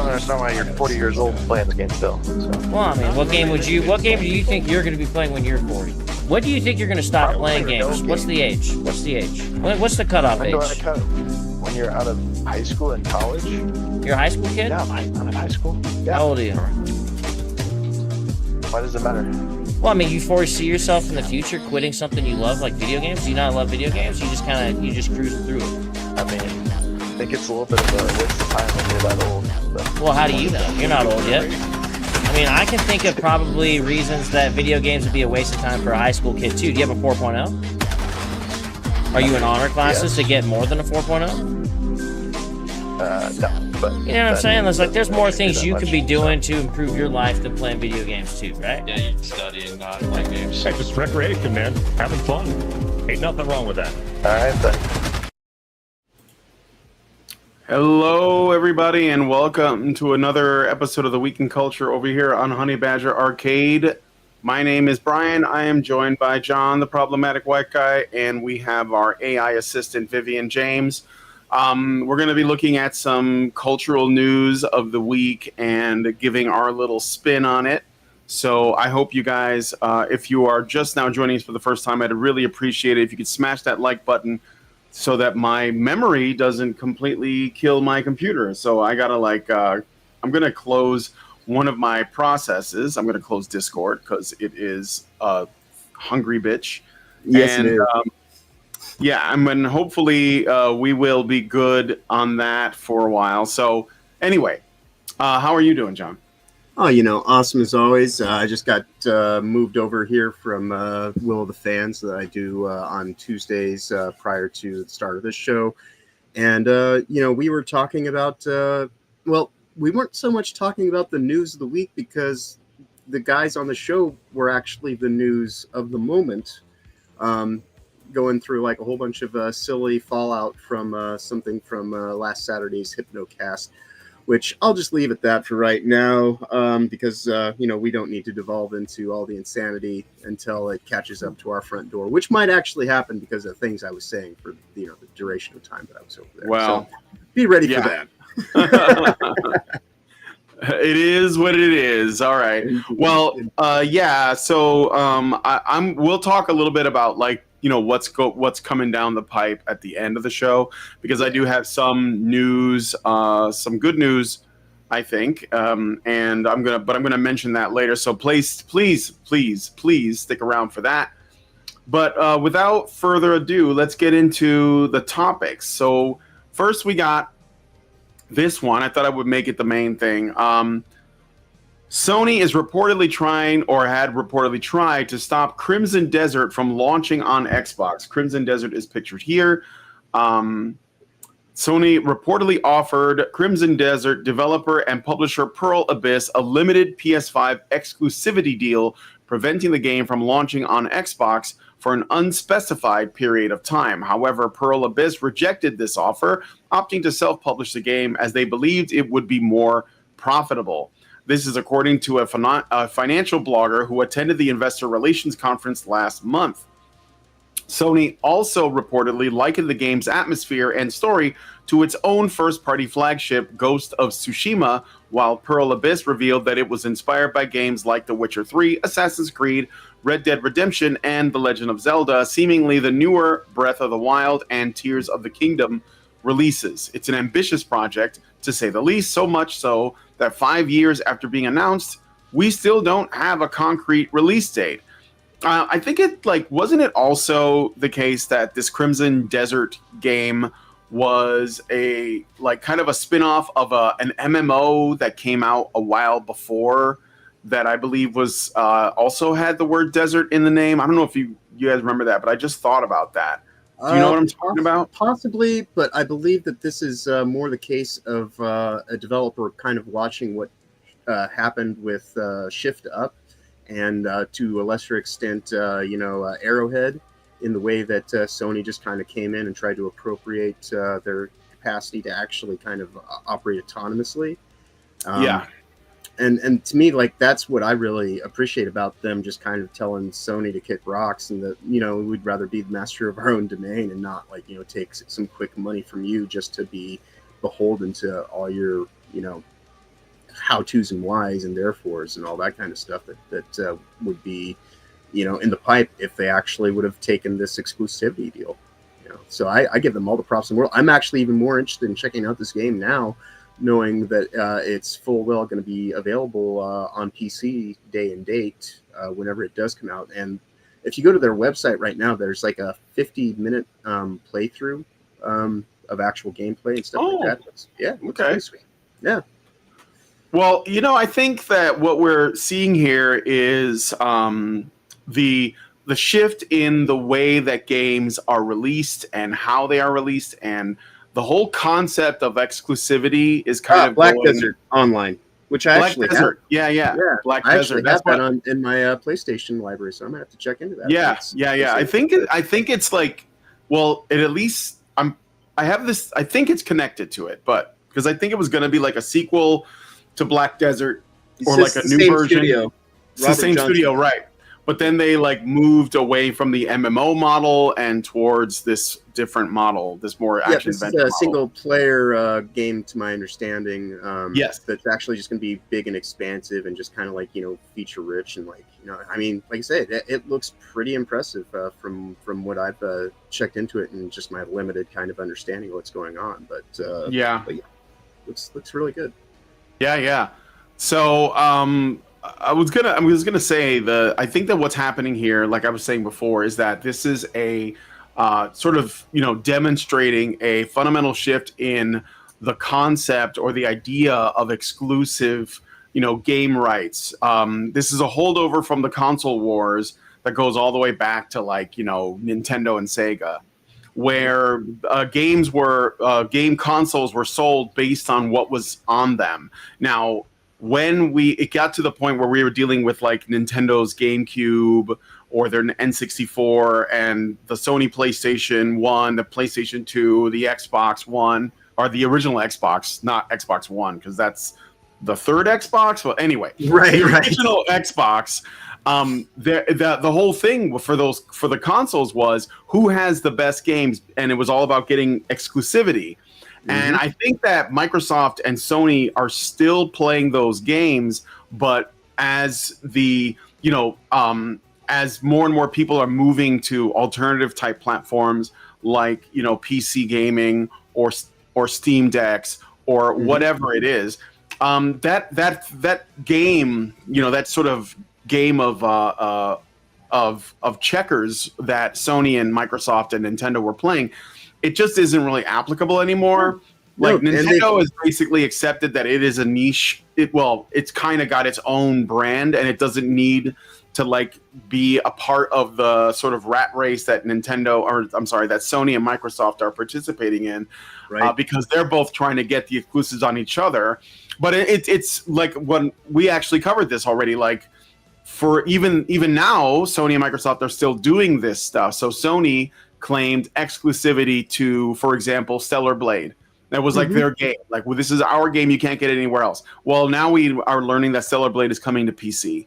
don't understand why you're 40 years old and playing the game still. So. Well, I mean, what game do you think you're going to be playing when you're 40? When do you think you're going to stop playing games? What's the age? What's the cutoff age? When you're out of high school and college. You're a high school kid? Yeah, I'm in high school. Yeah. How old are you? Why does it matter? Well, I mean, you foresee yourself in the future quitting something you love, like video games? Do you not love video games? You just cruise through it. I mean, I think it's a little bit of a waste of time when you're that old. But. Well, how do you know? You're not old yet. I mean, I can think of probably reasons that video games would be a waste of time for a high school kid, too. Do you have a 4.0? Are you in honor classes to get more than a 4.0? No, but... You know what I'm saying? There's more things you could be doing to improve your life than playing video games, too, right? Yeah, you study and not play games. Hey, just recreation, man. Having fun. Ain't nothing wrong with that. All right, then. Hello, everybody, and welcome to another episode of the Week in Culture over here on Honey Badger Arcade. My name is Brian. I am joined by John, the problematic white guy, and we have our AI assistant, Vivian James. We're going to be looking at some cultural news of the week and giving our little spin on it. So I hope you guys, if you are just now joining us for the first time, I'd really appreciate it if you could smash that like button so that my memory doesn't completely kill my computer. So I got to I'm going to close one of my processes. I'm going to close Discord because it is a hungry bitch. Yes, it is. Yeah, I mean, hopefully we will be good on that for a while. So anyway, how are you doing, John? Oh, awesome as always. I just got moved over here from Will of the Fans that I do on Tuesdays prior to the start of this show. And, we were talking about, we weren't so much talking about the news of the week because the guys on the show were actually the news of the moment. Going through a whole bunch of silly fallout from something from last Saturday's HypnoCast, which I'll just leave at that for right now because, we don't need to devolve into all the insanity until it catches up to our front door, which might actually happen because of things I was saying for, the duration of time that I was over there. Well, so be ready for that. It is what it is. All right. Well, yeah. So we'll talk a little bit about what's coming down the pipe at the end of the show, because I do have some news, some good news, I think, and I'm gonna mention that later. So please stick around for that. But without further ado, let's get into the topics. So first, we got this one. I thought I would make it the main thing. Sony is reportedly trying, or had reportedly tried, to stop Crimson Desert from launching on Xbox. Crimson Desert is pictured here. Sony reportedly offered Crimson Desert developer and publisher Pearl Abyss a limited PS5 exclusivity deal, preventing the game from launching on Xbox for an unspecified period of time. However, Pearl Abyss rejected this offer, opting to self-publish the game as they believed it would be more profitable. This is according to a financial blogger who attended the investor relations conference last month. Sony also reportedly likened the game's atmosphere and story to its own first-party flagship, Ghost of Tsushima, while Pearl Abyss revealed that it was inspired by games like The Witcher 3, Assassin's Creed, Red Dead Redemption, and The Legend of Zelda, seemingly the newer Breath of the Wild and Tears of the Kingdom releases. It's an ambitious project, to say the least, so much so that 5 years after being announced, we still don't have a concrete release date. I think wasn't it also the case that this Crimson Desert game was a kind of a spin-off of an MMO that came out a while before that I believe was also had the word desert in the name? I don't know if you guys remember that, but I just thought about that. Do you know what I'm talking about? Possibly, but I believe that this is more the case of a developer kind of watching what happened with Shift Up and to a lesser extent, Arrowhead, in the way that Sony just kind of came in and tried to appropriate their capacity to actually kind of operate autonomously. Yeah. And to me, that's what I really appreciate about them, just kind of telling Sony to kick rocks, and that, we'd rather be the master of our own domain and not take some quick money from you just to be beholden to all your, how to's and whys and therefores and all that kind of stuff that would be, in the pipe if they actually would have taken this exclusivity deal. So I give them all the props in the world. I'm actually even more interested in checking out this game now, knowing that it's full well going to be available on PC day and date whenever it does come out. And if you go to their website right now, there's like a 50-minute playthrough of actual gameplay and stuff like that. Yeah, okay. Really sweet. Yeah. Well, I think that what we're seeing here is the shift in the way that games are released and how they are released, and the whole concept of exclusivity is kind of Black going... Desert Online, which I Black actually Desert. have. Yeah. Black I Desert. actually have that in my PlayStation library, so I'm gonna have to check into that. Yeah. I think it's like, well, it at least I have this. I think it's connected to it, but because I think it was going to be like a sequel to Black Desert or like a new version. Studio. It's the same studio, right? But then they like moved away from the MMO model and towards this different model, this more action adventure model. This is a single player game, to my understanding. Yes, that's actually just going to be big and expansive and just kind of like feature rich and like I mean, like I said, it looks pretty impressive from what I've checked into it and just my limited kind of understanding of what's going on. But looks really good. Yeah. So I was gonna say I think that what's happening here, like I was saying before, is that this is a sort of demonstrating a fundamental shift in the concept or the idea of exclusive game rights. This is a holdover from the console wars that goes all the way back to like Nintendo and Sega, where game consoles were sold based on what was on them. Now, when it got to the point where we were dealing with like Nintendo's GameCube or their N64 and the Sony PlayStation 1, the PlayStation 2, the Xbox One, or the original Xbox, not Xbox One, because that's the third Xbox. Well, anyway, the original Xbox. The whole thing for the consoles was who has the best games, and it was all about getting exclusivity. And I think that Microsoft and Sony are still playing those games, but as as more and more people are moving to alternative type platforms like PC gaming or Steam Decks or whatever it is, that game, that sort of game of checkers that Sony and Microsoft and Nintendo were playing, it just isn't really applicable anymore. Like Nintendo has basically accepted that it is a niche. It's kind of got its own brand, and it doesn't need to like be a part of the sort of rat race that that Sony and Microsoft are participating in, right? Because they're both trying to get the exclusives on each other. But it's like when we actually covered this already, like for even now, Sony and Microsoft are still doing this stuff. So Sony claimed exclusivity to, for example, Stellar Blade. That was like their game. Like, well, this is our game. You can't get it anywhere else. Well, now we are learning that Stellar Blade is coming to PC,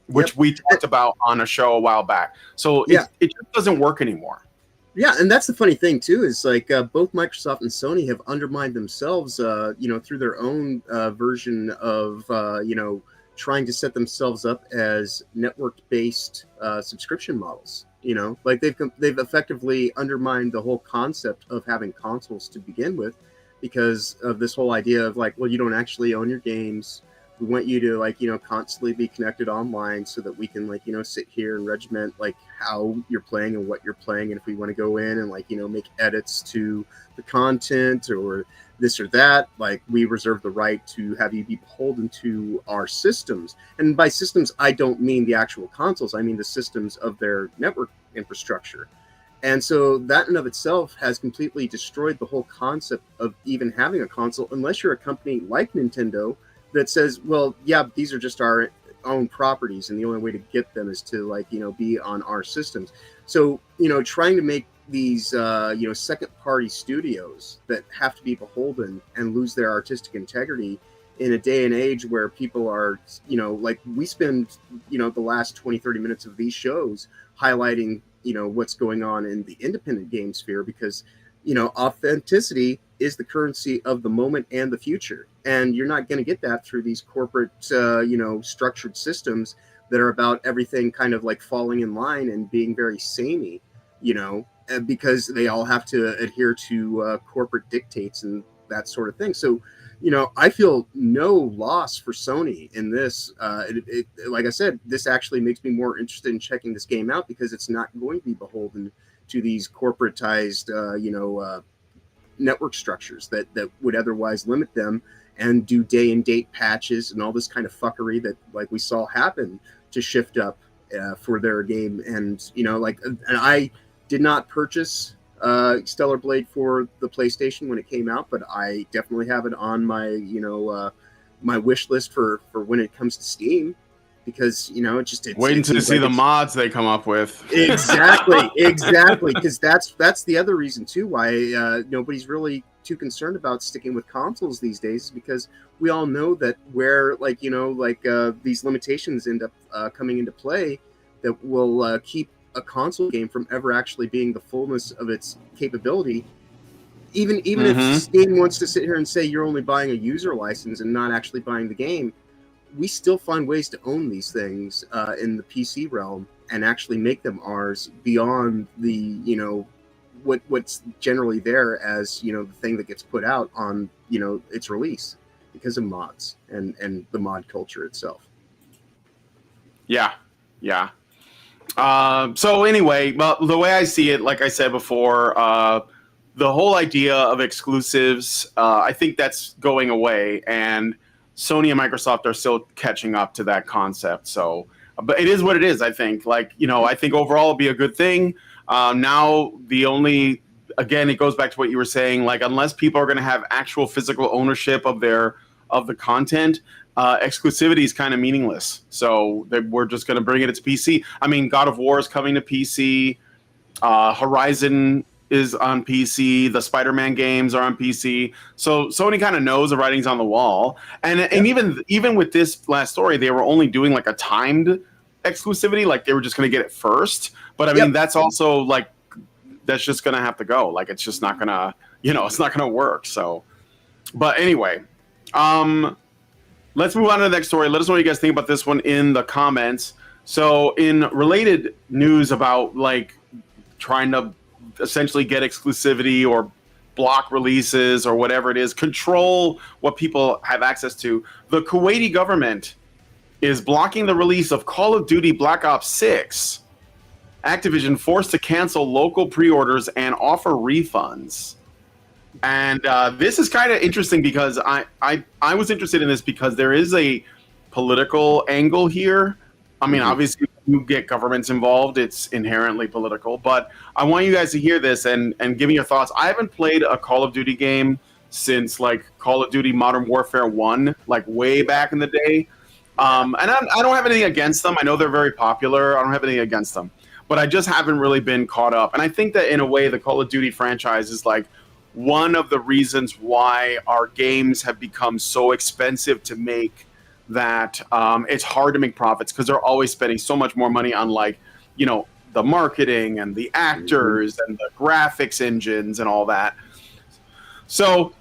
which we talked about on a show a while back. So it just doesn't work anymore. Yeah, and that's the funny thing too, is like both Microsoft and Sony have undermined themselves, through their own version of, trying to set themselves up as network-based subscription models. Like they've effectively undermined the whole concept of having consoles to begin with, because of this whole idea of like, well, you don't actually own your games. We want you to like, constantly be connected online so that we can like, sit here and regiment like how you're playing and what you're playing. And if we want to go in and like, make edits to the content or this or that, like we reserve the right to have you be beholden to our systems. And by systems, I don't mean the actual consoles. I mean the systems of their network infrastructure. And so that in of itself has completely destroyed the whole concept of even having a console, unless you're a company like Nintendo that says, well, yeah, these are just our own properties, and the only way to get them is to like, be on our systems. So, trying to make these, second party studios that have to be beholden and lose their artistic integrity in a day and age where people are, like we spend, the last 20, 30 minutes of these shows highlighting, what's going on in the independent game sphere, because, authenticity is the currency of the moment and the future. And you're not going to get that through these corporate, structured systems that are about everything kind of like falling in line and being very samey, because they all have to adhere to corporate dictates and that sort of thing. So, I feel no loss for Sony in this. Like I said, this actually makes me more interested in checking this game out because it's not going to be beholden to these corporatized, network structures that would otherwise limit them and do day and date patches and all this kind of fuckery that like we saw happen to shift up for their game. And, and I did not purchase Stellar Blade for the PlayStation when it came out, but I definitely have it on my, my wish list for when it comes to Steam, because, it's waiting to see the mods they come up with. Exactly. Because that's the other reason too why nobody's really too concerned about sticking with consoles these days, because we all know that where these limitations end up coming into play that will keep a console game from ever actually being the fullness of its capability. Even if Steam wants to sit here and say you're only buying a user license and not actually buying the game, we still find ways to own these things in the PC realm and actually make them ours beyond the, what's generally there as, the thing that gets put out on, its release because of mods and the mod culture itself. Yeah. So anyway, well, the way I see it, like I said before, the whole idea of exclusives, I think that's going away, and Sony and Microsoft are still catching up to that concept. So, but it is what it is. I think, I think overall it'll be a good thing. Now, again, it goes back to what you were saying. Like, unless people are going to have actual physical ownership of the content, exclusivity is kind of meaningless. So we're just going to bring it to PC. I mean, God of War is coming to PC. Horizon is on PC. The Spider-Man games are on PC. So Sony kind of knows the writing's on the wall. And even with this last story, they were only doing like a timed exclusivity. Like they were just going to get it first. But I mean, that's also like, that's just going to have to go. Like, it's just not going to, it's not going to work. So, but anyway, let's move on to the next story. Let us know what you guys think about this one in the comments. So in related news about like trying to essentially get exclusivity or block releases or whatever it is, control what people have access to, the Kuwaiti government is blocking the release of Call of Duty Black Ops 6. Activision forced to cancel local pre-orders and offer refunds. And this is kind of interesting because I was interested in this because there is a political angle here. I mean, obviously, when you get governments involved, it's inherently political. But I want you guys to hear this and give me your thoughts. I haven't played a Call of Duty game since like Call of Duty Modern Warfare 1, like way back in the day. And I don't have anything against them. I know they're very popular. I don't have anything against them. But I just haven't really been caught up. And I think that in a way, the Call of Duty franchise is like one of the reasons why our games have become so expensive to make that it's hard to make profits, because they're always spending so much more money on the marketing and the actors and the graphics engines and all that. So,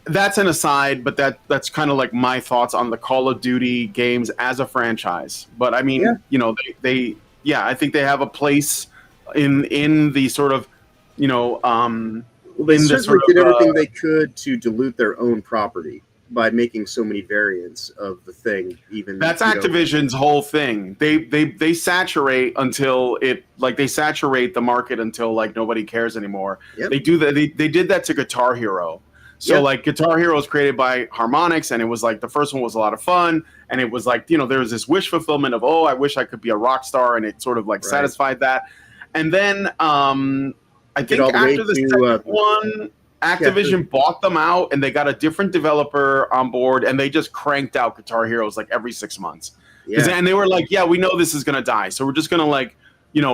that's an aside, but that's kind of like my thoughts on the Call of Duty games as a franchise. But I mean, I think they have a place in the sort of, they certainly did everything they could to dilute their own property by making so many variants of the thing. Even that's Activision's whole thing. They saturate until they saturate the market until like nobody cares anymore. Yep. They do that. They did that to Guitar Hero. So like Guitar Hero was created by Harmonix, and it was like the first one was a lot of fun, and it was like there was this wish fulfillment of I wish I could be a rock star, and it sort of like satisfied that. And then I think after the second one, Activision bought them out, and they got a different developer on board, and they just cranked out Guitar Heroes like every 6 months. And they were like, we know this is gonna die, so we're just gonna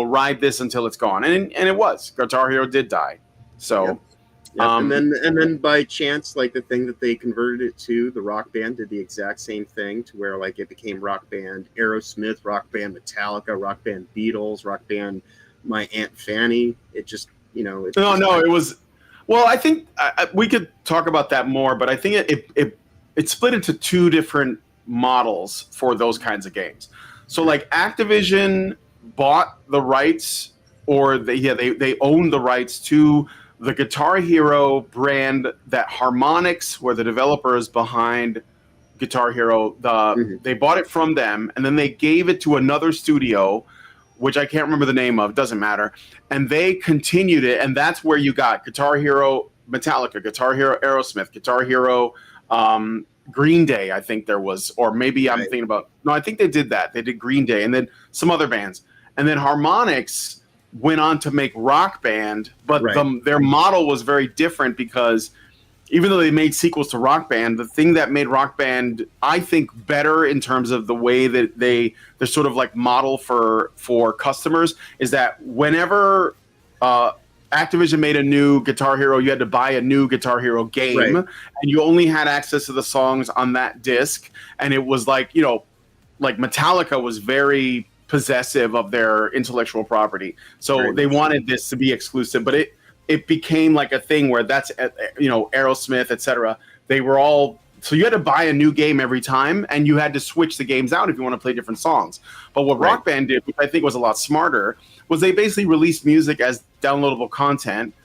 ride this until it's gone. And it was. Guitar Hero did die. So. And then by chance, like the thing that they converted it to, the Rock Band did the exact same thing to where like it became Rock Band Aerosmith, Rock Band Metallica, Rock Band Beatles, Rock Band My Aunt Fanny. It just it was. Well, I think we could talk about that more, but I think it split into two different models for those kinds of games. So like Activision bought the rights, or they owned the rights to the Guitar Hero brand that Harmonix were the developers behind Guitar Hero. They bought it from them, and then they gave it to another studio, which I can't remember the name of, doesn't matter. And they continued it, and that's where you got Guitar Hero Metallica, Guitar Hero Aerosmith, Guitar Hero Green Day, I think there was, or maybe I'm thinking about, no, I think they did that. They did Green Day, and then some other bands. And then Harmonix went on to make Rock Band, but their model was very different because even though they made sequels to Rock Band, the thing that made Rock Band, I think, better in terms of the way that they're sort of like model for customers is that whenever Activision made a new Guitar Hero, you had to buy a new Guitar Hero game, and you only had access to the songs on that disc. And it was like, like Metallica was very possessive of their intellectual property, so they wanted this to be exclusive, but it became like a thing where that's Aerosmith, etc. They were all, so you had to buy a new game every time, and you had to switch the games out if you want to play different songs. But what Rock Band did, which I think was a lot smarter, was they basically released music as downloadable content,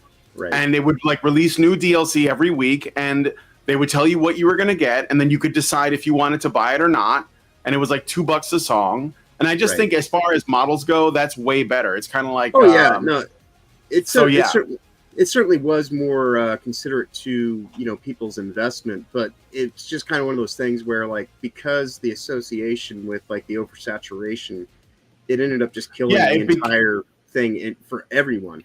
and they would like release new DLC every week, and they would tell you what you were going to get, and then you could decide if you wanted to buy it or not, and it was like $2 a song. And I just think as far as models go, that's way better. It's kind of like it certainly was more considerate to people's investment, but it's just kind of one of those things where like because the association with like the oversaturation, it ended up just killing the entire thing for everyone.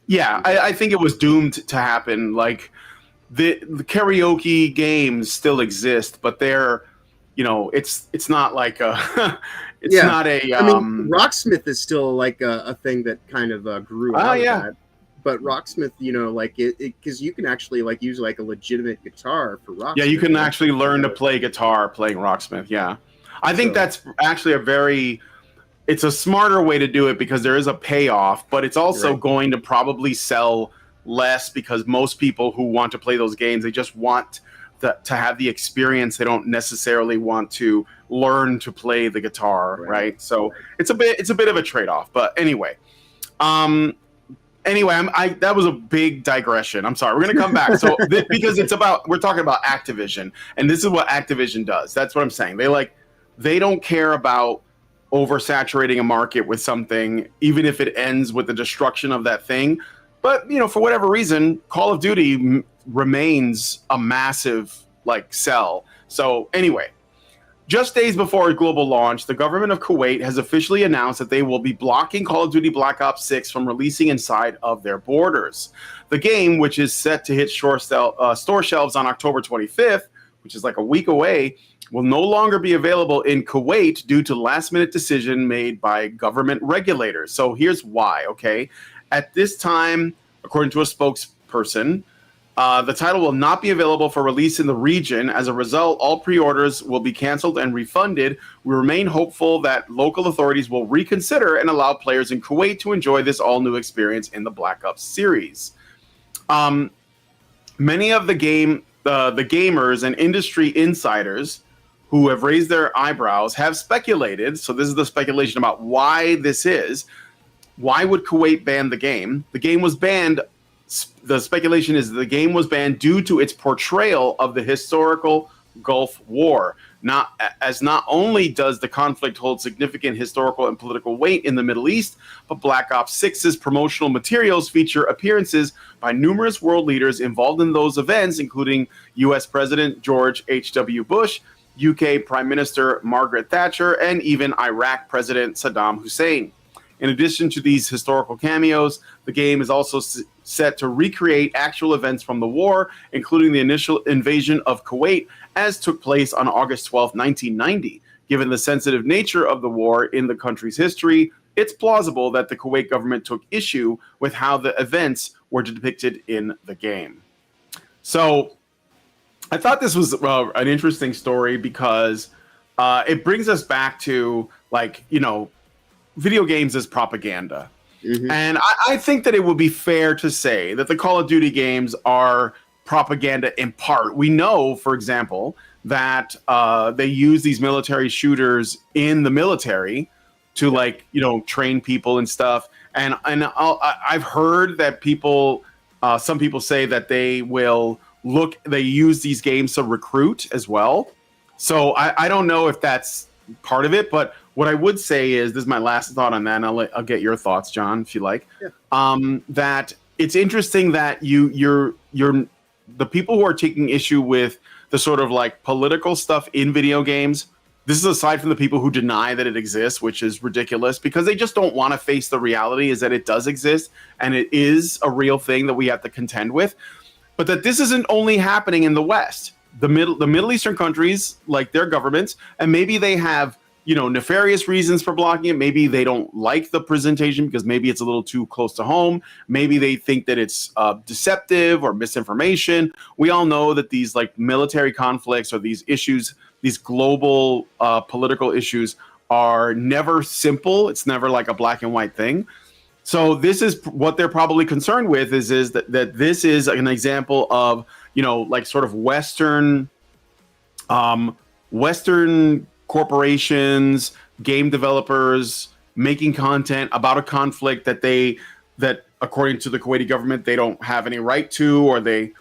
Yeah, I think it was doomed to happen. Like the karaoke games still exist, but they're it's not like a it's not a I mean, Rocksmith is still like a thing that kind of grew out of that. But Rocksmith, like it because you can actually like use like a legitimate guitar for Rocksmith. Yeah, you can actually learn to play guitar playing Rocksmith. Yeah, I think that's actually it's a smarter way to do it because there is a payoff, but it's also going to probably sell less because most people who want to play those games, they just want to have the experience. They don't necessarily want to learn to play the guitar, right? So it's a bit of a trade-off. But anyway, that was a big digression. I'm sorry. We're going to come back. So because we're talking about Activision, and this is what Activision does. That's what I'm saying. They don't care about oversaturating a market with something, even if it ends with the destruction of that thing. But for whatever reason, Call of Duty remains a massive sell. So anyway, just days before global launch, the government of Kuwait has officially announced that they will be blocking Call of Duty Black Ops 6 from releasing inside of their borders. The game, which is set to hit store shelves on October 25th, which is like a week away, will no longer be available in Kuwait due to last-minute decision made by government regulators. So here's why, okay? At this time, according to a spokesperson, the title will not be available for release in the region. As a result, all pre-orders will be canceled and refunded. We remain hopeful that local authorities will reconsider and allow players in Kuwait to enjoy this all-new experience in the Black Ops series. Many of the gamers and industry insiders who have raised their eyebrows have speculated, so this is the speculation about why this is. Why would Kuwait ban the game? The game was banned. The speculation is the game was banned due to its portrayal of the historical Gulf War. Not only does the conflict hold significant historical and political weight in the Middle East, but Black Ops 6's promotional materials feature appearances by numerous world leaders involved in those events, including U.S. President George H.W. Bush, UK Prime Minister Margaret Thatcher, and even Iraq President Saddam Hussein. In addition to these historical cameos, the game is also set to recreate actual events from the war, including the initial invasion of Kuwait, as took place on August 12, 1990. Given the sensitive nature of the war in the country's history, it's plausible that the Kuwait government took issue with how the events were depicted in the game. So I thought this was an interesting story because it brings us back to, video games as propaganda. And I think that it would be fair to say that the Call of Duty games are propaganda in part. We know, for example, that they use these military shooters in the military to train people and stuff. And I've heard that some people say that they use these games to recruit as well. So I don't know if that's part of it, but what I would say is, this is my last thought on that, and I'll get your thoughts, John, if you like. Yeah. That it's interesting that you're the people who are taking issue with the sort of like political stuff in video games. This is aside from the people who deny that it exists, which is ridiculous because they just don't want to face the reality is that it does exist and it is a real thing that we have to contend with. But that this isn't only happening in the West. The Middle Eastern countries, like their governments, and maybe they have, nefarious reasons for blocking it. Maybe they don't like the presentation because maybe it's a little too close to home. Maybe they think that it's deceptive or misinformation. We all know that these like military conflicts or these issues, these global political issues are never simple. It's never like a black and white thing. So this is what they're probably concerned with is that this is an example of, sort of Western corporations, game developers making content about a conflict that according to the Kuwaiti government, they don't have any right to, or they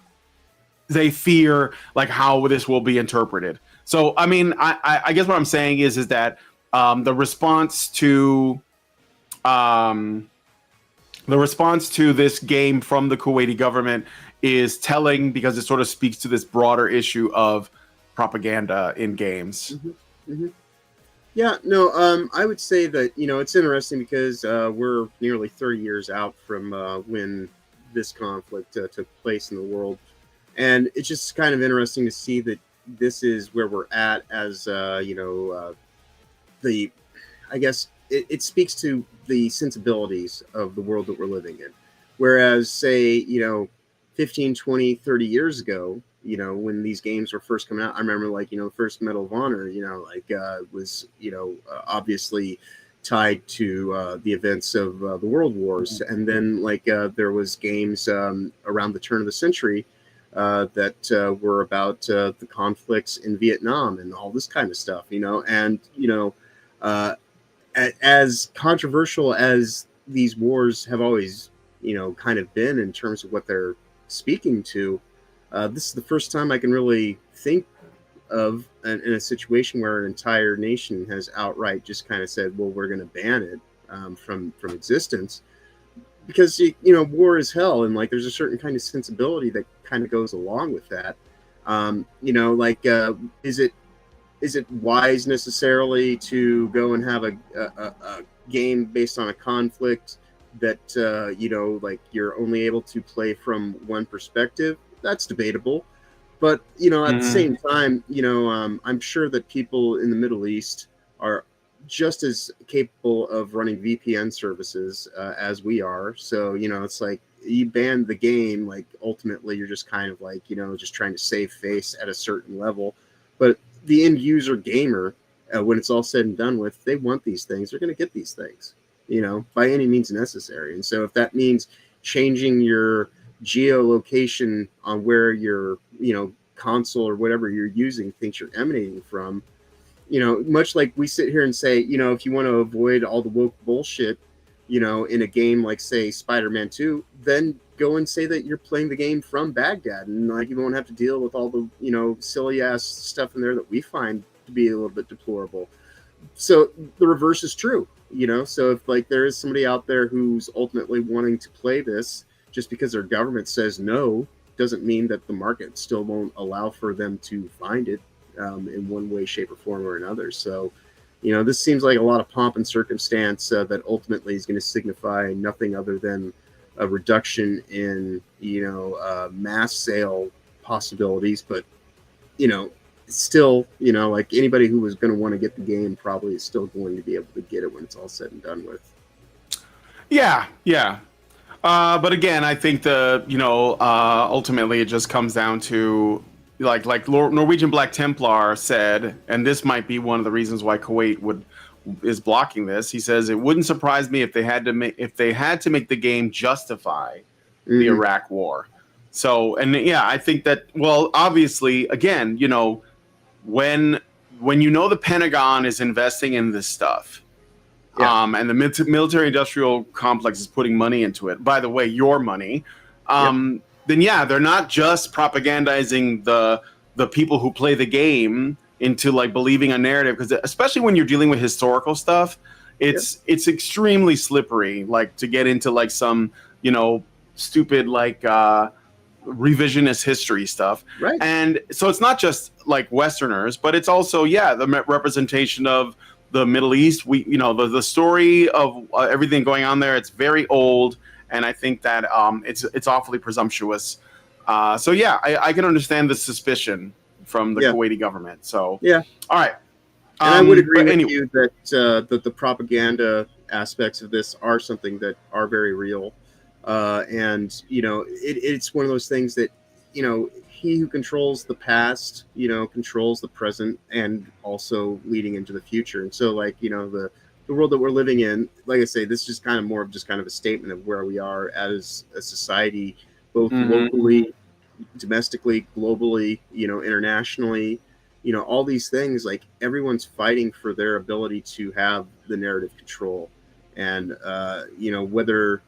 fear like how this will be interpreted. So, I mean, I guess what I'm saying is that the response to this game from the Kuwaiti government is telling because it sort of speaks to this broader issue of propaganda in games. Yeah, no, I would say that, it's interesting because we're nearly 30 years out from when this conflict took place in the world. And it's just kind of interesting to see that this is where we're at as, I guess it speaks to the sensibilities of the world that we're living in. Whereas, say, 15, 20, 30 years ago, when these games were first coming out, I remember the first Medal of Honor, was, obviously tied to the events of the World Wars. And then there was games around the turn of the century that were about the conflicts in Vietnam and all this kind of stuff, and, as controversial as these wars have always, kind of been in terms of what they're speaking to, this is the first time I can really think of in a situation where an entire nation has outright just kind of said, well, we're going to ban it from existence because, war is hell. And there's a certain kind of sensibility that kind of goes along with that. Is it wise necessarily to go and have a game based on a conflict that, you're only able to play from one perspective? That's debatable. But, at the same time, I'm sure that people in the Middle East are just as capable of running VPN services as we are. So, it's like you ban the game, ultimately you're just kind of just trying to save face at a certain level. But the end user gamer, when it's all said and done with, they want these things. They're going to get these things, by any means necessary. And so if that means changing your geolocation on where your, console or whatever you're using thinks you're emanating from, much like we sit here and say, if you want to avoid all the woke bullshit, in a game like, say, Spider-Man 2, then go and say that you're playing the game from Baghdad, and you won't have to deal with all the, silly ass stuff in there that we find to be a little bit deplorable. So the reverse is true, so if there is somebody out there who's ultimately wanting to play this just because their government says no, doesn't mean that the market still won't allow for them to find it in one way, shape, or form or another. So, this seems like a lot of pomp and circumstance that ultimately is going to signify nothing other than a reduction in, mass sale possibilities. But, still, anybody who was going to want to get the game probably is still going to be able to get it when it's all said and done with. Yeah. But again, I think ultimately it just comes down to like Norwegian Black Templar said, and this might be one of the reasons why Kuwait is blocking this. He says it wouldn't surprise me if they had to make the game justify the Iraq War. So, and yeah, I think that, well, obviously, again, you know, when you know the Pentagon is investing in this stuff, and the military industrial complex is putting money into it, by the way, your money, then yeah, they're not just propagandizing the people who play the game into like believing a narrative, because especially when you're dealing with historical stuff, it's extremely slippery, like to get into like some, you know, stupid like revisionist history stuff. Right. And so it's not just like Westerners, but it's also the representation of the Middle East. We, you know, the story of everything going on there, it's very old, and I think that it's awfully presumptuous. So yeah, I can understand the suspicion from the Kuwaiti government. So all right. And I would agree with you that the propaganda aspects of this are something that are very real. And, you know, it's one of those things that, you know, he who controls the past, you know, controls the present and also leading into the future. And so, like, you know, the world that we're living in, like I say, this is just kind of more of just kind of a statement of where we are as a society, both locally, domestically, globally, you know, internationally, you know, all these things. Like, everyone's fighting for their ability to have the narrative control. And, you know, whether,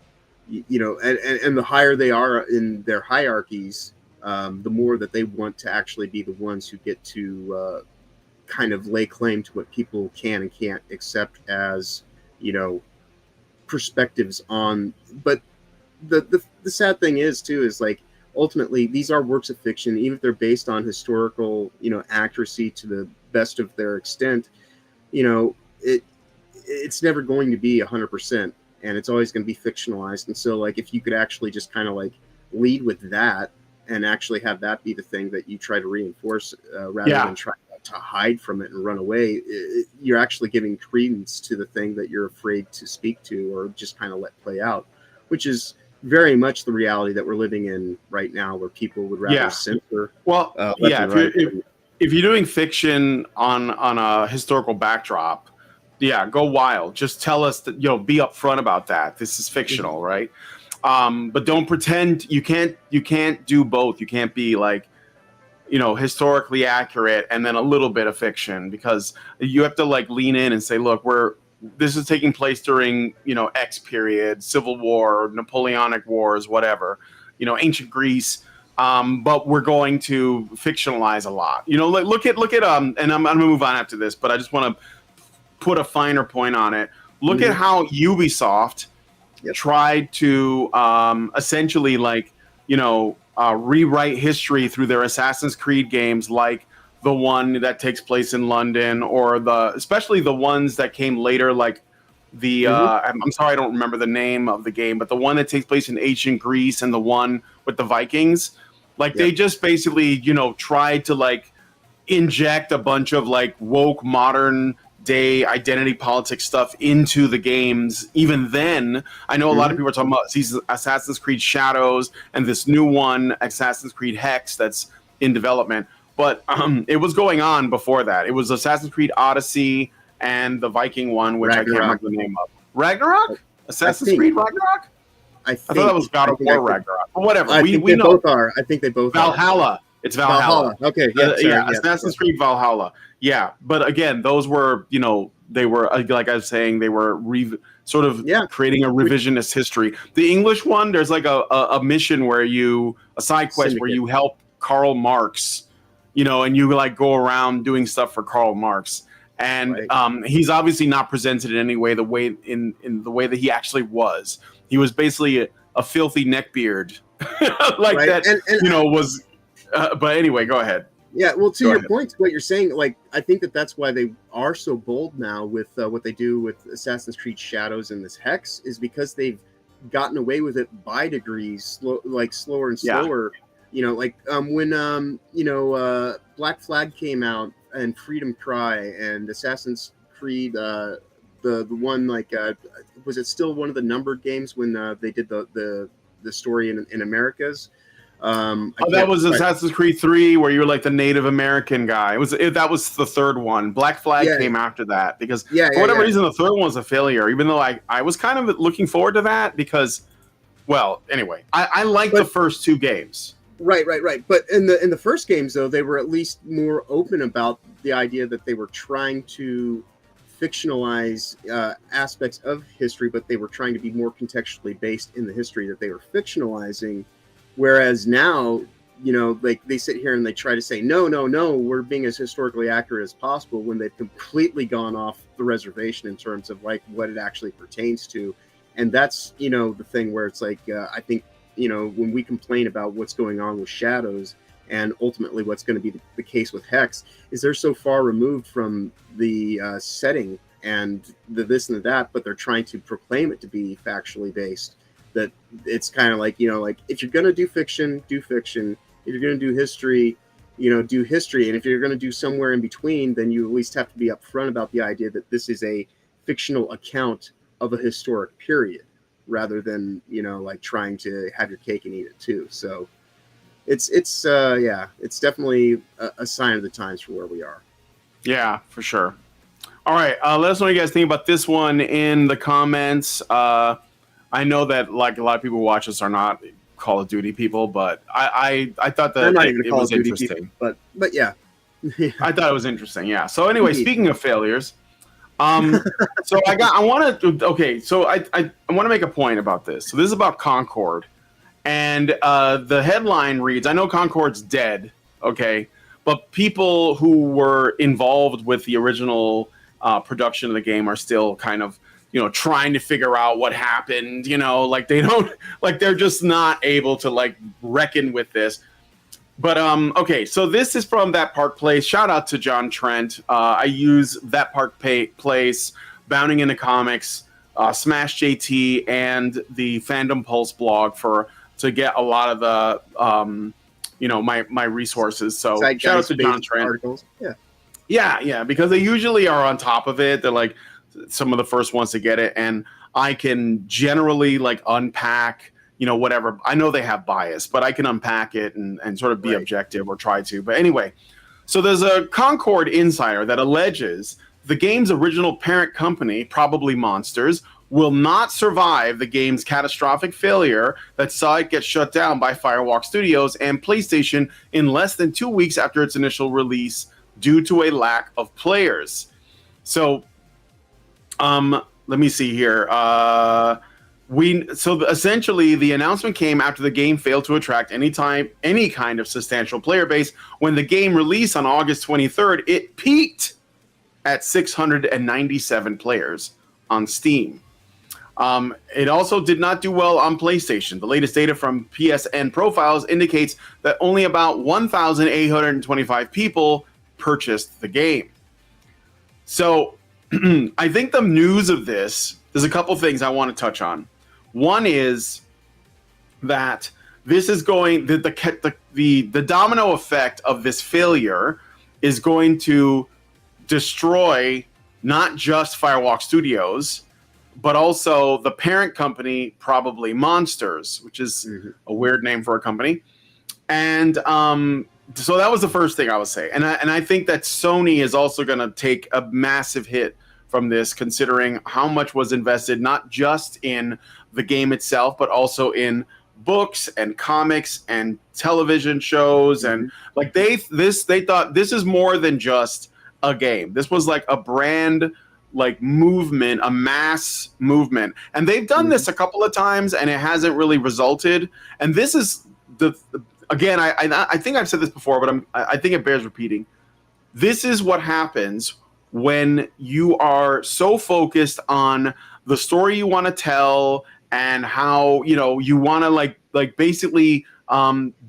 you know, and the higher they are in their hierarchies, the more that they want to actually be the ones who get to kind of lay claim to what people can and can't accept as, you know, perspectives on. But the sad thing is too, is like, ultimately these are works of fiction, even if they're based on historical, you know, accuracy to the best of their extent. You know, it's never going to be 100%, and it's always going to be fictionalized. And so, like, if you could actually just kind of like lead with that and actually have that be the thing that you try to reinforce, rather than try to hide from it and run away, you're actually giving credence to the thing that you're afraid to speak to or just kind of let play out, which is very much the reality that we're living in right now, where people would rather censor. Well, if you're doing fiction on a historical backdrop, go wild. Just tell us that, you know, be upfront about that. This is fictional, right? But don't pretend. You can't do both. You can't be like, you know, historically accurate and then a little bit of fiction, because you have to like lean in and say, look, this is taking place during, you know, X period, Civil War, Napoleonic Wars, whatever, you know, ancient Greece. But we're going to fictionalize a lot. You know, like look at and I'm gonna move on after this, but I just want to put a finer point on it. Look at how Ubisoft tried to essentially, like, you know, rewrite history through their Assassin's Creed games, like the one that takes place in London, or especially the ones that came later, like the I'm sorry, I don't remember the name of the game, but the one that takes place in ancient Greece and the one with the Vikings. Like, they just basically, you know, tried to like inject a bunch of like woke modern day identity politics stuff into the games. Even then, I know a lot of people are talking about Assassin's Creed Shadows and this new one, Assassin's Creed Hex, that's in development. But it was going on before that. It was Assassin's Creed Odyssey and the Viking one, which Ragnarok. I can't remember the name of. Ragnarok? Assassin's Creed Ragnarok? I thought that was God of War Ragnarok. But whatever. We know. Both are. I think they both Valhalla. are. It's Valhalla. Okay. Assassin's Creed Valhalla. Yeah. But again, those were, you know, they were, like I was saying, they were creating a revisionist history. The English one, there's like a mission where a side quest where you help Karl Marx, you know, and you like go around doing stuff for Karl Marx. And he's obviously not presented in any way in the way that he actually was. He was basically a filthy neckbeard like that, you know, was. But anyway, go ahead. Yeah, well, to your point, what you're saying, like, I think that's why they are so bold now with what they do with Assassin's Creed Shadows and this Hex, is because they've gotten away with it by degrees, slower and slower. You know, like when you know, Black Flag came out and Freedom Cry and Assassin's Creed, the one, like, was it still one of the numbered games when they did the story in Americas? That was Assassin's Creed 3, where you were like the Native American guy. That was the third one. Black Flag came after that because for whatever reason the third one was a failure. Even though I was kind of looking forward to that because, well, anyway, I liked the first two games. Right. But in the first games, though, they were at least more open about the idea that they were trying to fictionalize aspects of history, but they were trying to be more contextually based in the history that they were fictionalizing. Whereas now, like they sit here and they try to say, no, we're being as historically accurate as possible when they've completely gone off the reservation in terms of like what it actually pertains to. And that's, the thing where it's like, I think, when we complain about what's going on with Shadows and ultimately what's going to be the case with Hex, is they're so far removed from the setting and the this and the that, but they're trying to proclaim it to be factually based. That it's kind of like, like if you're going to do fiction, do fiction. If you're going to do history, do history. And if you're going to do somewhere in between, then you at least have to be upfront about the idea that this is a fictional account of a historic period rather than, like trying to have your cake and eat it too. So it's definitely a sign of the times for where we are. Yeah, for sure. All right. Let us know what you guys think about this one in the comments. I know that like a lot of people who watch us are not Call of Duty people, but I thought that it was interesting. People, but yeah. I thought it was interesting. Yeah. So anyway, speaking of failures, so I want to make a point about this. So this is about Concord, and the headline reads, "I know Concord's dead." Okay, but people who were involved with the original production of the game are still kind of trying to figure out what happened, like they're just not able to like reckon with this. But okay, so this is from That Park Place. Shout out to John Trent. I use That Park Place, Bounding into Comics, Smash JT, and the Fandom Pulse blog to get a lot of the my resources. So shout out to John Trent. Articles. Yeah, because they usually are on top of it. They're like some of the first ones to get it, and I can generally like unpack, whatever. I know they have bias, but I can unpack it and sort of be objective or try to. But anyway, so there's a Concord insider that alleges the game's original parent company, probably Monsters, will not survive the game's catastrophic failure that saw it get shut down by Firewalk Studios and PlayStation in less than 2 weeks after its initial release due to a lack of players. So let me see here. Essentially the announcement came after the game failed to attract any kind of substantial player base. When the game released on August 23rd, it peaked at 697 players on Steam. It also did not do well on PlayStation. The latest data from PSN Profiles indicates that only about 1,825 people purchased the game. So I think the news of this, there's a couple things I want to touch on. One is that this is going, the domino effect of this failure is going to destroy not just Firewalk Studios, but also the parent company, probably Monsters, which is a weird name for a company. And so that was the first thing I would say. And I think that Sony is also going to take a massive hit from this, considering how much was invested, not just in the game itself, but also in books and comics and television shows. And like they thought this is more than just a game. This was like a brand, like movement, a mass movement. And they've done this a couple of times and it hasn't really resulted. And this is again, I think I've said this before, but I think it bears repeating. This is what happens when you are so focused on the story you want to tell and how you want to like basically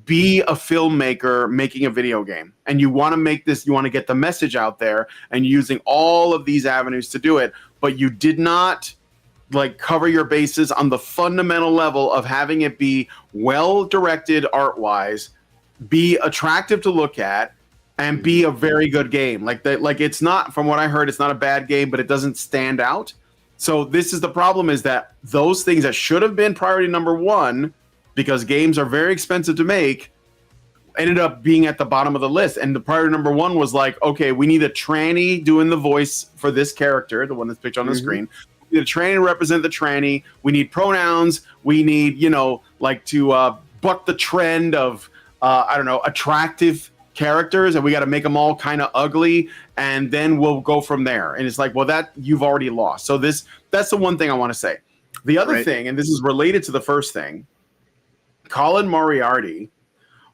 be a filmmaker making a video game, and you want to make this, you want to get the message out there, and using all of these avenues to do it, but you did not like cover your bases on the fundamental level of having it be well directed art wise, be attractive to look at, and be a very good game. Like that, like it's not, from what I heard, it's not a bad game, but it doesn't stand out. So this is the problem, is that those things that should have been priority number one because games are very expensive to make, ended up being at the bottom of the list. And the priority number one was like, okay, we need a tranny doing the voice for this character, the one that's pictured on the screen. We need a tranny to represent the tranny. We need pronouns. We need, you know, like to buck the trend of, I don't know, attractive characters, and we got to make them all kind of ugly, and then we'll go from there. And it's like, well, that you've already lost. So that's the one thing I want to say. The other thing, and this is related to the first thing, Colin Moriarty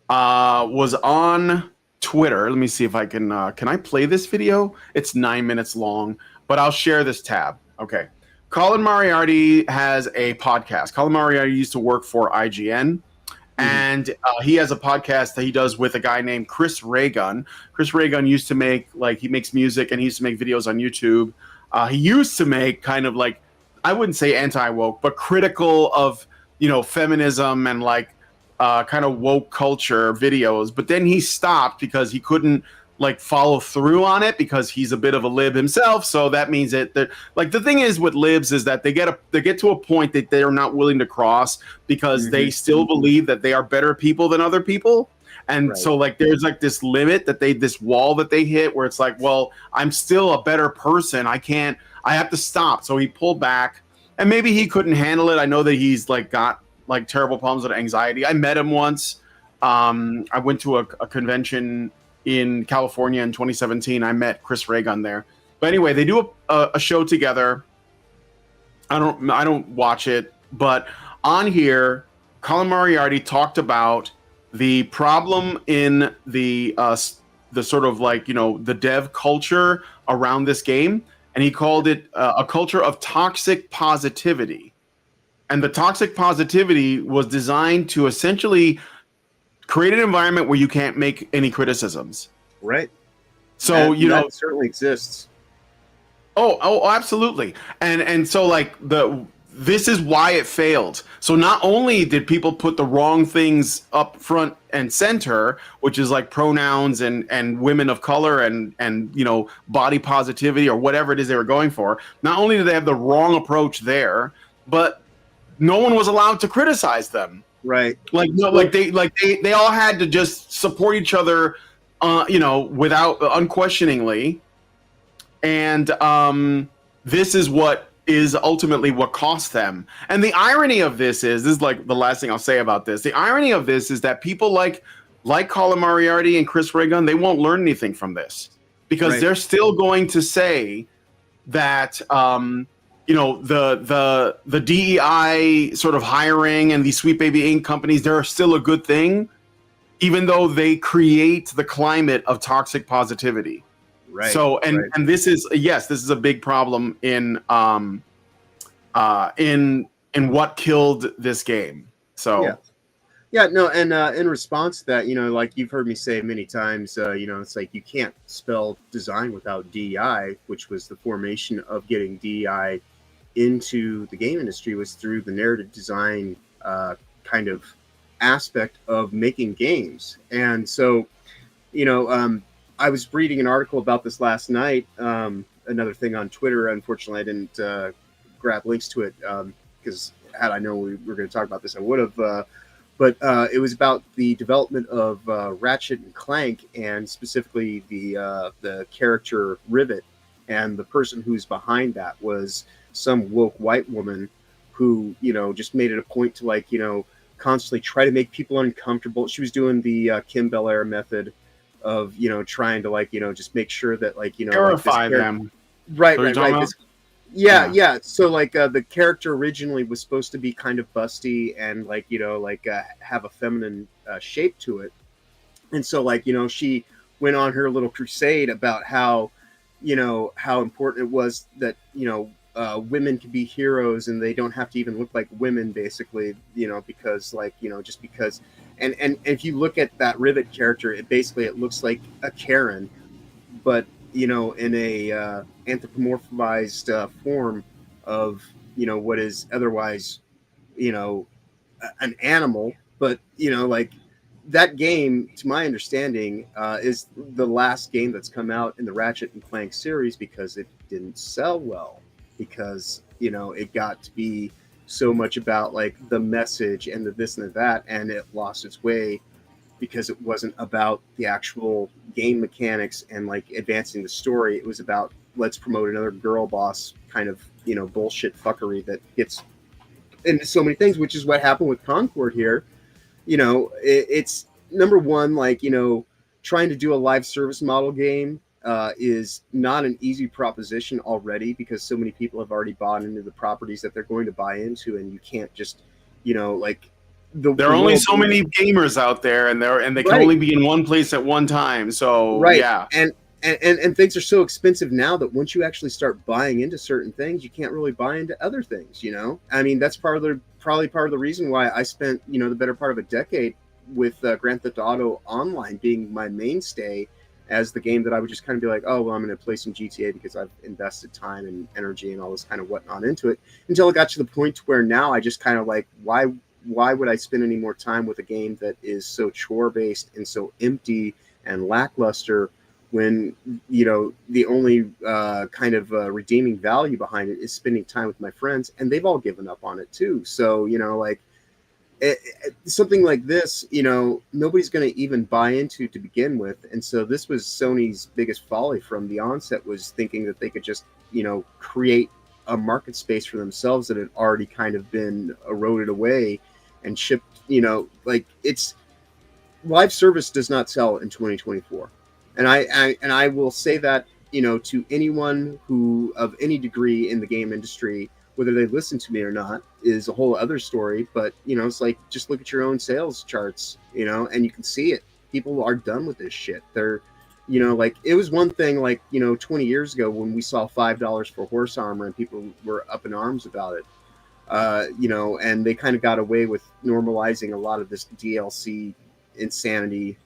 was on Twitter. Let me see if I can I play this video? It's 9 minutes long, but I'll share this tab. Okay. Colin Moriarty has a podcast. Colin Moriarty used to work for IGN. And he has a podcast that he does with a guy named Chris Raygun. Chris Raygun used to make, like, he makes music and he used to make videos on YouTube. He used to make kind of like, I wouldn't say anti-woke, but critical of, you know, feminism and like kind of woke culture videos. But then he stopped because he couldn't like follow through on it because he's a bit of a lib himself. So that means that like the thing is with libs is that they get to a point that they're not willing to cross because they still believe that they are better people than other people. And so like there's like this limit that this wall that they hit where it's like, well, I'm still a better person. I have to stop. So he pulled back, and maybe he couldn't handle it. I know that he's like got like terrible problems with anxiety. I met him once. I went to a convention in California in 2017. I met Chris Raygun there. But anyway, they do a show together. I don't watch it, but on here, Colin Moriarty talked about the problem in the sort of like, you know, the dev culture around this game, and he called it a culture of toxic positivity. And the toxic positivity was designed to essentially create an environment where you can't make any criticisms. Right. So, that certainly exists. Oh, absolutely. And so like this is why it failed. So not only did people put the wrong things up front and center, which is like pronouns and women of color and you know, body positivity or whatever it is they were going for, not only did they have the wrong approach there, but no one was allowed to criticize them. Right. Like no, like they all had to just support each other, you know, without unquestioningly. And this is what is ultimately what cost them. And the irony of this is like the last thing I'll say about this. The irony of this is that people like Colin Moriarty and Chris Raygun, they won't learn anything from this because they're still going to say that you know, the DEI sort of hiring and these Sweet Baby Inc. companies, they're still a good thing, even though they create the climate of toxic positivity. Right. So, and this is, yes, this is a big problem in what killed this game. So. Yeah, no, and in response to that, you know, like you've heard me say many times, you know, it's like you can't spell design without DEI, which was the formation of getting DEI into the game industry was through the narrative design kind of aspect of making games. And so, you know, I was reading an article about this last night, another thing on Twitter. Unfortunately, I didn't grab links to it because had I known we were going to talk about this, I would have. But it was about the development of Ratchet and Clank, and specifically the character Rivet. And the person who's behind that was some woke white woman who, you know, just made it a point to, like, you know, constantly try to make people uncomfortable. She was doing the Kim Bel-Air method of, you know, trying to, like, you know, just make sure that, like, you know, terrify them. Right. Yeah. So like the character originally was supposed to be kind of busty and like, you know, like have a feminine shape to it. And so like, you know, she went on her little crusade about how, you know, how important it was that, you know, women can be heroes and they don't have to even look like women, basically, you know, because like, you know, just because. And if you look at that Rivet character, it looks like a Karen, but, you know, in a anthropomorphized form of, you know, what is otherwise, you know, an animal. But, you know, like that game, to my understanding, is the last game that's come out in the Ratchet and Clank series because it didn't sell well, because, you know, it got to be so much about like the message and the this and the that, and it lost its way because it wasn't about the actual game mechanics and like advancing the story. It was about let's promote another girl boss kind of, you know, bullshit fuckery that gets into so many things, which is what happened with Concord here. You know, it's number one, like, you know, trying to do a live service model game is not an easy proposition already, because so many people have already bought into the properties that they're going to buy into, and you can't just, you know, like there are only so many gamers out there, and they can only be in one place at one time. So yeah, and things are so expensive now that once you actually start buying into certain things, you can't really buy into other things. You know, I mean, that's probably part of the reason why I spent, you know, the better part of a decade with Grand Theft Auto Online being my mainstay as the game that I would just kind of be like, oh, well, I'm going to play some GTA because I've invested time and energy and all this kind of whatnot into it, until it got to the point where now I just kind of like, why would I spend any more time with a game that is so chore based and so empty and lackluster, when, you know, the only kind of redeeming value behind it is spending time with my friends, and they've all given up on it too. So, you know, like something like this, you know, nobody's going to even buy into to begin with. And so this was Sony's biggest folly from the onset, was thinking that they could just, you know, create a market space for themselves that had already kind of been eroded away and shipped. You know, like, it's live service does not sell in 2024. And I will say that, you know, to anyone who of any degree in the game industry, whether they listen to me or not is a whole other story. But, you know, it's like, just look at your own sales charts, you know, and you can see it. People are done with this shit. They're, you know, like, it was one thing, like, you know, 20 years ago when we saw $5 for horse armor and people were up in arms about it, you know, and they kind of got away with normalizing a lot of this DLC insanity,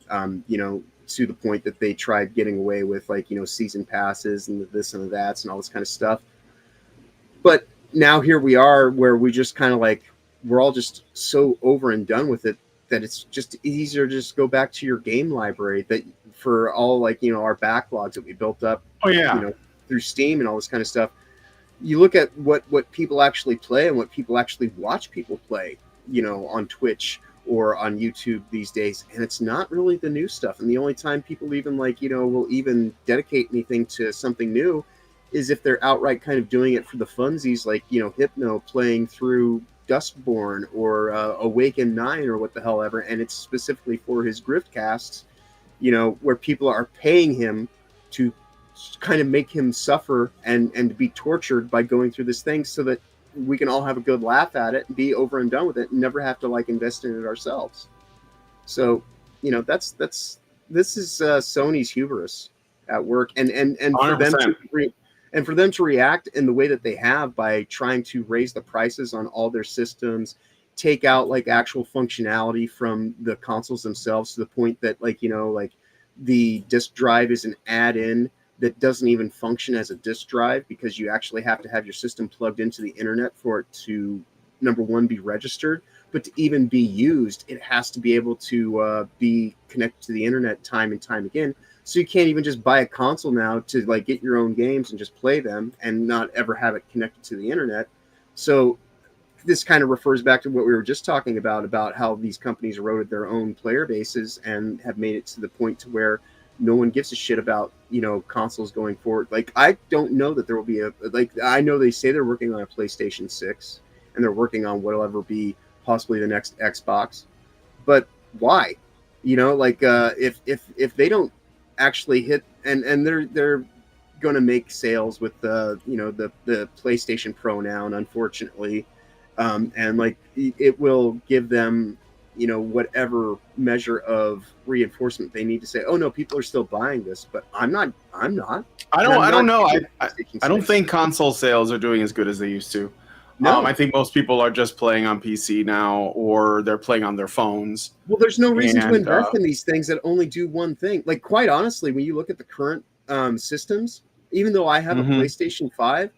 you know, to the point that they tried getting away with, like, you know, season passes and this and that's and all this kind of stuff. But now here we are, where we just kind of like, we're all just so over and done with it that it's just easier to just go back to your game library that for all, like, you know, our backlogs that we built up, you know, through Steam and all this kind of stuff. You look at what people actually play and what people actually watch people play, you know, on Twitch or on YouTube these days, and it's not really the new stuff. And the only time people even, like, you know, will even dedicate anything to something new is if they're outright kind of doing it for the funsies, like, you know, Hypno playing through Dustborn or Awaken 9 or what the hell ever, and it's specifically for his griftcasts, you know, where people are paying him to kind of make him suffer and be tortured by going through this thing, so that we can all have a good laugh at it and be over and done with it and never have to, like, invest in it ourselves. So, you know, this is Sony's hubris at work, and for them to and for them to react in the way that they have, by trying to raise the prices on all their systems, take out, like, actual functionality from the consoles themselves, to the point that, like, you know, like, the disk drive is an add-in that doesn't even function as a disk drive, because you actually have to have your system plugged into the internet for it to, number one, be registered, but to even be used, it has to be able to be connected to the internet time and time again. So you can't even just buy a console now to, like, get your own games and just play them and not ever have it connected to the internet. So this kind of refers back to what we were just talking about how these companies eroded their own player bases and have made it to the point to where no one gives a shit about, you know, consoles going forward. Like, I don't know that there will be I know they say they're working on a PlayStation 6 and they're working on what'll ever be possibly the next Xbox, but why? You know, like, if they don't actually hit, and they're going to make sales with the, you know, the PlayStation Pro now, and unfortunately, and, like, it will give them, you know, whatever measure of reinforcement they need to say, oh no, people are still buying this, but I'm not. I don't know. I don't think console sales are doing as good as they used to. No, I think most people are just playing on PC now, or they're playing on their phones. Well, there's no reason to invest in these things that only do one thing. Like, quite honestly, when you look at the current systems, even though I have a PlayStation 5,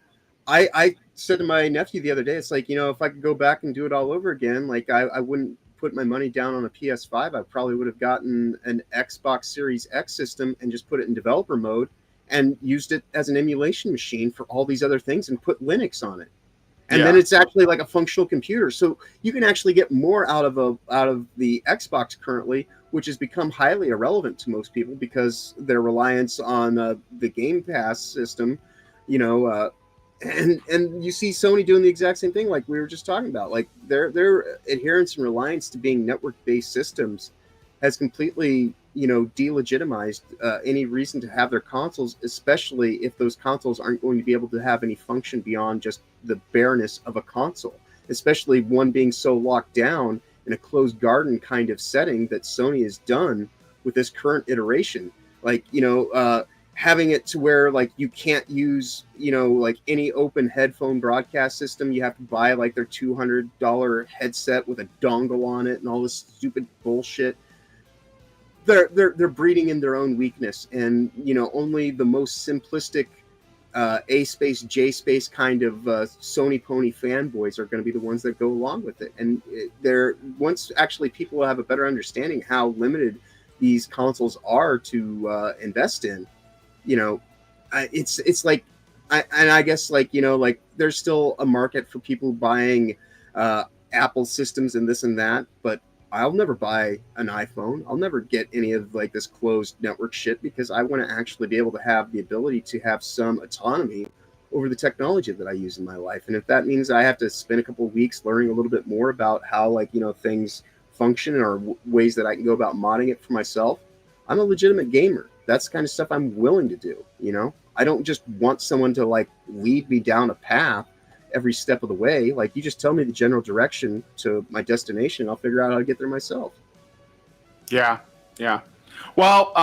I said to my nephew the other day, it's like, you know, if I could go back and do it all over again, like, I wouldn't put my money down on a PS5. I probably would have gotten an Xbox Series X system and just put it in developer mode and used it as an emulation machine for all these other things and put Linux on it. and then it's actually like a functional computer. So you can actually get more out of the Xbox currently, which has become highly irrelevant to most people because their reliance on the Game Pass system, you know, and you see Sony doing the exact same thing, like we were just talking about. Like their adherence and reliance to being network-based systems has completely, you know, delegitimized any reason to have their consoles, especially if those consoles aren't going to be able to have any function beyond just the bareness of a console, especially one being so locked down in a closed garden kind of setting that Sony has done with this current iteration. Like, you know, having it to where like you can't use, you know, like any open headphone broadcast system. You have to buy like their $200 headset with a dongle on it and all this stupid bullshit. They're breeding in their own weakness, and you know, only the most simplistic A space J space kind of Sony pony fanboys are going to be the ones that go along with it. And once actually people will have a better understanding how limited these consoles are to invest in, you know, it's like, I guess like, you know, like there's still a market for people buying Apple systems and this and that, but I'll never buy an iPhone. I'll never get any of like this closed network shit because I want to actually be able to have the ability to have some autonomy over the technology that I use in my life. And if that means I have to spend a couple of weeks learning a little bit more about how, like, you know, things function or ways that I can go about modding it for myself, I'm a legitimate gamer. That's the kind of stuff I'm willing to do. You know, I don't just want someone to like lead me down a path every step of the way. Like, you just tell me the general direction to my destination, I'll figure out how to get there myself. Yeah. Well,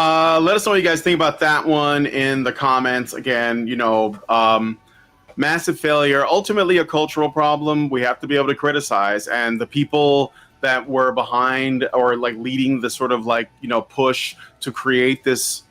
let us know what you guys think about that one in the comments. Again, you know, massive failure, ultimately a cultural problem. We have to be able to criticize, and the people that were behind or like leading the sort of like, you know, push to create this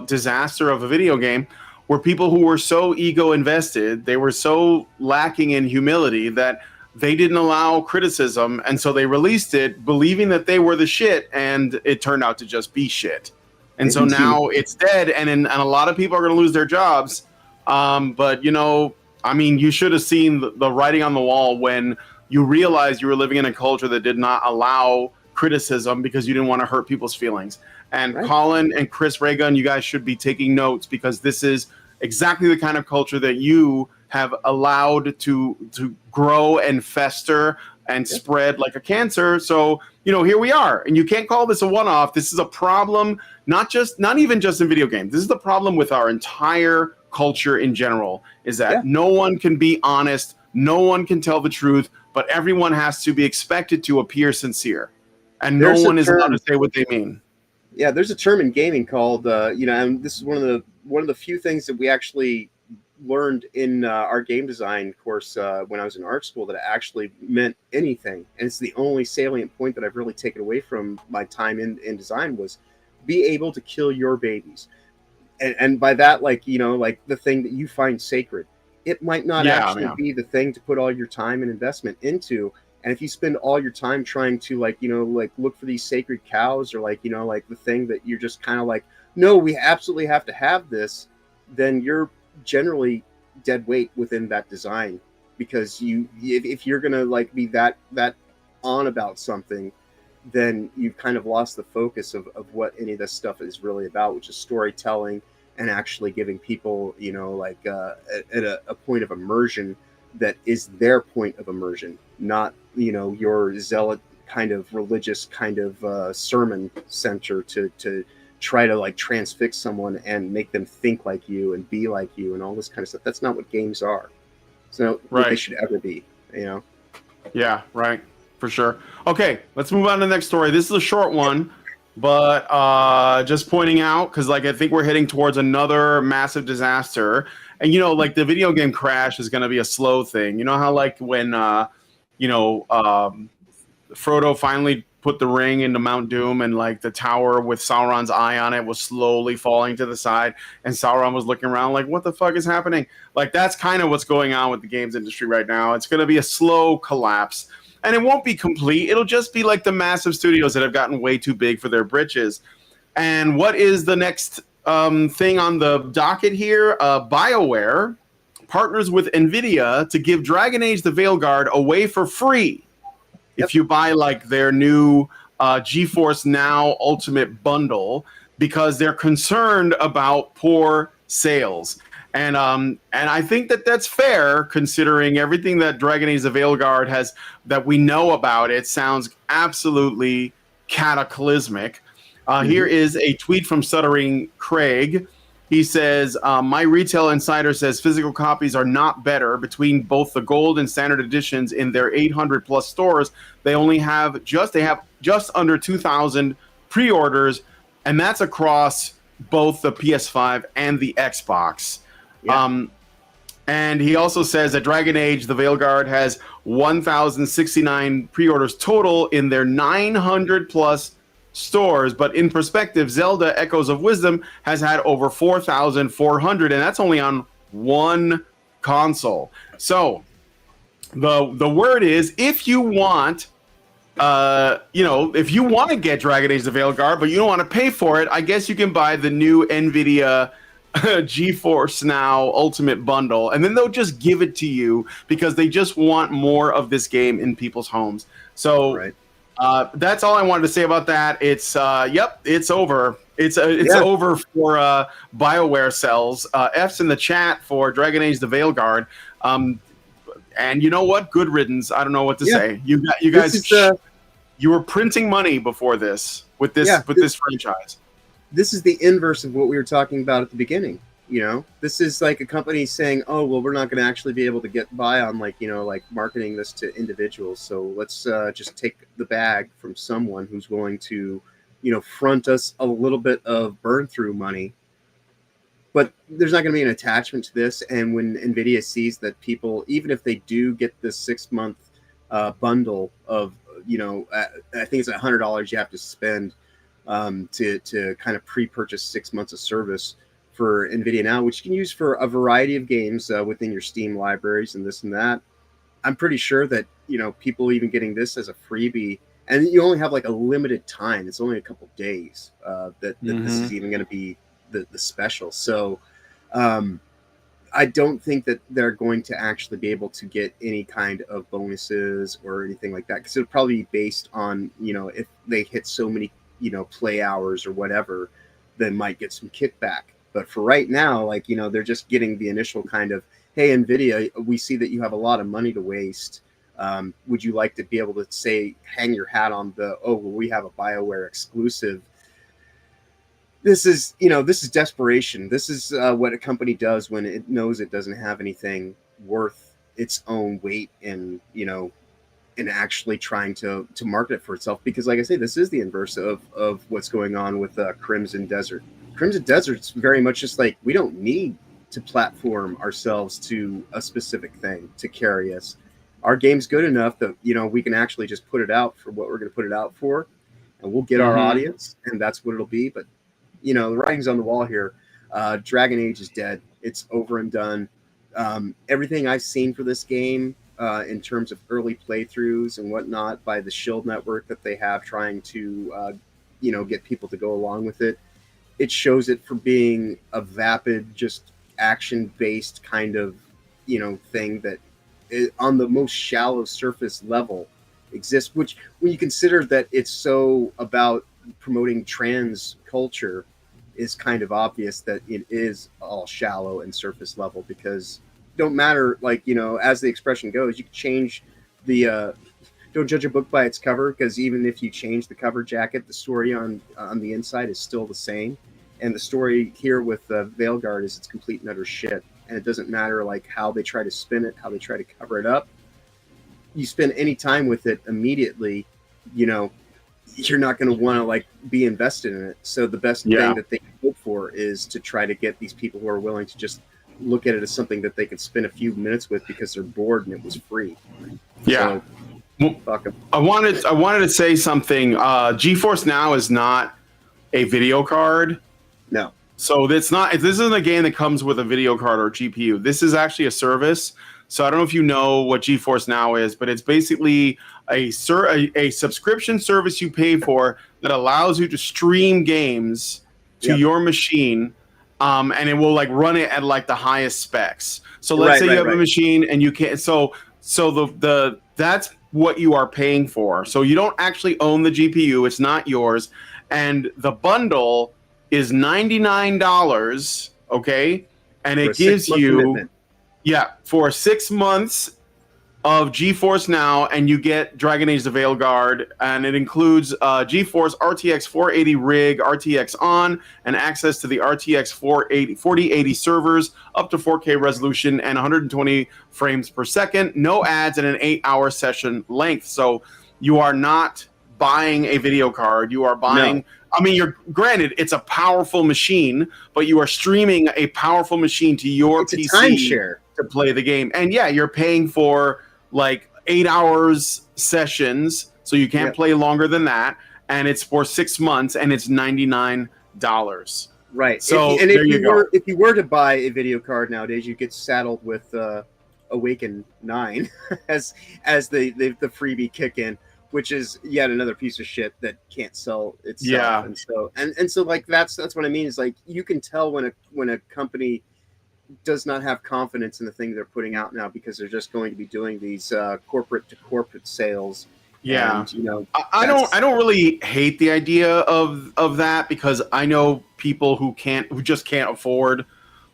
disaster of a video game were people who were so ego invested, they were so lacking in humility that they didn't allow criticism, and so they released it believing that they were the shit, and it turned out to just be shit. And so now it's dead, and a lot of people are going to lose their jobs. But, you know, I mean, you should have seen the writing on the wall when you realized you were living in a culture that did not allow criticism because you didn't want to hurt people's feelings. And right. Colin and Chris Raygun, you guys should be taking notes because this is exactly the kind of culture that you have allowed to grow and fester and spread like a cancer. So, you know, here we are. And you can't call this a one-off. This is a problem, not even just in video games. This is the problem with our entire culture in general, is that no one can be honest, no one can tell the truth, but everyone has to be expected to appear sincere. And no one is allowed to say what they mean. Yeah, there's a term in gaming called, you know, and this is one of the few things that we actually learned in our game design course when I was in art school that actually meant anything. And it's the only salient point that I've really taken away from my time in design was be able to kill your babies. And by that, like, you know, like the thing that you find sacred. It might not actually be the thing to put all your time and investment into. And if you spend all your time trying to, like, you know, like look for these sacred cows or like, you know, like the thing that you're just kind of like, no, we absolutely have to have this, then you're generally dead weight within that design. Because if you're going to like be that on about something, then you've kind of lost the focus of what any of this stuff is really about, which is storytelling and actually giving people, you know, like a point of immersion that is their point of immersion, not, you know, your zealot kind of religious kind of sermon center to try to like transfix someone and make them think like you and be like you and all this kind of stuff. That's not what games are. It's not what they should ever be, you know? Yeah, right. For sure. Okay, let's move on to the next story. This is a short one, but just pointing out, because like I think we're heading towards another massive disaster. And, you know, like the video game crash is going to be a slow thing. You know how like when, you know, Frodo finally put the ring into Mount Doom and like the tower with Sauron's eye on it was slowly falling to the side and Sauron was looking around like, what the fuck is happening? Like, that's kind of what's going on with the games industry right now. It's going to be a slow collapse. And it won't be complete. It'll just be like the massive studios that have gotten way too big for their britches. And what is the next thing on the docket here? BioWare partners with NVIDIA to give Dragon Age the Veilguard away for free if you buy like their new GeForce Now Ultimate Bundle, because they're concerned about poor sales. And I think that that's fair, considering everything that Dragon Age the Veilguard has that we know about. It sounds absolutely cataclysmic. Here is a tweet from Stuttering Craig. He says, my retail insider says physical copies are not better. Between both the gold and standard editions in their 800 plus stores, they have just under 2,000 pre-orders, and that's across both the PS5 and the Xbox. Yeah. And he also says that Dragon Age the Veilguard has 1,069 pre-orders total in their 900 plus stores, but in perspective, Zelda Echoes of Wisdom has had over 4,400, and that's only on one console. So the word is, if you want if you want to get Dragon Age the Veilguard but you don't want to pay for it, I guess you can buy the new NVIDIA GeForce Now Ultimate Bundle, and then they'll just give it to you because they just want more of this game in people's homes. So right. That's all I wanted to say about that. It's it's over. It's over for BioWare cells. F's in the chat for Dragon Age the Veilguard. And you know what? Good riddance. I don't know what to say. You guys, you were printing money before this with this franchise. This is the inverse of what we were talking about at the beginning. This is like a company saying, "Oh, well, we're not going to actually be able to get by on like marketing this to individuals. So let's just take the bag from someone who's willing to, front us a little bit of burn through money." But there's not going to be an attachment to this. And when NVIDIA sees that people, even if they do get this 6-month bundle of, I think it's $100 you have to spend to kind of pre-purchase 6 months of service for NVIDIA Now, which you can use for a variety of games within your Steam libraries and this and that. I'm pretty sure that, people even getting this as a freebie, and you only have like a limited time. It's only a couple days that this is even going to be the special. So I don't think that they're going to actually be able to get any kind of bonuses or anything like that, because it'll probably be based on, if they hit so many, play hours or whatever, then might get some kickback. But for right now, they're just getting the initial kind of, hey, NVIDIA, we see that you have a lot of money to waste. Would you like to be able to say, hang your hat on we have a BioWare exclusive? This is desperation. This is what a company does when it knows it doesn't have anything worth its own weight in, in actually trying to market it for itself. Because like I say, this is the inverse of what's going on with Crimson Desert. Crimson Desert's very much just like, we don't need to platform ourselves to a specific thing to carry us. Our game's good enough that, we can actually just put it out for what we're going to put it out for, and we'll get our audience, and that's what it'll be. But, the writing's on the wall here. Dragon Age is dead. It's over and done. Everything I've seen for this game in terms of early playthroughs and whatnot by the Shield network that they have trying to, get people to go along with it, it shows it for being a vapid, just action-based kind of, thing that on the most shallow surface level exists, which when you consider that it's so about promoting trans culture, is kind of obvious that it is all shallow and surface level, because don't matter, as the expression goes, you can change the don't judge a book by its cover, because even if you change the cover jacket, the story on the inside is still the same. And the story here with Veilguard is it's complete and utter shit. And it doesn't matter how they try to spin it, how they try to cover it up. You spend any time with it immediately, you're not going to want to be invested in it. So the best thing that they can hope for is to try to get these people who are willing to just look at it as something that they could spend a few minutes with because they're bored and it was free. Yeah. So, fuck 'em. I wanted to say something. GeForce Now is not a video card. No. So this isn't a game that comes with a video card or GPU. This is actually a service. So I don't know if you know what GeForce Now is, but it's basically a subscription service you pay for that allows you to stream games to your machine and it will like run it at like the highest specs. So let's say you have a machine and you can't. So the that's what you are paying for. So you don't actually own the GPU; it's not yours, and the bundle is $99. Okay, and it gives you commitment. For 6 months of GeForce Now, and you get Dragon Age: The Veilguard, and it includes GeForce RTX 480 rig, RTX on, and access to the RTX 4080 servers, up to 4K resolution and 120 frames per second, no ads, and an 8-hour session length. So you are not buying a video card. You are buying. No. I mean, you're granted it's a powerful machine, but you are streaming a powerful machine to your PC timeshare to play the game, and you're paying for like 8 hours sessions, so you can't play longer than that, and it's for 6 months, and it's $99. Right. So if you were to buy a video card nowadays, you get saddled with Awaken 9 as the freebie kick in, which is yet another piece of shit that can't sell itself. Yeah. And so like that's what I mean is like you can tell when a company does not have confidence in the thing they're putting out now because they're just going to be doing these corporate to corporate sales. Yeah, and, you know, I don't really hate the idea of that because I know people who just can't afford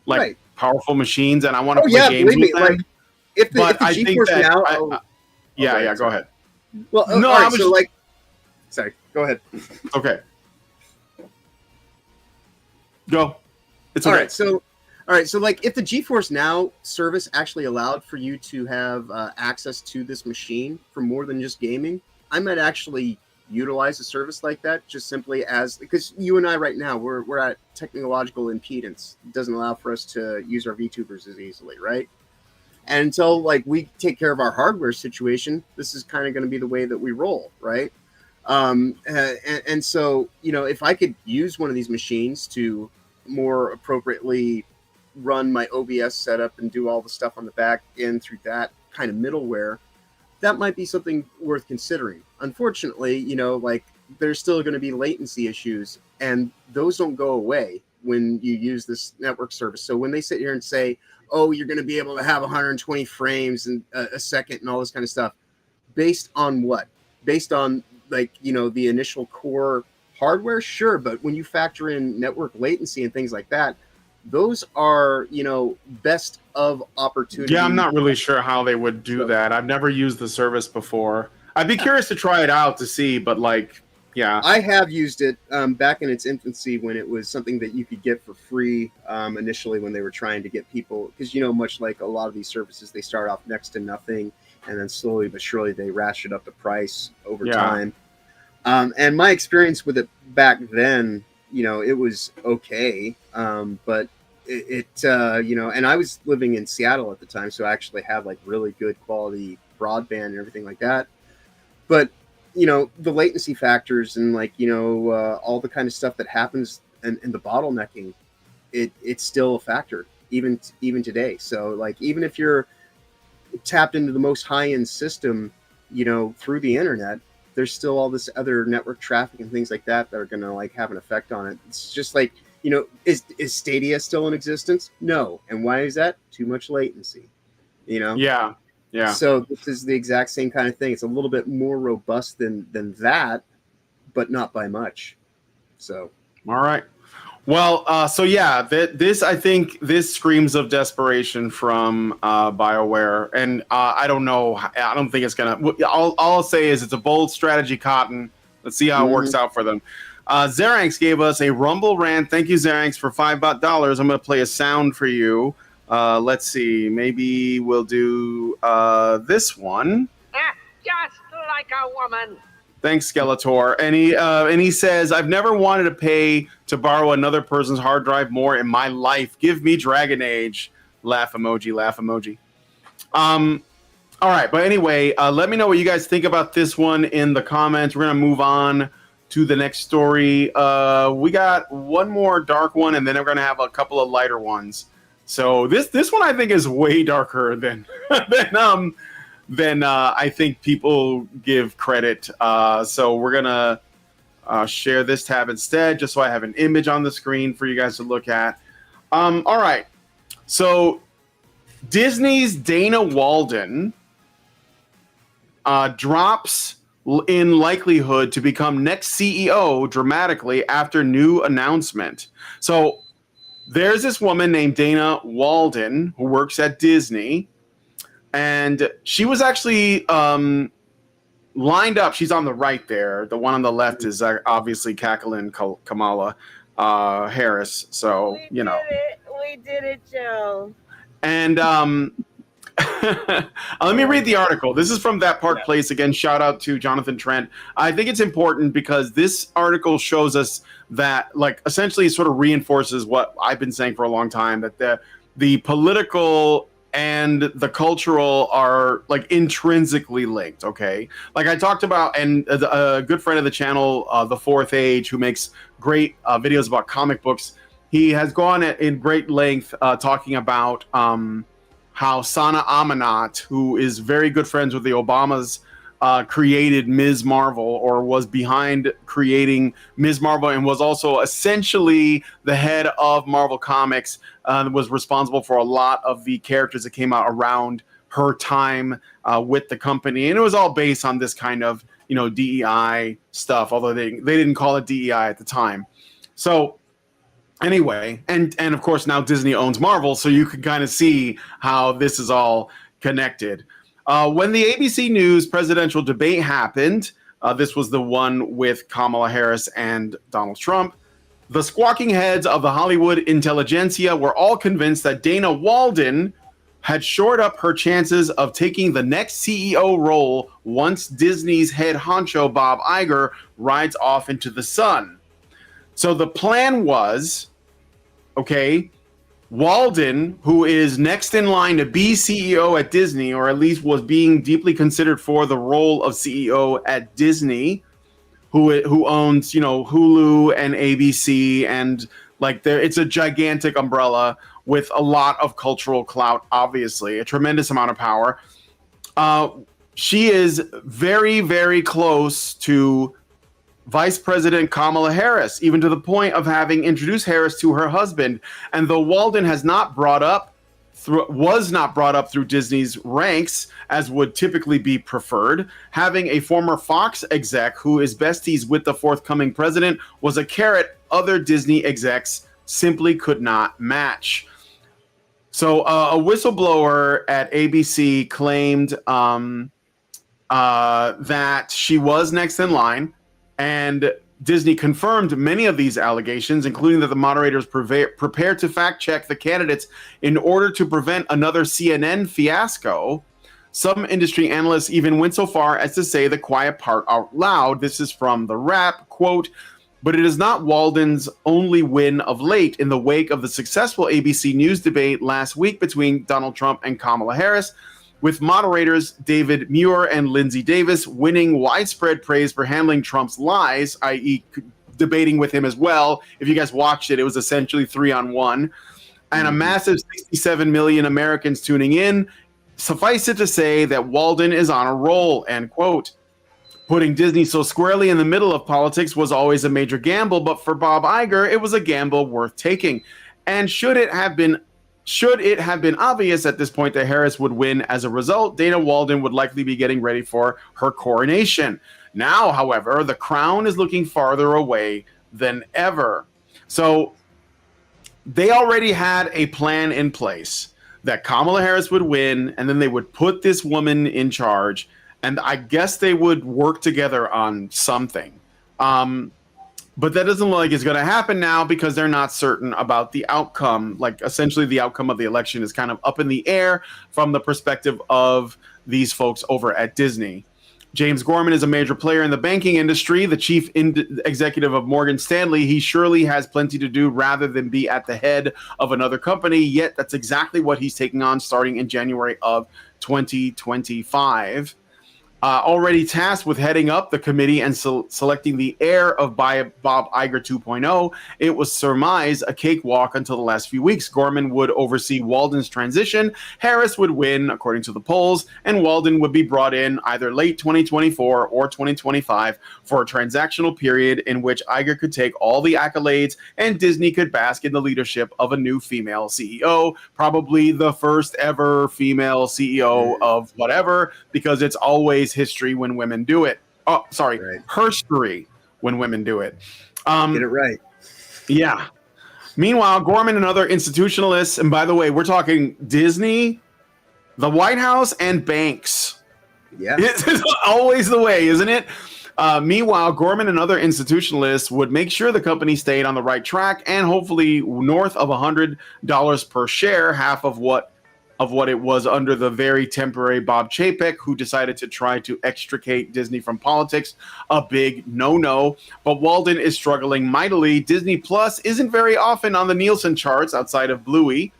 like powerful machines, and I want to play games with them. Like, if the GeForce Now, go ahead. Well, sorry, go ahead. Okay, go. It's okay. All right, so like if the GeForce Now service actually allowed for you to have access to this machine for more than just gaming, I might actually utilize a service like that just simply because you and I right now, we're at technological impedance. It doesn't allow for us to use our VTubers as easily, right? And until like we take care of our hardware situation, this is kind of going to be the way that we roll, right? And so, you know, if I could use one of these machines to more appropriately run my OBS setup and do all the stuff on the back end through that kind of middleware, that might be something worth considering. Unfortunately, you know, like there's still going to be latency issues, and those don't go away when you use this network service. So when they sit here and say, oh, you're going to be able to have 120 frames in a second and all this kind of stuff, based on what? Based on like, you know, the initial core hardware? Sure. But when you factor in network latency and things like that, those are, you know, best of opportunity. Yeah, I'm not really sure how they would do that. I've never used the service before. I'd be curious to try it out to see, but like, yeah. I have used it back in its infancy when it was something that you could get for free initially when they were trying to get people, because, you know, much like a lot of these services, they start off next to nothing, and then slowly but surely they ratchet up the price over time. And my experience with it back then, you know, it was okay, but it you know, and I was living in Seattle at the time, so I actually had like really good quality broadband and everything like that. But, you know, the latency factors and like, you know, all the kind of stuff that happens and the bottlenecking, it's still a factor even today. So like, even if you're tapped into the most high-end system, you know, through the internet, there's still all this other network traffic and things like that are going to like have an effect on it. It's just like, you know, is Stadia still in existence? No. And why is that? Too much latency, you know? Yeah. Yeah. So this is the exact same kind of thing. It's a little bit more robust than that, but not by much. So. All right. Well, so yeah, I think this screams of desperation from BioWare, and I don't know. I don't think it's gonna. All I'll say is it's a bold strategy, Cotton. Let's see how it works out for them. Xeranx gave us a Rumble rant. Thank you, Xeranx, for $5. I'm gonna play a sound for you. Let's see. Maybe we'll do this one. Just like a woman. Thanks, Skeletor. And he says, I've never wanted to pay to borrow another person's hard drive more in my life. Give me Dragon Age. Laugh emoji, laugh emoji. All right, but anyway, let me know what you guys think about this one in the comments. We're going to move on to the next story. We got one more dark one, and then we're going to have a couple of lighter ones. So this one I think is way darker than I think people give credit. So we're going to share this tab instead, just so I have an image on the screen for you guys to look at. All right. So Disney's Dana Walden drops in likelihood to become next CEO dramatically after new announcement. So there's this woman named Dana Walden who works at Disney, and she was actually lined up. She's on the right there. The one on the left is obviously Jacqueline Kamala Harris. So, you know. We did it, Joe. And let me read the article. This is from That Park Place. Again, shout out to Jonathan Trent. I think it's important because this article shows us that, like, essentially sort of reinforces what I've been saying for a long time, that the political and the cultural are, like, intrinsically linked, okay? Like I talked about, and a good friend of the channel, The Fourth Age, who makes great videos about comic books, he has gone in great length talking about how Sana Amanat, who is very good friends with the Obamas, created Ms. Marvel, or was behind creating Ms. Marvel, and was also essentially the head of Marvel Comics, was responsible for a lot of the characters that came out around her time with the company. And it was all based on this kind of, you know, DEI stuff, although they didn't call it DEI at the time. So anyway, and of course now Disney owns Marvel, so you can kind of see how this is all connected. When the ABC News presidential debate happened, this was the one with Kamala Harris and Donald Trump, the squawking heads of the Hollywood intelligentsia were all convinced that Dana Walden had shored up her chances of taking the next CEO role once Disney's head honcho Bob Iger rides off into the sun. So the plan was, okay, Walden, who is next in line to be CEO at Disney, or at least was being deeply considered for the role of CEO at Disney, who owns, you know, Hulu and ABC, and like it's a gigantic umbrella with a lot of cultural clout, obviously, a tremendous amount of power. She is very, very close to Vice President Kamala Harris, even to the point of having introduced Harris to her husband. And though Walden was not brought up through Disney's ranks, as would typically be preferred, having a former Fox exec who is besties with the forthcoming president was a carrot other Disney execs simply could not match. So a whistleblower at ABC claimed that she was next in line, and Disney confirmed many of these allegations, including that the moderators prepared to fact-check the candidates in order to prevent another CNN fiasco. Some industry analysts even went so far as to say the quiet part out loud. This is from The Wrap, quote, "But it is not Walden's only win of late. In the wake of the successful ABC News debate last week between Donald Trump and Kamala Harris, with moderators David Muir and Lindsay Davis winning widespread praise for handling Trump's lies, i.e. debating with him as well. If you guys watched it, it was essentially 3-on-1. And a massive 67 million Americans tuning in. Suffice it to say that Walden is on a roll," end quote. Putting Disney so squarely in the middle of politics was always a major gamble, but for Bob Iger, it was a gamble worth taking. And should it have been obvious at this point that Harris would win as a result, Dana Walden would likely be getting ready for her coronation. Now, however, the crown is looking farther away than ever. So they already had a plan in place that Kamala Harris would win, and then they would put this woman in charge, and I guess they would work together on something. But that doesn't look like it's going to happen now because they're not certain about the outcome. Like, essentially, the outcome of the election is kind of up in the air from the perspective of these folks over at Disney. James Gorman is a major player in the banking industry, the chief executive of Morgan Stanley. He surely has plenty to do rather than be at the head of another company, yet that's exactly what he's taking on starting in January of 2025. already tasked with heading up the committee and selecting the heir of Bob Iger 2.0. It was surmised a cakewalk until the last few weeks. Gorman would oversee Walden's transition. Harris would win, according to the polls, and Walden would be brought in either late 2024 or 2025 for a transactional period in which Iger could take all the accolades and Disney could bask in the leadership of a new female CEO, probably the first ever female CEO of whatever, because it's always history when women do it. Oh, sorry, herstory when women do it. Get it right. Yeah. Meanwhile, Gorman and other institutionalists, and by the way, we're talking Disney, the White House, and banks. Yeah. It's always the way, isn't it? Meanwhile, Gorman and other institutionalists would make sure the company stayed on the right track and hopefully north of $100 per share, half of what it was under the very temporary Bob Chapek, who decided to try to extricate Disney from politics. A big no-no. But Walden is struggling mightily. Disney Plus isn't very often on the Nielsen charts outside of Bluey.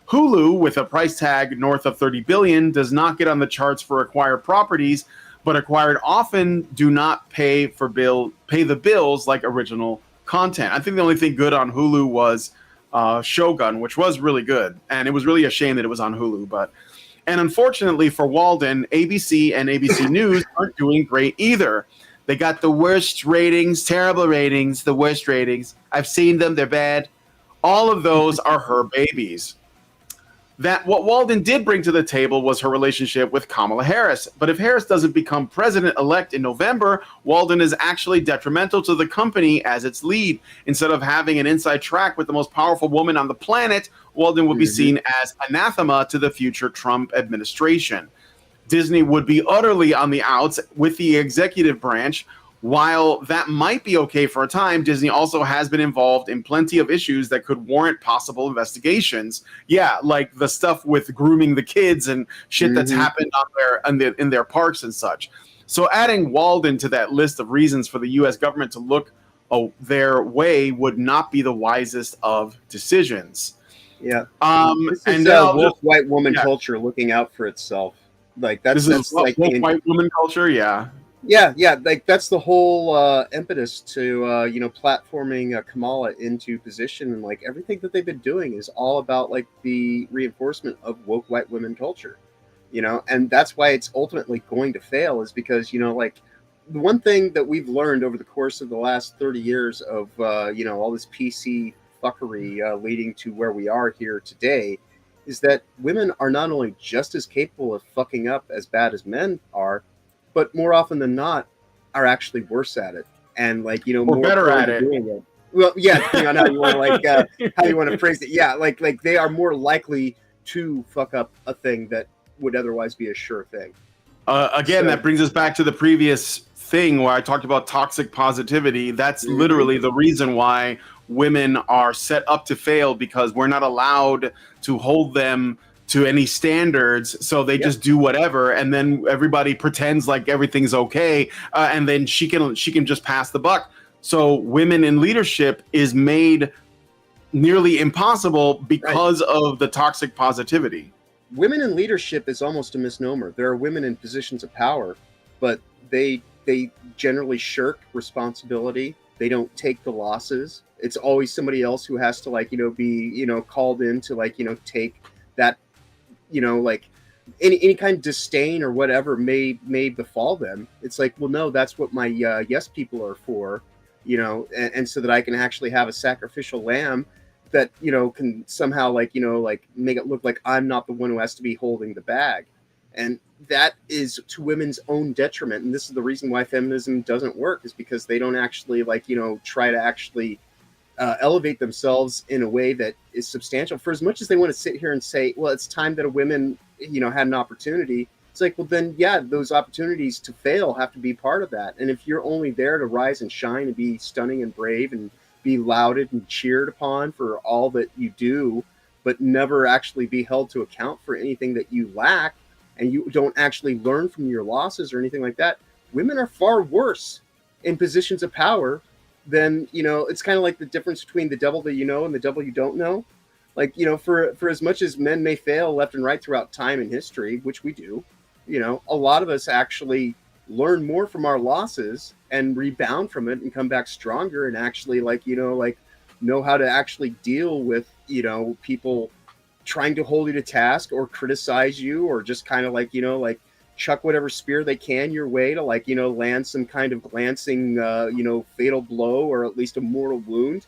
Hulu, with a price tag north of $30 billion, does not get on the charts for acquired properties, but acquired often do not pay the bills like original content. I think the only thing good on Hulu was Shogun, which was really good, and it was really a shame that it was on Hulu. And unfortunately for Walden, ABC and ABC News aren't doing great either. They got the worst ratings, terrible ratings, the worst ratings. I've seen them; they're bad. All of those are her babies. That what Walden did bring to the table was her relationship with Kamala Harris. But if Harris doesn't become president-elect in November, Walden is actually detrimental to the company as its lead. Instead of having an inside track with the most powerful woman on the planet, Walden would be seen as anathema to the future Trump administration. Disney would be utterly on the outs with the executive branch. While that might be okay for a time, Disney also has been involved in plenty of issues that could warrant possible investigations. Yeah, like the stuff with grooming the kids and shit that's happened in their parks and such. So adding Walden to that list of reasons for the U.S. government to look their way would not be the wisest of decisions. Yeah. This is woke white woman culture looking out for itself. Like that's like woke white woman culture. Yeah. Yeah, like that's the whole impetus to platforming Kamala into position, and like everything that they've been doing is all about like the reinforcement of woke white women culture, and that's why it's ultimately going to fail, is because like the one thing that we've learned over the course of the last 30 years of all this PC fuckery leading to where we are here today is that women are not only just as capable of fucking up as bad as men are, but more often than not, are actually worse at it, and more better at it. Doing it. Well, yeah, depending on how you want to how you want to phrase it. Yeah, like they are more likely to fuck up a thing that would otherwise be a sure thing. That brings us back to the previous thing where I talked about toxic positivity. That's literally the reason why women are set up to fail, because we're not allowed to hold them to any standards, so they just do whatever, and then everybody pretends like everything's okay, and then she can just pass the buck. So women in leadership is made nearly impossible because of the toxic positivity. Women in leadership is almost a misnomer. There are women in positions of power, but they generally shirk responsibility. They don't take the losses. It's always somebody else who has to be called in to take that. Any kind of disdain or whatever may befall them. It's like, well, no, that's what my yes people are for, and so that I can actually have a sacrificial lamb that can somehow make it look like I'm not the one who has to be holding the bag, and that is to women's own detriment. And this is the reason why feminism doesn't work, is because they don't actually try to actually elevate themselves in a way that is substantial. For as much as they want to sit here and say, well, it's time that a woman, had an opportunity. It's like, well, then, yeah, those opportunities to fail have to be part of that. And if you're only there to rise and shine and be stunning and brave and be lauded and cheered upon for all that you do, but never actually be held to account for anything that you lack, and you don't actually learn from your losses or anything like that, women are far worse in positions of power than, it's kind of like the difference between the devil that you know and the devil you don't know. For as much as men may fail left and right throughout time and history, which we do, a lot of us actually learn more from our losses and rebound from it and come back stronger and actually know how to actually deal with, people trying to hold you to task or criticize you or just kind of chuck whatever spear they can your way to land some kind of glancing, fatal blow or at least a mortal wound.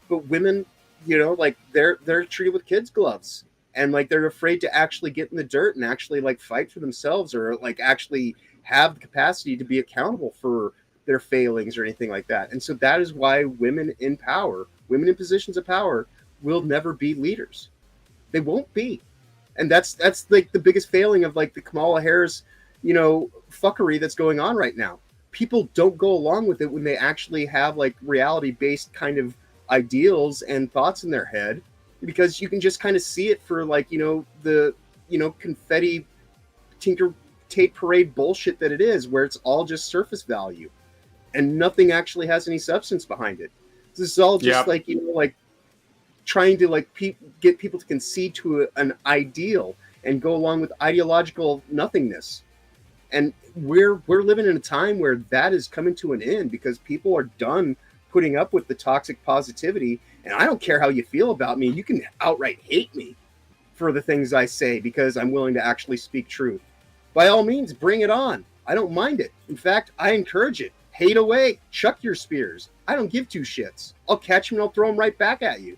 But women, they're treated with kids' gloves. And they're afraid to actually get in the dirt and actually fight for themselves or actually have the capacity to be accountable for their failings or anything like that. And so that is why women in power, women in positions of power, will never be leaders. They won't be. And that's the biggest failing of the Kamala Harris, fuckery that's going on right now. People don't go along with it when they actually have reality-based kind of ideals and thoughts in their head, because you can just kind of see it for the confetti Tinker Tape parade bullshit that it is, where it's all just surface value and nothing actually has any substance behind it. This is all just trying to get people to concede to an ideal and go along with ideological nothingness. And we're living in a time where that is coming to an end because people are done putting up with the toxic positivity. And I don't care how you feel about me. You can outright hate me for the things I say because I'm willing to actually speak truth. By all means, bring it on. I don't mind it. In fact, I encourage it. Hate away. Chuck your spears. I don't give two shits. I'll catch them and I'll throw them right back at you.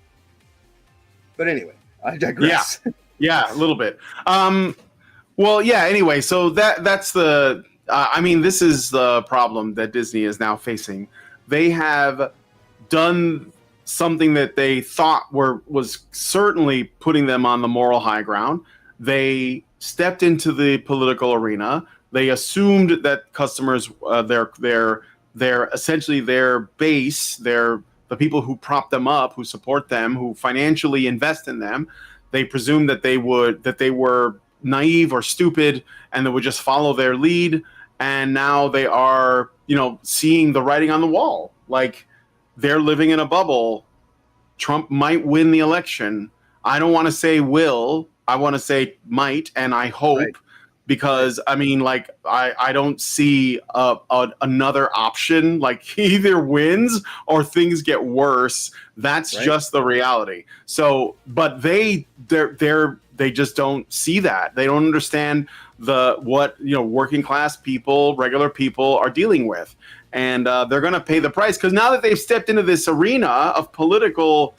But anyway, I digress. Yeah, a little bit. Well, yeah, anyway, so that's the... this is the problem that Disney is now facing. They have done something that they thought was certainly putting them on the moral high ground. They stepped into the political arena. They assumed that customers, they're essentially their base, the people who prop them up, who support them, who financially invest in them. They presumed that they were naive or stupid and they would just follow their lead. And now they are, seeing the writing on the wall. They're living in a bubble. Trump might win the election. I don't want to say will. I want to say might, and I hope, right. Because I don't see another option. He either wins or things get worse. That's right. Just the reality. So, but they just don't see that. They don't understand what working class people, regular people are dealing with, and they're going to pay the price because now that they've stepped into this arena of political,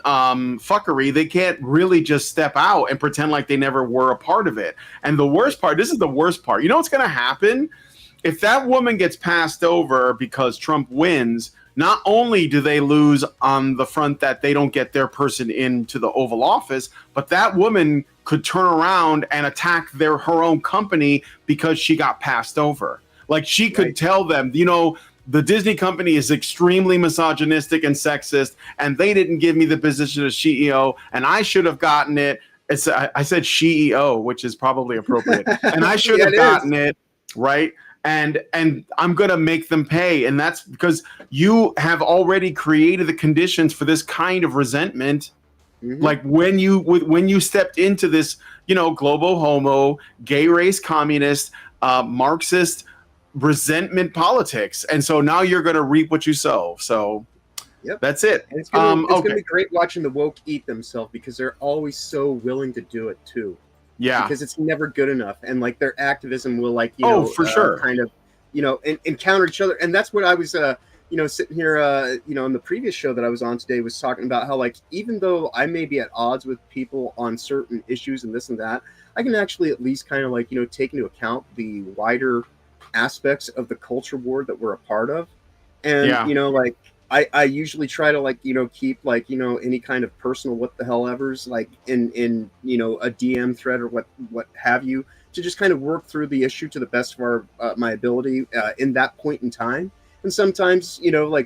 fuckery, they can't really just step out and pretend like they never were a part of it. And the worst part, this is the worst part. You know what's going to happen? If that woman gets passed over because Trump wins, not only do they lose on the front that they don't get their person into the Oval Office, but that woman could turn around and attack her own company because she got passed over. She could tell them, the Disney company is extremely misogynistic and sexist, and they didn't give me the position of CEO, and I should have gotten it. I said CEO, which is probably appropriate, and I should have gotten it, right? And I'm going to make them pay, and that's because you have already created the conditions for this kind of resentment. Mm-hmm. When you stepped into this, global homo, gay race, communist, Marxist resentment politics, and so now you're going to reap what you sow. So yep. That's it. And it's going to be great watching the woke eat themselves because they're always so willing to do it too. Yeah, because it's never good enough, and their activism will for sure kind of encounter each other, and that's what I was sitting here in the previous show that I was on today was talking about how even though I may be at odds with people on certain issues and this and that, I can actually at least kind of take into account the wider aspects of the culture war that we're a part of. And I usually try to keep any kind of personal what the hell ever's in a DM thread or what have you, to just kind of work through the issue to the best of our my ability in that point in time. And sometimes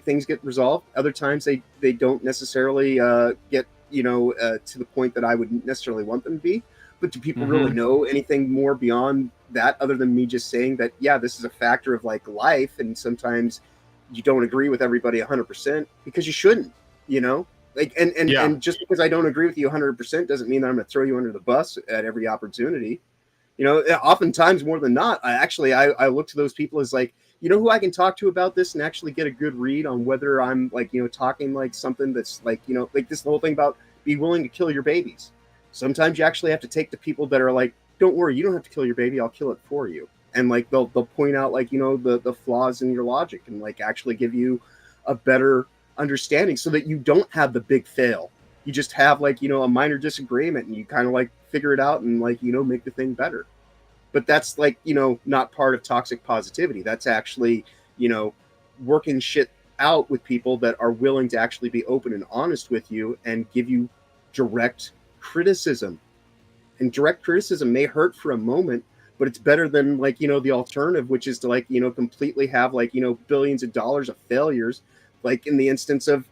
things get resolved, other times they don't necessarily get to the point that I would necessarily want them to be. But do people really know anything more beyond that other than me just saying that, yeah, this is a factor of life, and sometimes you don't agree with everybody 100% because you shouldn't, and just because I don't agree with you 100% doesn't mean that I'm going to throw you under the bus at every opportunity. You know, oftentimes more than not, I look to those people as like, you know, who I can talk to about this and actually get a good read on whether I'm like, you know, talking like something that's like, you know, like this whole thing about be willing to kill your babies. Sometimes you actually have to take the people that are like, don't worry, you don't have to kill your baby, I'll kill it for you. And like they'll point out like, you know, the flaws in your logic and like actually give you a better understanding so that you don't have the big fail. You just have like, you know, a minor disagreement and you kind of like figure it out and like, you know, make the thing better. But that's like, you know, not part of toxic positivity. That's actually, you know, working shit out with people that are willing to actually be open and honest with you and give you direct criticism. And direct criticism may hurt for a moment, but it's better than like, you know, the alternative, which is to like, you know, completely have like, you know, billions of dollars of failures, like in the instance of,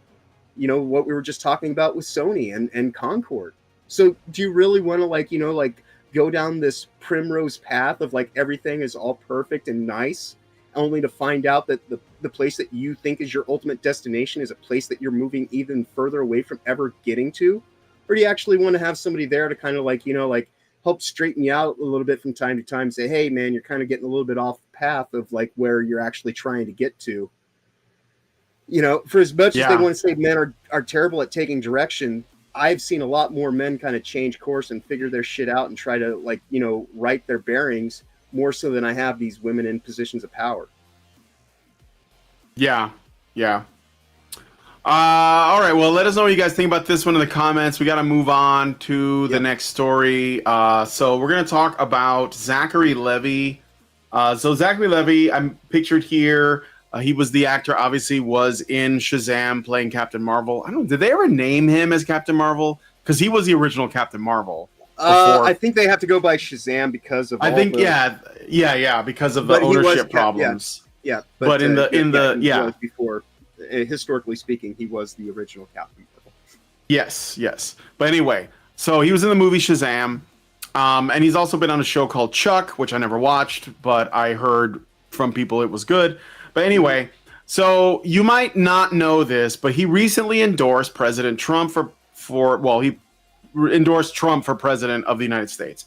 you know, what we were just talking about with Sony and Concord. So do you really want to like, you know, like go down this primrose path of like everything is all perfect and nice, only to find out that the place that you think is your ultimate destination is a place that you're moving even further away from ever getting to? Or do you actually want to have somebody there to kind of like, you know, like help straighten you out a little bit from time to time, say, hey man, you're kind of getting a little bit off path of like where you're actually trying to get to. You know, for as much as they want to say men are terrible at taking direction, I've seen a lot more men kind of change course and figure their shit out and try to like, you know, right their bearings more so than I have these women in positions of power. Yeah. All right. Well, let us know what you guys think about this one in the comments. We got to move on to the next story. So we're going to talk about Zachary Levi. So Zachary Levi, I'm pictured here. He was the actor, obviously, was in Shazam playing Captain Marvel. I don't know, did they ever name him as Captain Marvel? Because he was the original Captain Marvel. I think they have to go by Shazam because of because of the ownership problems. But in the before, historically speaking, he was the original Captain Marvel. Yes. But anyway, so he was in the movie Shazam, and he's also been on a show called Chuck, which I never watched, but I heard from people it was good. But anyway, so you might not know this, but he recently endorsed President Trump he endorsed Trump for president of the United States.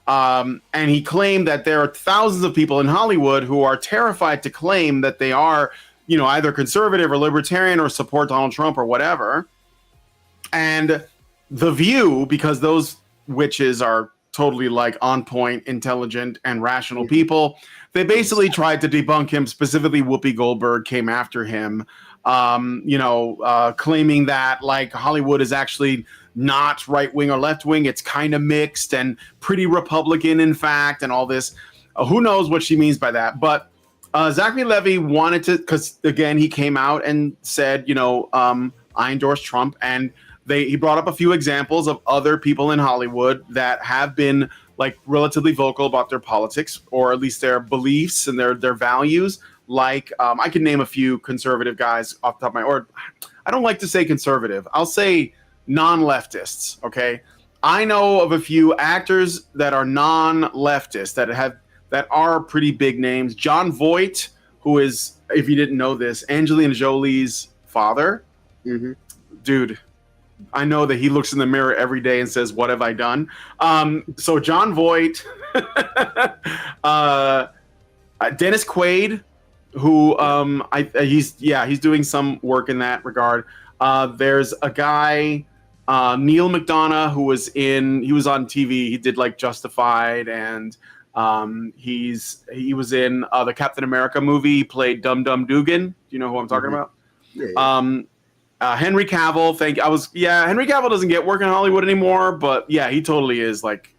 And he claimed that there are thousands of people in Hollywood who are terrified to claim that they are, you know, either conservative or libertarian or support Donald Trump or whatever. And The View, because those witches are totally like on point, intelligent, and rational people, they basically tried to debunk him. Specifically, Whoopi Goldberg came after him, claiming that like Hollywood is actually not right wing or left wing. It's kind of mixed and pretty Republican, in fact, and all this. Who knows what she means by that? But Zachary Levi wanted to, because again, he came out and said, I endorse Trump, and he brought up a few examples of other people in Hollywood that have been like relatively vocal about their politics, or at least their beliefs and their values. Like I can name a few conservative guys off the top of my, or I don't like to say conservative. I'll say non-leftists. Okay, I know of a few actors that are non-leftists that are pretty big names. John Voight, who is, if you didn't know this, Angelina Jolie's father. Mm-hmm. Dude, I know that he looks in the mirror every day and says, "What have I done?" So John Voight, Dennis Quaid, who he's doing some work in that regard. There's a guy, Neil McDonough, who was on TV. He did like Justified, and he was in the Captain America movie. He played Dum Dum Dugan. Do you know who I'm talking about? Yeah. Henry Cavill, Henry Cavill doesn't get work in Hollywood anymore, but yeah, he totally is. Like,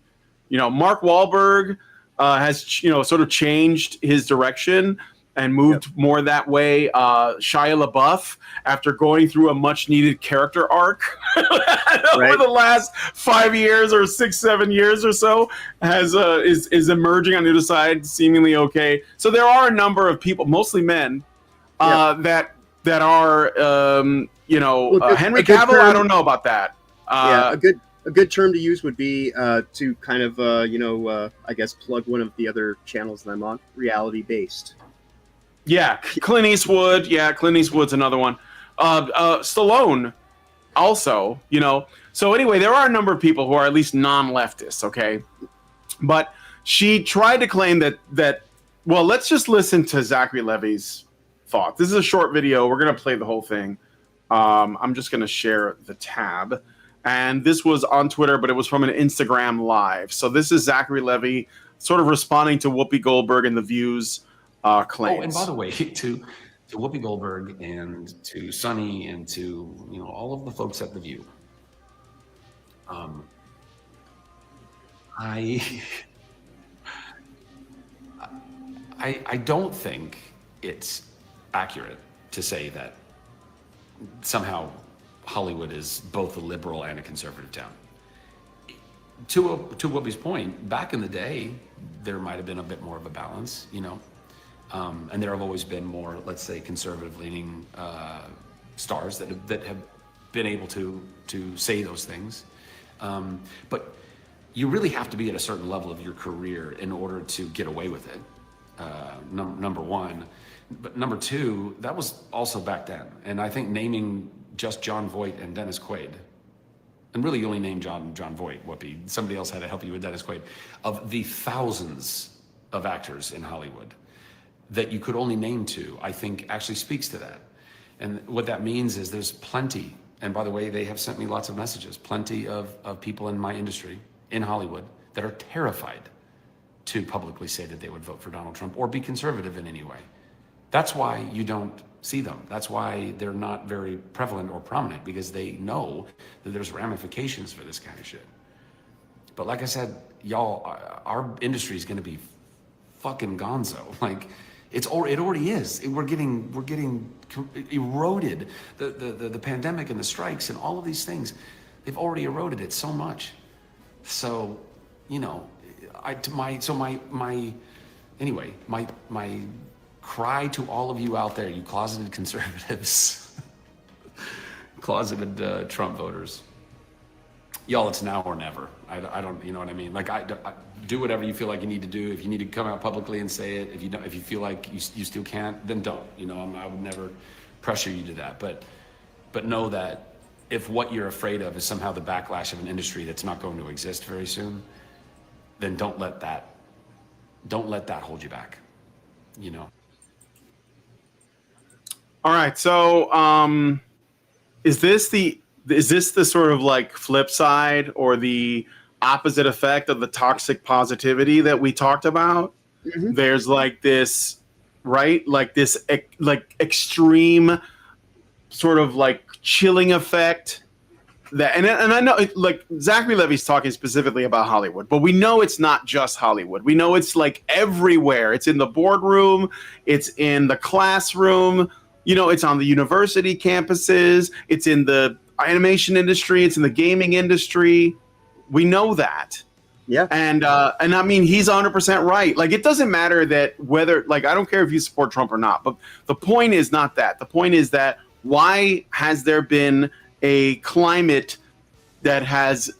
Mark Wahlberg has, sort of changed his direction and moved more that way. Shia LaBeouf, after going through a much needed character arc over the last 5 years or 6-7 years or so, has is emerging on the other side, seemingly okay. So there are a number of people, mostly men, that are Henry Cavill. I don't know about that. A good term to use would be to kind of I guess plug one of the other channels that I'm on, reality based. Yeah, Clint Eastwood. Yeah, Clint Eastwood's another one. Stallone also, So anyway, there are a number of people who are at least non-leftists, okay? But she tried to claim that. Well, let's just listen to Zachary Levy's thought. This is a short video. We're gonna play the whole thing. I'm just gonna share the tab, and this was on Twitter, but it was from an Instagram live. So this is Zachary Levy sort of responding to Whoopi Goldberg and the Views claims. Oh, and by the way, to Whoopi Goldberg and to Sony and to all of the folks at the View. I don't think it's accurate to say that somehow Hollywood is both a liberal and a conservative town. To Whoopi's point, back in the day, there might have been a bit more of a balance, and there have always been more, let's say, conservative-leaning stars that have been able to say those things. But you really have to be at a certain level of your career in order to get away with it. Number one. But number two, that was also back then. And I think naming just John Voight and Dennis Quaid, and really you only named John Voight, Whoopi. Somebody else had to help you with Dennis Quaid. Of the thousands of actors in Hollywood that you could only name two, I think actually speaks to that. And what that means is there's plenty, and by the way, they have sent me lots of messages, plenty of people in my industry, in Hollywood, that are terrified to publicly say that they would vote for Donald Trump or be conservative in any way. That's why you don't see them. That's why they're not very prevalent or prominent, because they know that there's ramifications for this kind of shit. But like I said, y'all, our industry is going to be fucking gonzo. Like, it already is. We're getting eroded. The pandemic and the strikes and all of these things, they've already eroded it so much. So, my cry to all of you out there, you closeted conservatives, closeted Trump voters, y'all, it's now or never. I don't, you know what I mean? Like, I do whatever you feel like you need to do. If you need to come out publicly and say it, if you feel like you still can't, then don't. I would never pressure you to that. But know that if what you're afraid of is somehow the backlash of an industry that's not going to exist very soon, then don't let that hold you back. All right. So, is this the sort of like flip side or the opposite effect of the toxic positivity that we talked about? Mm-hmm. There's like this, right? Like this, like extreme sort of like chilling effect that, and I know like Zachary Levy's talking specifically about Hollywood, but we know it's not just Hollywood. We know it's like everywhere. It's in the boardroom. It's in the classroom. It's on the university campuses. It's in the animation industry. It's in the gaming industry. We know that. Yeah. And I mean, he's 100% right. Like, it doesn't matter that whether, like, I don't care if you support Trump or not, but the point is not that. The point is that why has there been a climate that has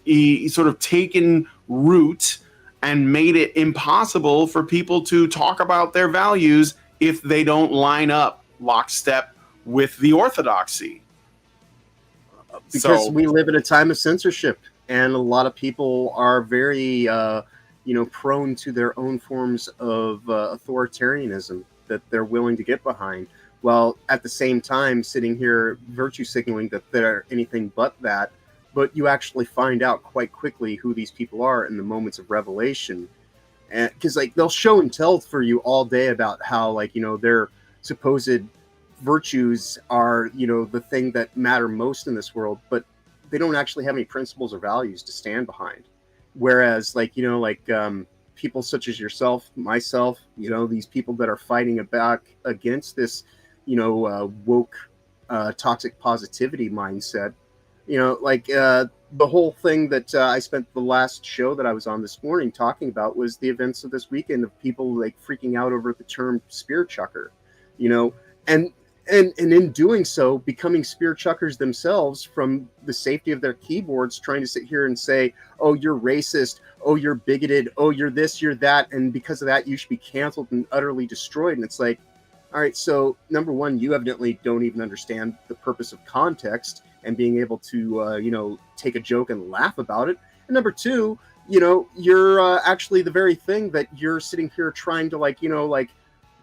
sort of taken root and made it impossible for people to talk about their values if they don't line up lockstep with the orthodoxy? Because we live in a time of censorship, and a lot of people are very prone to their own forms of authoritarianism that they're willing to get behind, while at the same time sitting here virtue signaling that they're anything but that. But you actually find out quite quickly who these people are in the moments of revelation, and because like they'll show and tell for you all day about how their supposed virtues are the thing that matter most in this world, but they don't actually have any principles or values to stand behind. Whereas people such as yourself, myself, these people that are fighting back against this woke toxic positivity mindset, the whole thing that I spent the last show that I was on this morning talking about was the events of this weekend of people like freaking out over the term spear chucker, and in doing so, becoming spear chuckers themselves from the safety of their keyboards, trying to sit here and say, oh, you're racist, oh, you're bigoted, oh, you're this, you're that, and because of that, you should be canceled and utterly destroyed. And it's like, all right, so number one, you evidently don't even understand the purpose of context and being able to, take a joke and laugh about it. And number two, you're actually the very thing that you're sitting here trying to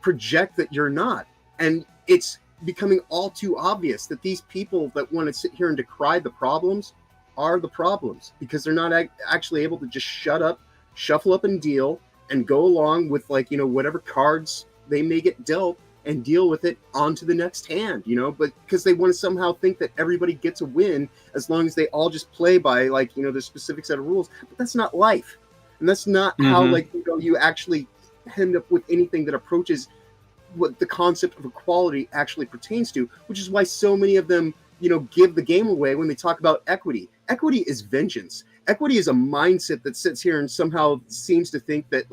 project that you're not. And it's becoming all too obvious that these people that want to sit here and decry the problems are the problems, because they're not actually able to just shut up, shuffle up and deal, and go along with whatever cards they may get dealt and deal with it onto the next hand, but because they want to somehow think that everybody gets a win as long as they all just play by the specific set of rules. But that's not life. And that's not how you actually end up with anything that approaches what the concept of equality actually pertains to, which is why so many of them, give the game away when they talk about equity. Equity is vengeance. Equity is a mindset that sits here and somehow seems to think that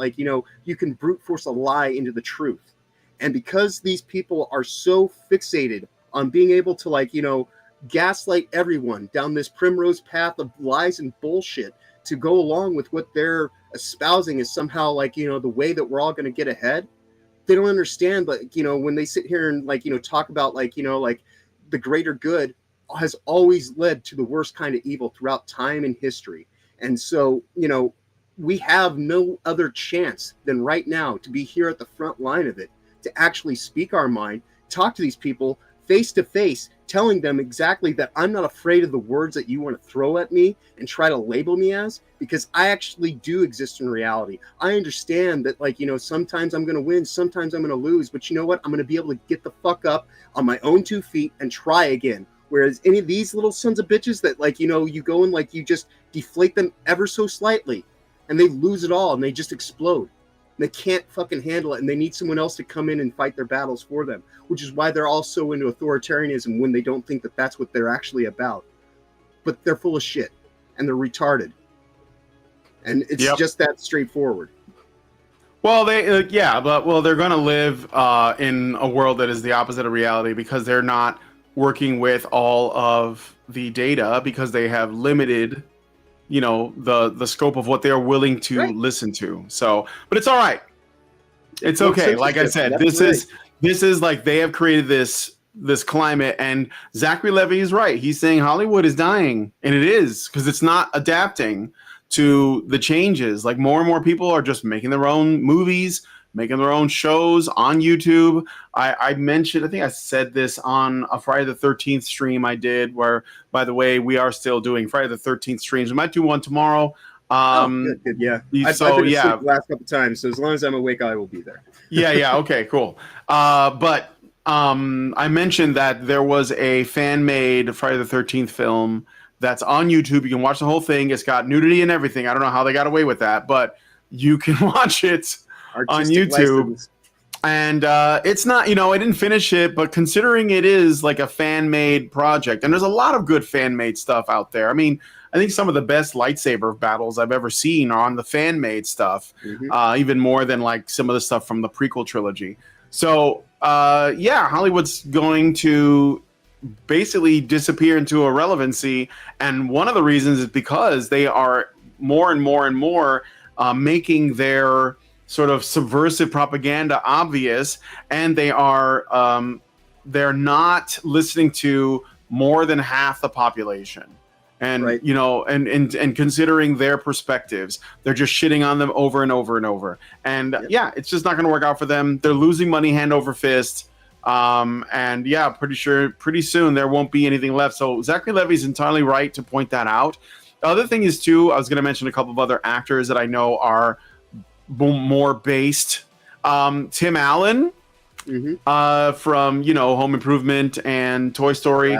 you can brute force a lie into the truth. And because these people are so fixated on being able to gaslight everyone down this primrose path of lies and bullshit to go along with what they're espousing is somehow the way that we're all going to get ahead, they don't understand. But when they sit here and talk about the greater good has always led to the worst kind of evil throughout time and history. And so we have no other chance than right now to be here at the front line of it, to actually speak our mind, talk to these people face to face, telling them exactly that I'm not afraid of the words that you want to throw at me and try to label me as, because I actually do exist in reality. I understand that sometimes I'm going to win, sometimes I'm going to lose, but you know what? I'm going to be able to get the fuck up on my own 2 feet and try again. Whereas any of these little sons of bitches that you go and you just deflate them ever so slightly and they lose it all and they just explode. They can't fucking handle it, and they need someone else to come in and fight their battles for them, which is why they're all so into authoritarianism when they don't think that that's what they're actually about. But they're full of shit, and they're retarded. And it's just that straightforward. Well, they're going to live in a world that is the opposite of reality, because they're not working with all of the data, because they have limited the scope of what they're willing to listen to. So, but it's all right. It's okay. Like I said, this is they have created this climate, and Zachary Levi is right. He's saying Hollywood is dying, and it is, because it's not adapting to the changes. More and more people are just making their own movies, making their own shows on YouTube. I mentioned, I think I said this on a Friday the 13th stream I did, where, by the way, we are still doing Friday the 13th streams. We might do one tomorrow. Good, yeah. I've been asleep the last couple times, so as long as I'm awake, I will be there. Yeah, okay, cool. But I mentioned that there was a fan-made Friday the 13th film that's on YouTube. You can watch the whole thing. It's got nudity and everything. I don't know how they got away with that, but you can watch it on YouTube. License. And it's not, I didn't finish it, but considering it is a fan-made project, and there's a lot of good fan-made stuff out there. I mean, I think some of the best lightsaber battles I've ever seen are on the fan-made stuff, even more than some of the stuff from the prequel trilogy. So, Hollywood's going to basically disappear into irrelevancy, and one of the reasons is because they are more and more and more making their sort of subversive propaganda obvious, and they are they're not listening to more than half the population, and and considering their perspectives, they're just shitting on them over and over and over, and it's just not going to work out for them. They're losing money hand over fist, and pretty sure pretty soon there won't be anything left. So Zachary Levi's entirely right to point that out. The other thing is too, I was going to mention a couple of other actors that I know are more based. Tim Allen from Home Improvement and Toy Story.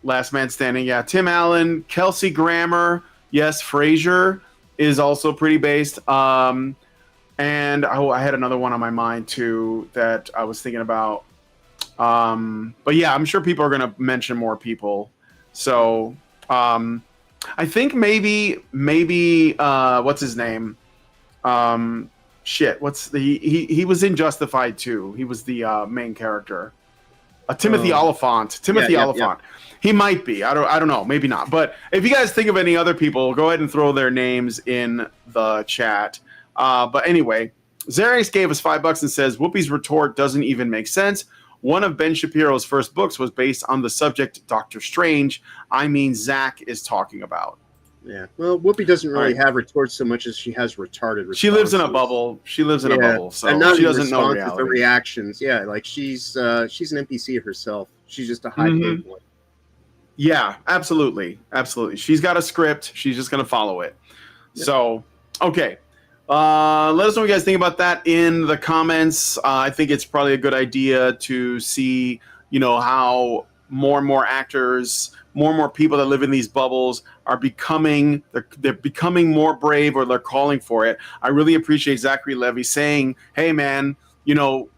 Last Man Standing. Yeah, Tim Allen, Kelsey Grammer. Yes, Frasier is also pretty based. And I had another one on my mind too that I was thinking about. But yeah, I'm sure people are going to mention more people. So I think maybe what's his name? He was in Justified too. He was the main character. Timothy Oliphant. Oliphant. Yeah. He might be. I don't know. Maybe not. But if you guys think of any other people, go ahead and throw their names in the chat. But anyway, Xerius gave us $5 and says, Whoopi's retort doesn't even make sense. One of Ben Shapiro's first books was based on the subject Doctor Strange. I mean, Zach is talking about. Yeah. Well, Whoopi doesn't really have retorts so much as she has retarded responses. She lives in a bubble. She lives in a bubble, so and not she doesn't know responses, reality. the reactions. Yeah, like she's an NPC herself. She's just a high-paid one. Yeah, absolutely. Absolutely. She's got a script. She's just going to follow it. Yep. So, okay. Let us know what you guys think about that in the comments. I think it's probably a good idea to see, how more and more actors, more and more people that live in these bubbles are becoming, they're becoming more brave, or they're calling for it. I really appreciate Zachary Levy saying, hey, man,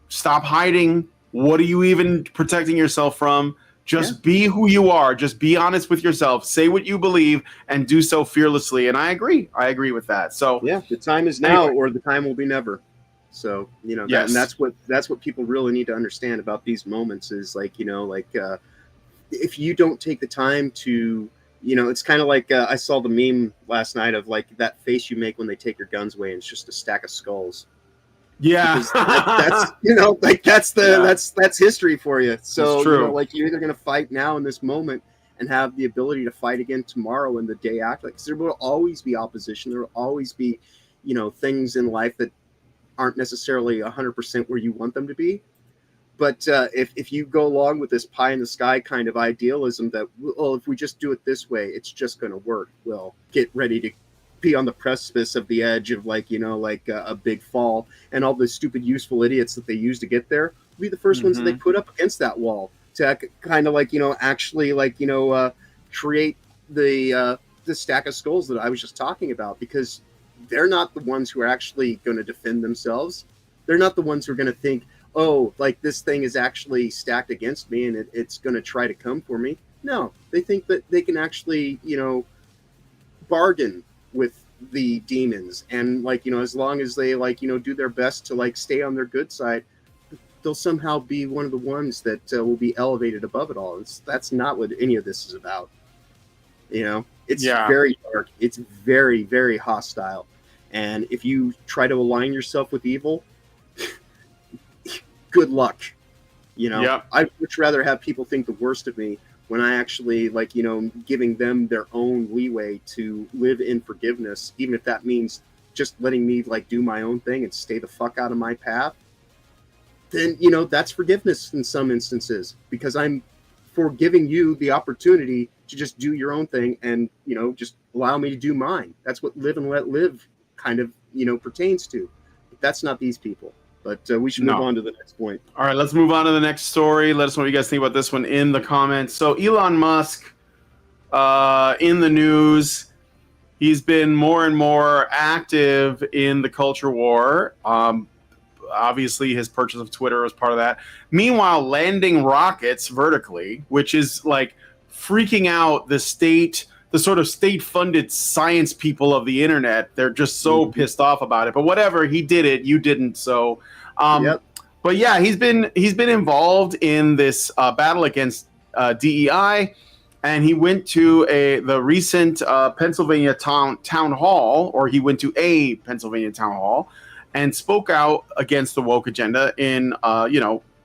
stop hiding. What are you even protecting yourself from? Just be who you are. Just be honest with yourself. Say what you believe and do so fearlessly. And I agree. I agree with that. So yeah, the time is now, or the time will be never. So, and that's what people really need to understand about these moments is if you don't take the time to, it's kind of like I saw the meme last night of like that face you make when they take your guns away and it's just a stack of skulls. Yeah, that's history for you. So you're either going to fight now in this moment and have the ability to fight again tomorrow and the day after. Because there will always be opposition. There will always be, things in life that aren't necessarily 100% where you want them to be. But if you go along with this pie in the sky kind of idealism that, if we just do it this way, it's just going to work. Well, get ready to be on the precipice of the edge of a big fall, and all the stupid useful idiots that they use to get there will be the first ones that they put up against that wall to kind of actually create the stack of skulls that I was just talking about, because they're not the ones who are actually going to defend themselves. They're not the ones who are going to think, this thing is actually stacked against me and it's going to try to come for me. No, they think that they can actually bargain with the demons, and as long as they do their best to stay on their good side, they'll somehow be one of the ones that will be elevated above it all. That's not what any of this is about. It's very dark. It's very, very hostile, and if you try to align yourself with evil, good luck. I'd much rather have people think the worst of me when I actually giving them their own leeway to live in forgiveness, even if that means just letting me do my own thing and stay the fuck out of my path, then, that's forgiveness in some instances, because I'm forgiving you the opportunity to just do your own thing and, just allow me to do mine. That's what live and let live kind of, pertains to. But that's not these people. But we should move on to the next point. All right, let's move on to the next story. Let us know what you guys think about this one in the comments. So Elon Musk, in the news, he's been more and more active in the culture war. Obviously, his purchase of Twitter was part of that. Meanwhile, landing rockets vertically, which is freaking out the sort of state-funded science people of the internet. They're just so pissed off about it. But whatever, he did it. You didn't. So, but yeah, he's been involved in this battle against DEI, and he went to the recent Pennsylvania town hall, or he went to a Pennsylvania town hall, and spoke out against the woke agenda in a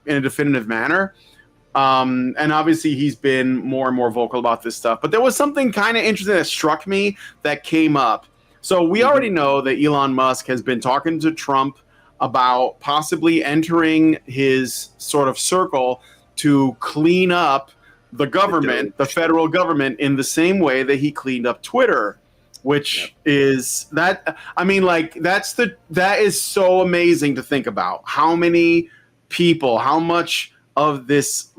definitive manner. And obviously he's been more and more vocal about this stuff. But there was something kind of interesting that struck me that came up. So we already know that Elon Musk has been talking to Trump about possibly entering his sort of circle to clean up the government, the federal government, in the same way that he cleaned up Twitter, which is that, that is so amazing to think about. How many people, how much of this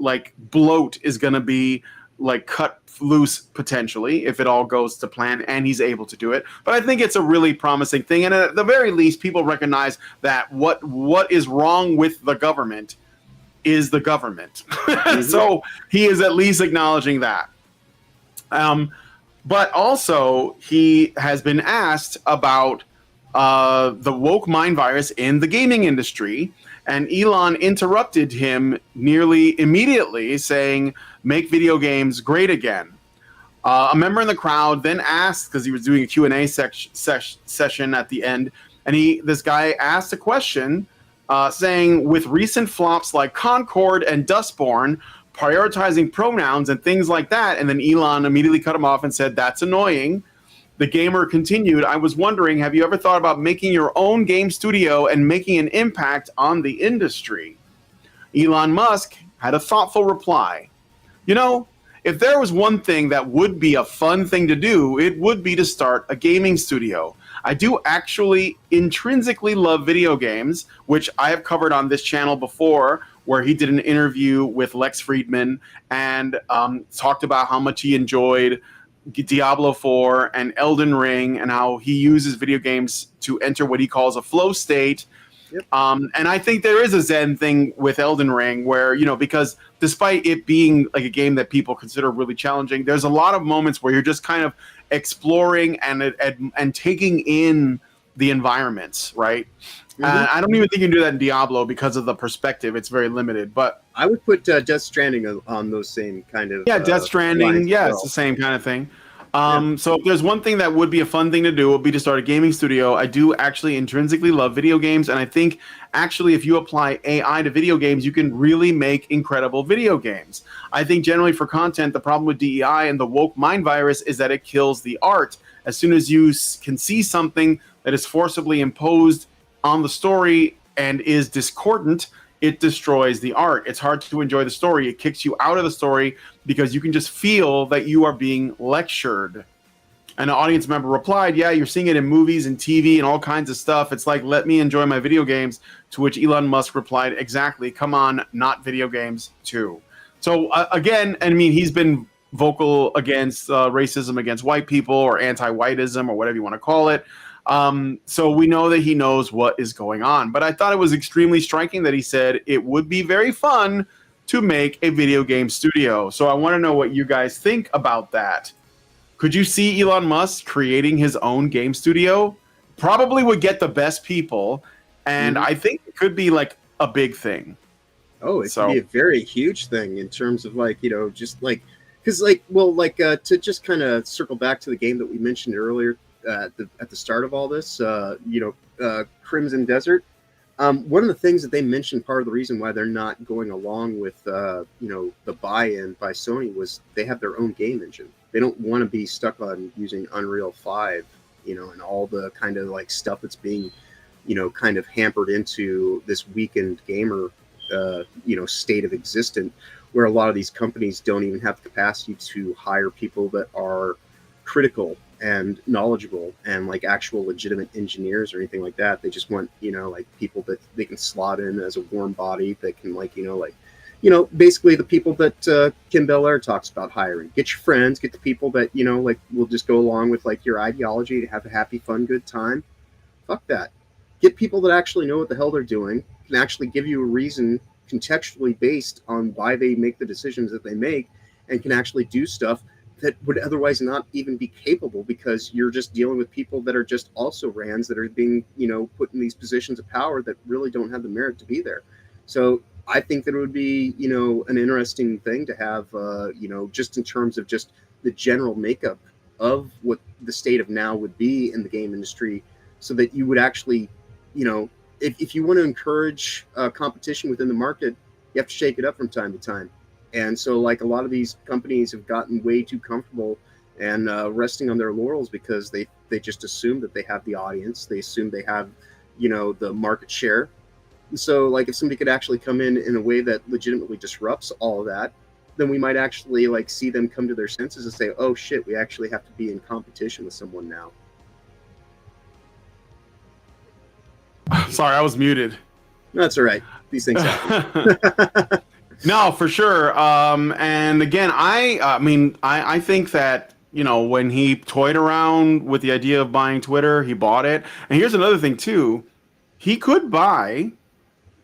bloat is going to be cut loose potentially if it all goes to plan and he's able to do it. But I think it's a really promising thing, and at the very least people recognize that what is wrong with the government is the government. So he is at least acknowledging that. But also he has been asked about the woke mind virus in the gaming industry. And Elon interrupted him nearly immediately, saying, "Make video games great again." A member in the crowd then asked, because he was doing a Q&A session at the end, and this guy asked a question saying, "With recent flops like Concord and Dustborn, prioritizing pronouns and things like that," and then Elon immediately cut him off and said, "That's annoying." The gamer continued, I was wondering, have you ever thought about making your own game studio and making an impact on the industry? Elon Musk had a thoughtful reply. You know, if there was one thing that would be a fun thing to do, it would be to start a gaming studio. I do actually intrinsically love video games, which I have covered on this channel before, where he did an interview with Lex Friedman and talked about how much he enjoyed Diablo 4 and Elden Ring and how he uses video games to enter what he calls a flow state. Yep. And I think there is a Zen thing with Elden Ring where, you know, because despite it being like a game that people consider really challenging, there's a lot of moments where you're just kind of exploring and taking in the environments, right? Mm-hmm. I don't even think you can do that in Diablo because of the perspective. It's very limited. But I would put Death Stranding on those same kind of Death Stranding, lines as well. it's the same kind of thing. So if there's one thing that would be a fun thing to do, it would be to start a gaming studio. I do actually intrinsically love video games, and I think actually if you apply AI to video games, you can really make incredible video games. I think generally for content, the problem with DEI and the woke mind virus is that it kills the art. As soon as you can see something that is forcibly imposed on the story and is discordant, it destroys the art. It's hard to enjoy the story. It kicks you out of the story because you can just feel that you are being lectured. And an audience member replied, yeah, you're seeing it in movies and TV and all kinds of stuff. It's like, let me enjoy my video games. To which Elon Musk replied, exactly, come on, not video games too. So again, I mean, he's been vocal against racism against white people or anti-whiteism or whatever you want to call it. So we know that he knows what is going on. But I thought it was extremely striking that he said it would be very fun to make a video game studio. So I want to know what you guys think about that. Could you see Elon Musk creating his own game studio? Probably would get the best people. And I think it could be like a big thing. Oh, it could be a very huge thing in terms of like, you know, just like, because like, well, like to just kind of circle back to the game that we mentioned earlier, at the start of all this, Crimson Desert. One of the things that they mentioned, part of the reason why they're not going along with the buy-in by Sony was they have their own game engine. They don't want to be stuck on using Unreal 5, and all the kind of like stuff that's being, kind of hampered into this weakened gamer, state of existence, where a lot of these companies don't even have the capacity to hire people that are critical and knowledgeable and like actual legitimate engineers or anything like that. They just want, like people that they can slot in as a warm body that can basically the people that Kim Bel-Air talks about hiring. Get your friends, get the people that, will just go along with like your ideology to have a happy, fun, good time. Fuck that. Get people that actually know what the hell they're doing, can actually give you a reason contextually based on why they make the decisions that they make, and can actually do stuff that would otherwise not even be capable, because you're just dealing with people that are just also rands that are being, put in these positions of power that really don't have the merit to be there. So I think that it would be, an interesting thing to have, just in terms of just the general makeup of what the state of now would be in the game industry, so that you would actually, if you want to encourage competition within the market, you have to shake it up from time to time. And so, like, a lot of these companies have gotten way too comfortable and resting on their laurels because they just assume that they have the audience. They assume they have, the market share. And so, like, if somebody could actually come in a way that legitimately disrupts all of that, then we might actually, like, see them come to their senses and say, oh, shit, we actually have to be in competition with someone now. Sorry, I was muted. That's all right. These things happen. No, for sure. And again, I think that, when he toyed around with the idea of buying Twitter, he bought it. And here's another thing too. He could buy,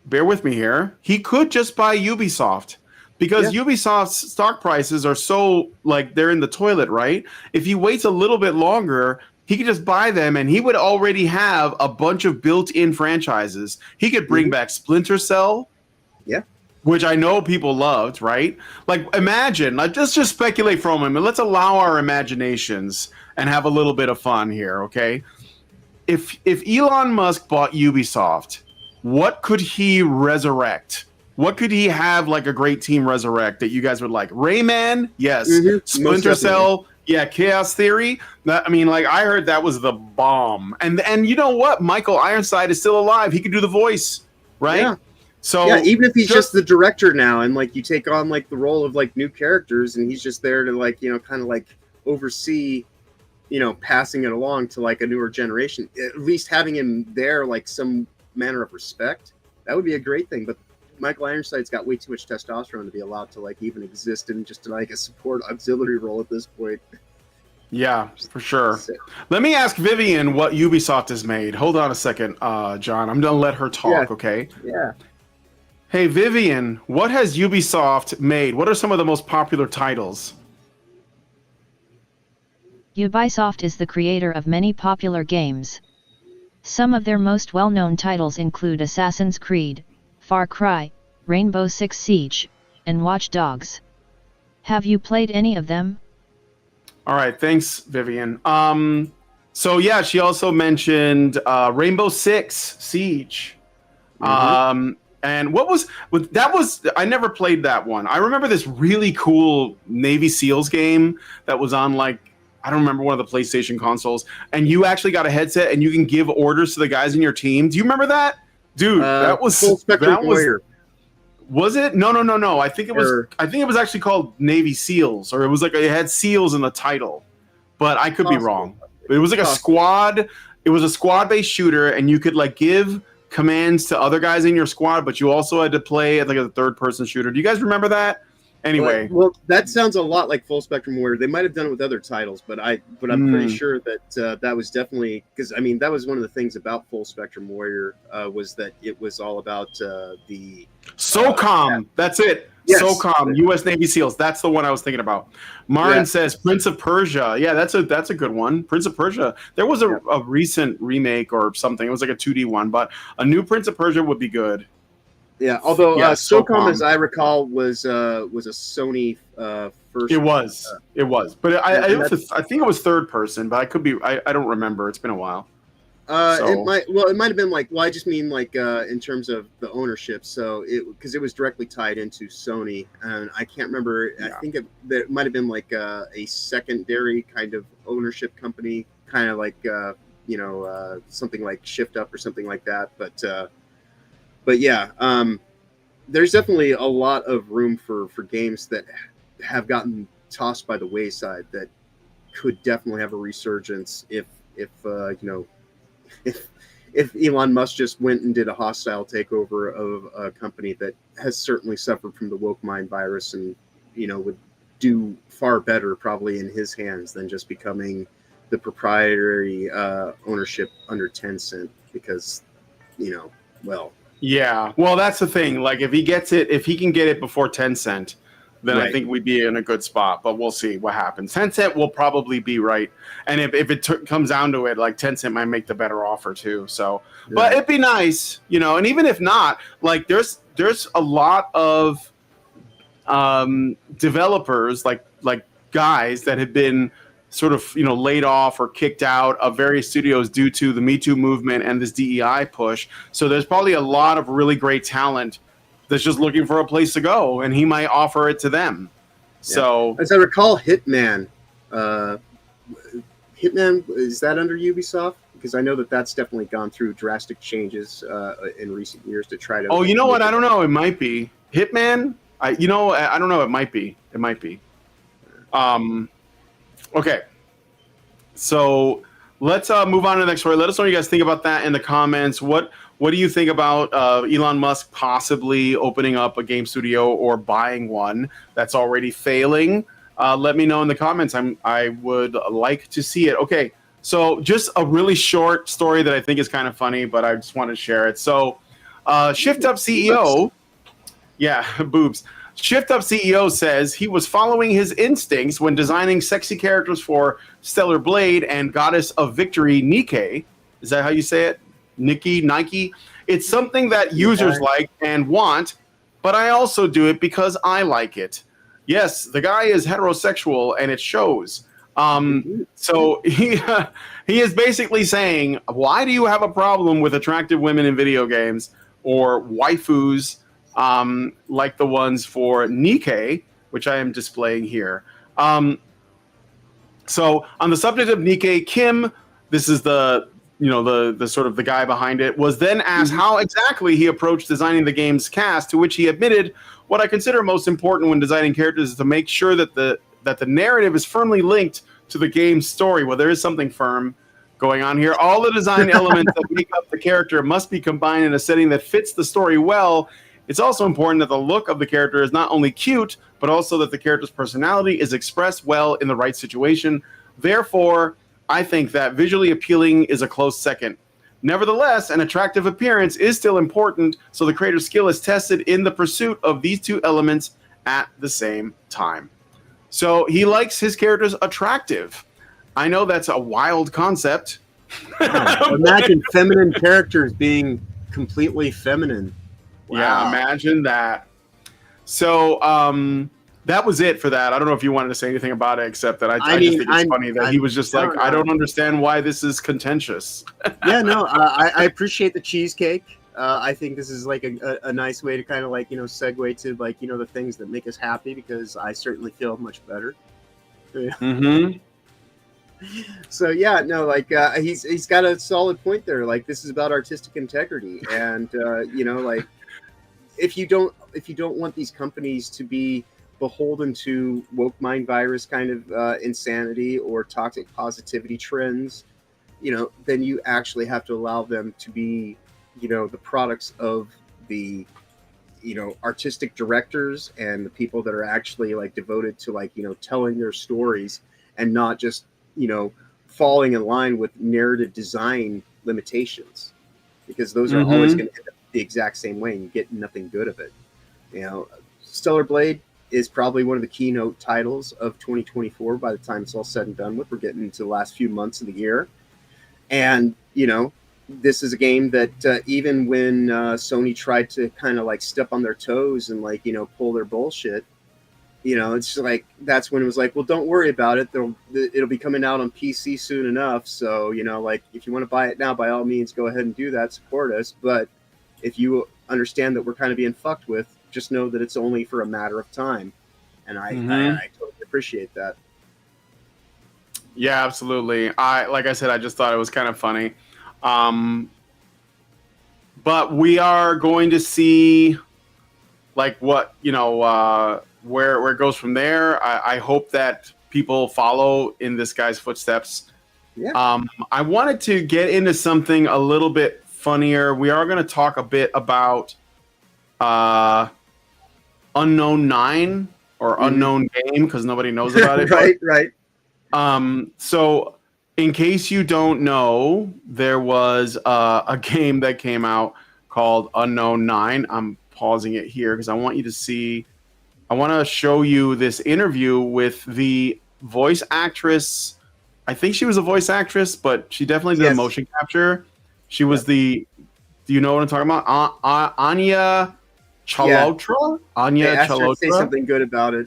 bear with me here, he could just buy Ubisoft, because Ubisoft's stock prices are so, like, they're in the toilet, right? If he waits a little bit longer, he could just buy them, and he would already have a bunch of built-in franchises. He could bring back Splinter Cell. Yeah. Which I know people loved, right? Like, imagine, let's just speculate for a moment. Let's allow our imaginations and have a little bit of fun here, okay? If Elon Musk bought Ubisoft, what could he resurrect? What could he have, like, a great team resurrect that you guys would like? Rayman? Yes. Splinter Cell? Yeah, Chaos Theory. That, I mean, like I heard that was the bomb. And you know what? Michael Ironside is still alive. He could do the voice, right? Yeah. So yeah, even if he's just the director now, and like you take on like the role of like new characters, and he's just there to like kind of like oversee, passing it along to like a newer generation. At least having him there, like some manner of respect, that would be a great thing. But Michael Ironside's got way too much testosterone to be allowed to like even exist in just like a support auxiliary role at this point. Yeah, for sure. Let me ask Vivian what Ubisoft has made. Hold on a second, John. I'm gonna let her talk. Okay. Yeah. Hey, Vivian, what has Ubisoft made? What are some of the most popular titles? Ubisoft is the creator of many popular games. Some of their most well-known titles include Assassin's Creed, Far Cry, Rainbow Six Siege, and Watch Dogs. Have you played any of them? All right, thanks, Vivian. So yeah, she also mentioned Rainbow Six Siege. And what was that? Was I never played that one. I remember this really cool Navy SEALs game that was on like I don't remember one of the PlayStation consoles, and you actually got a headset and you can give orders to the guys in your team. Do you remember that, dude? That was Full Spectrum Warrior. Was it? No. I think it was. I think it was actually called Navy SEALs, or it was like it had SEALs in the title, but I could be wrong. It was like a squad. It was a squad-based shooter, and you could like give commands to other guys in your squad, but you also had to play like a third-person shooter. Do you guys remember that? Anyway, well, that sounds a lot like Full Spectrum Warrior. They might have done it with other titles, but I'm pretty sure that that was definitely because I mean that was one of the things about Full Spectrum Warrior was that it was all about the SOCOM. That's it. Yes. SOCOM, U.S. Navy SEALs. That's the one I was thinking about. Marin says Prince of Persia. Yeah, that's a good one. Prince of Persia. There was a recent remake or something. It was like a 2D one, but a new Prince of Persia would be good. Yeah, although SOCOM, as I recall, was a Sony first. It was, but I think it was third person, but I could be. I don't remember. It's been a while. It might have been like. Well, I just mean like in terms of the ownership. So because it was directly tied into Sony, and I can't remember. Yeah. I think it might have been like a secondary kind of ownership company, kind of like something like Shift Up or something like that. But yeah, there's definitely a lot of room for games that have gotten tossed by the wayside that could definitely have a resurgence if Elon Musk just went and did a hostile takeover of a company that has certainly suffered from the woke mind virus and would do far better probably in his hands than just becoming the proprietary ownership under Tencent because Yeah, well, that's the thing. Like, if he can get it before Tencent, then I think we'd be in a good spot. But we'll see what happens. Tencent will probably be right, and if it comes down to it, like Tencent might make the better offer too. So, but it'd be nice, and even if not, like there's a lot of developers, like guys that have been sort of laid off or kicked out of various studios due to the Me Too movement and this DEI push. So there's probably a lot of really great talent that's just looking for a place to go, and he might offer it to them. Yeah. So as I recall, Hitman is that under Ubisoft? Because I know that's definitely gone through drastic changes in recent years to try to. Oh, you know what? I don't know. It might be Hitman. I don't know. It might be. Okay, so let's move on to the next story. Let us know what you guys think about that in the comments. What do you think about Elon Musk possibly opening up a game studio or buying one that's already failing? Let me know in the comments. I would like to see it. Okay, so just a really short story that I think is kind of funny, but I just want to share it. So Shift Up CEO, boobs. Shift Up CEO says he was following his instincts when designing sexy characters for Stellar Blade and Goddess of Victory, Nike. Is that how you say it? Nike? It's something that users like and want, but I also do it because I like it. Yes, the guy is heterosexual and it shows. So he is basically saying, why do you have a problem with attractive women in video games or waifus like the ones for Nike, which I am displaying here? So on the subject of Nikkei, Kim, this is the sort of the guy behind it, was then asked how exactly he approached designing the game's cast, to which he admitted, "What I consider most important when designing characters is to make sure that the narrative is firmly linked to the game's story." Well, there is something firm going on here. All the design elements that make up the character must be combined in a setting that fits the story well. It's also important that the look of the character is not only cute, but also that the character's personality is expressed well in the right situation. Therefore, I think that visually appealing is a close second. Nevertheless, an attractive appearance is still important, so the creator's skill is tested in the pursuit of these two elements at the same time. So he likes his characters attractive. I know that's a wild concept. Wow. Imagine feminine characters being completely feminine. Wow. Yeah, imagine that. So that was it for that. I don't know if you wanted to say anything about it, except that I just think it's funny that he was just like, I don't understand why this is contentious. Yeah, no, I appreciate the cheesecake. I think this is like a nice way to kind of like, segue to like, the things that make us happy, because I certainly feel much better. Mm-hmm. So yeah, no, like he's got a solid point there. Like, this is about artistic integrity, and like if you don't want these companies to be beholden to woke mind virus kind of insanity or toxic positivity trends, then you actually have to allow them to be, the products of the, artistic directors and the people that are actually like devoted to like, telling their stories, and not just, falling in line with narrative design limitations, because those are always going to end up the exact same way and you get nothing good of it. Stellar Blade is probably one of the keynote titles of 2024 by the time it's all said and done with. We're getting into the last few months of the year. And, this is a game that even when Sony tried to kind of like step on their toes and like, pull their bullshit, it's like, that's when it was like, well, don't worry about it. It'll be coming out on PC soon enough. So, like, if you want to buy it now, by all means, go ahead and do that. Support us. But if you understand that we're kind of being fucked with, just know that it's only for a matter of time. And I totally appreciate that. Yeah, absolutely. Like I said, I just thought it was kind of funny. But we are going to see like what, where it goes from there. I hope that people follow in this guy's footsteps. Yeah. I wanted to get into something a little bit funnier. We are going to talk a bit about Unknown 9 or Unknown Game, because nobody knows about it. Right. So in case you don't know, there was a game that came out called Unknown 9. I'm pausing it here because I want you to see. I want to show you this interview with the voice actress. I think she was a voice actress, but she definitely did a motion capture. She was do you know what I'm talking about? Anya Chalotra? Anya Chalotra. Ask her to say something good about it.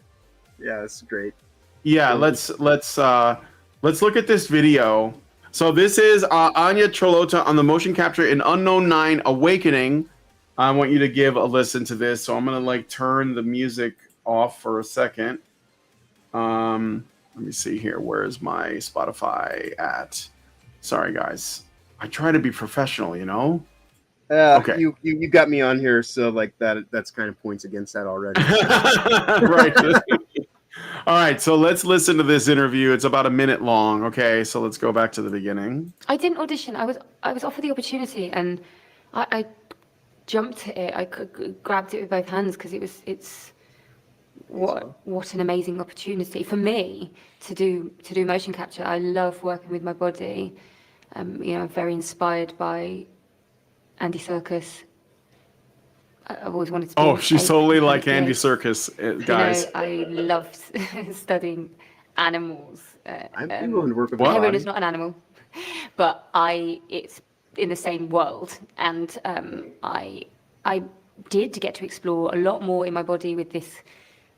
Yeah, that's great. Yeah, let's look at this video. So this is Anya Chalotra on the motion capture in Unknown 9 Awakening. I want you to give a listen to this. So I'm gonna like turn the music off for a second. Let me see here. Where's my Spotify at? Sorry, guys. I try to be professional, Okay. You got me on here, so like that's kind of points against that already. Right. All right, so let's listen to this interview. It's about a minute long. Okay, so let's go back to the beginning. I didn't audition. I was offered the opportunity, and I jumped at it. I grabbed it with both hands because it's what an amazing opportunity for me to do motion capture. I love working with my body. I'm very inspired by Andy Serkis. I've always wanted to be. Oh, she's totally like Andy Serkis, guys. I love studying animals. I'm willing to work with Heron is not an animal, but it's in the same world, and I did get to explore a lot more in my body with this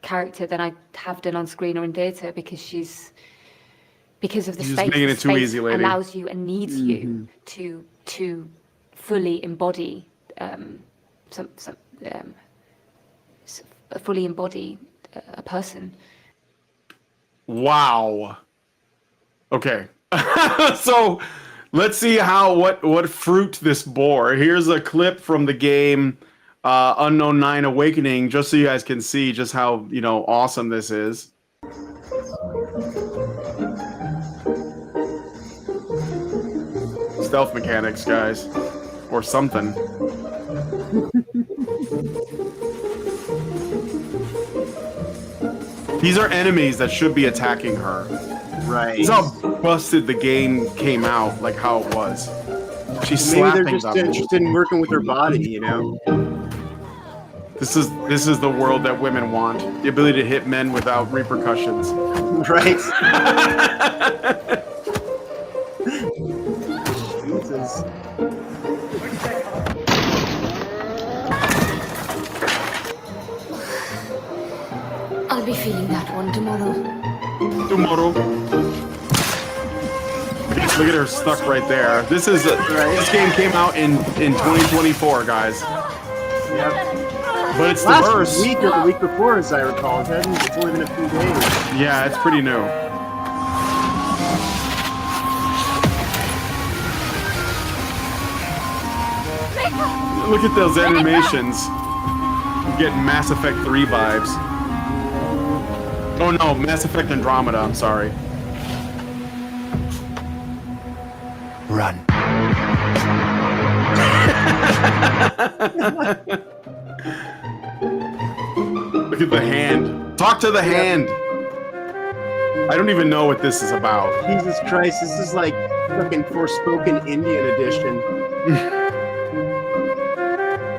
character than I have done on screen or in theater, because of the space. Just making it too easy, lady. Allows you and needs you to fully embody fully embody a person. Wow. Okay. So let's see what fruit this bore. Here's a clip from the game Unknown 9 Awakening, just so you guys can see just how, awesome this is. Stealth mechanics, guys. Or something. These are enemies that should be attacking her. Right. This is how busted the game came out, like how it was. She's Maybe slapping they're just them. interested in working with her body, This is the world that women want. The ability to hit men without repercussions. Right. Jesus. I'll be feeling that one tomorrow. Look at her stuck right there. This game came out in 2024, guys. Yep. But it's Last diverse. week or the week before, as I recall. It's only been a few days. Yeah, it's pretty new. Look at those animations. I'm getting Mass Effect 3 vibes. Oh no, Mass Effect Andromeda, I'm sorry. Run. Look at the hand. Talk to the hand. I don't even know what this is about. Jesus Christ, this is like fucking Forspoken Indian edition.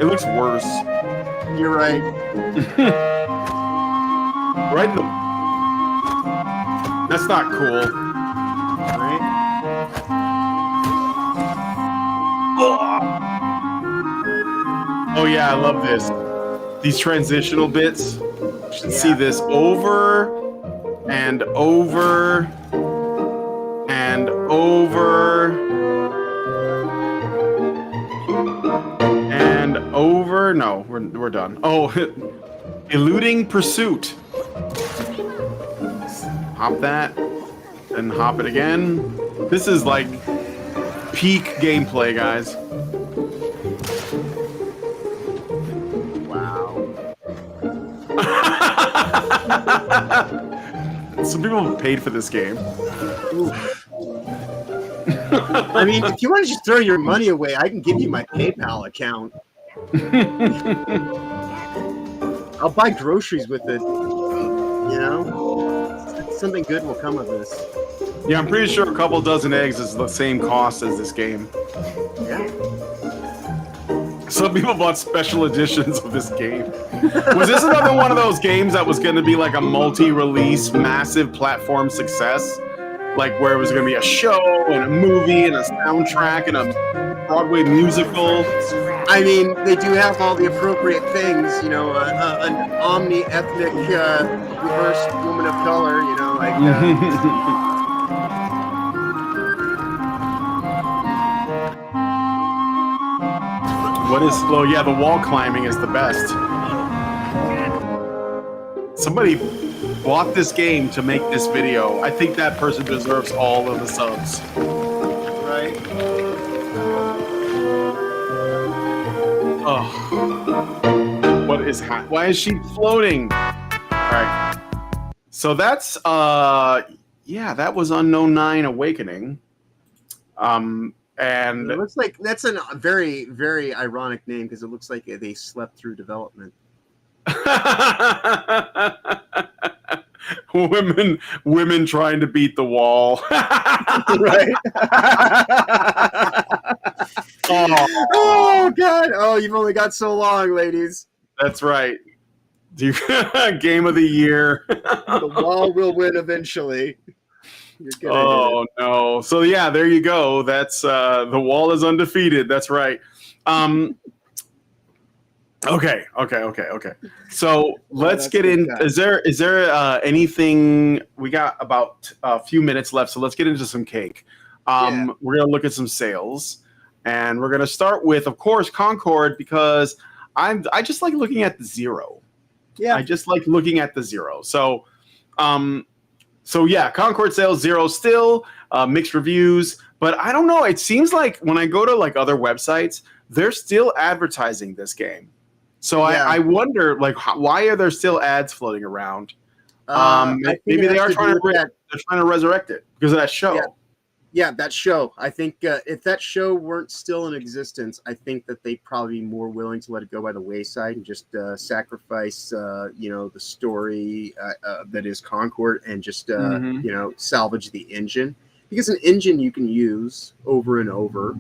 It looks worse. You're right. Right in the... That's not cool. Right? Oh yeah, I love this. These transitional bits. You should see this over and over and over and over. No, we're done. Oh, eluding pursuit. Hop that, then hop it again. This is like peak gameplay, guys. Some people paid for this game. I mean, if you want to just throw your money away, I can give you my PayPal account. I'll buy groceries with it. Something good will come of this. Yeah, I'm pretty sure a couple dozen eggs is the same cost as this game. Yeah. Some people bought special editions of this game. Was this another one of those games that was going to be like a multi-release, massive platform success? Like where it was going to be a show and a movie and a soundtrack and a Broadway musical? I mean, they do have all the appropriate things, an omni-ethnic reverse woman of color, What is... Well, yeah, the wall climbing is the best. Somebody bought this game to make this video. I think that person deserves all of the subs. Right. Oh. What is why is she floating? Alright. So that's yeah, that was Unknown 9 Awakening. And it looks like that's a very, very ironic name because it looks like they slept through development. women trying to beat the wall. Right. Oh God! Oh, you've only got so long, ladies. That's right. Game of the year. The wall will win eventually. Oh no! So yeah, there you go. That's the wall is undefeated. That's right. Okay. So let's get in. Is there anything? We got about a few minutes left, so let's get into some cake. We're gonna look at some sales, and we're gonna start with, of course, Concord, because I just like looking at the zero. Yeah, I just like looking at the zero. So, So yeah, Concord sales 0 still, mixed reviews, but I don't know. It seems like when I go to like other websites, they're still advertising this game. So I wonder, like, why are there still ads floating around? Maybe they are trying to resurrect it because of that show. Yeah, that show. I think if that show weren't still in existence, I think that they'd probably be more willing to let it go by the wayside and just sacrifice, the story that is Concord and just, salvage the engine. Because an engine you can use over and over,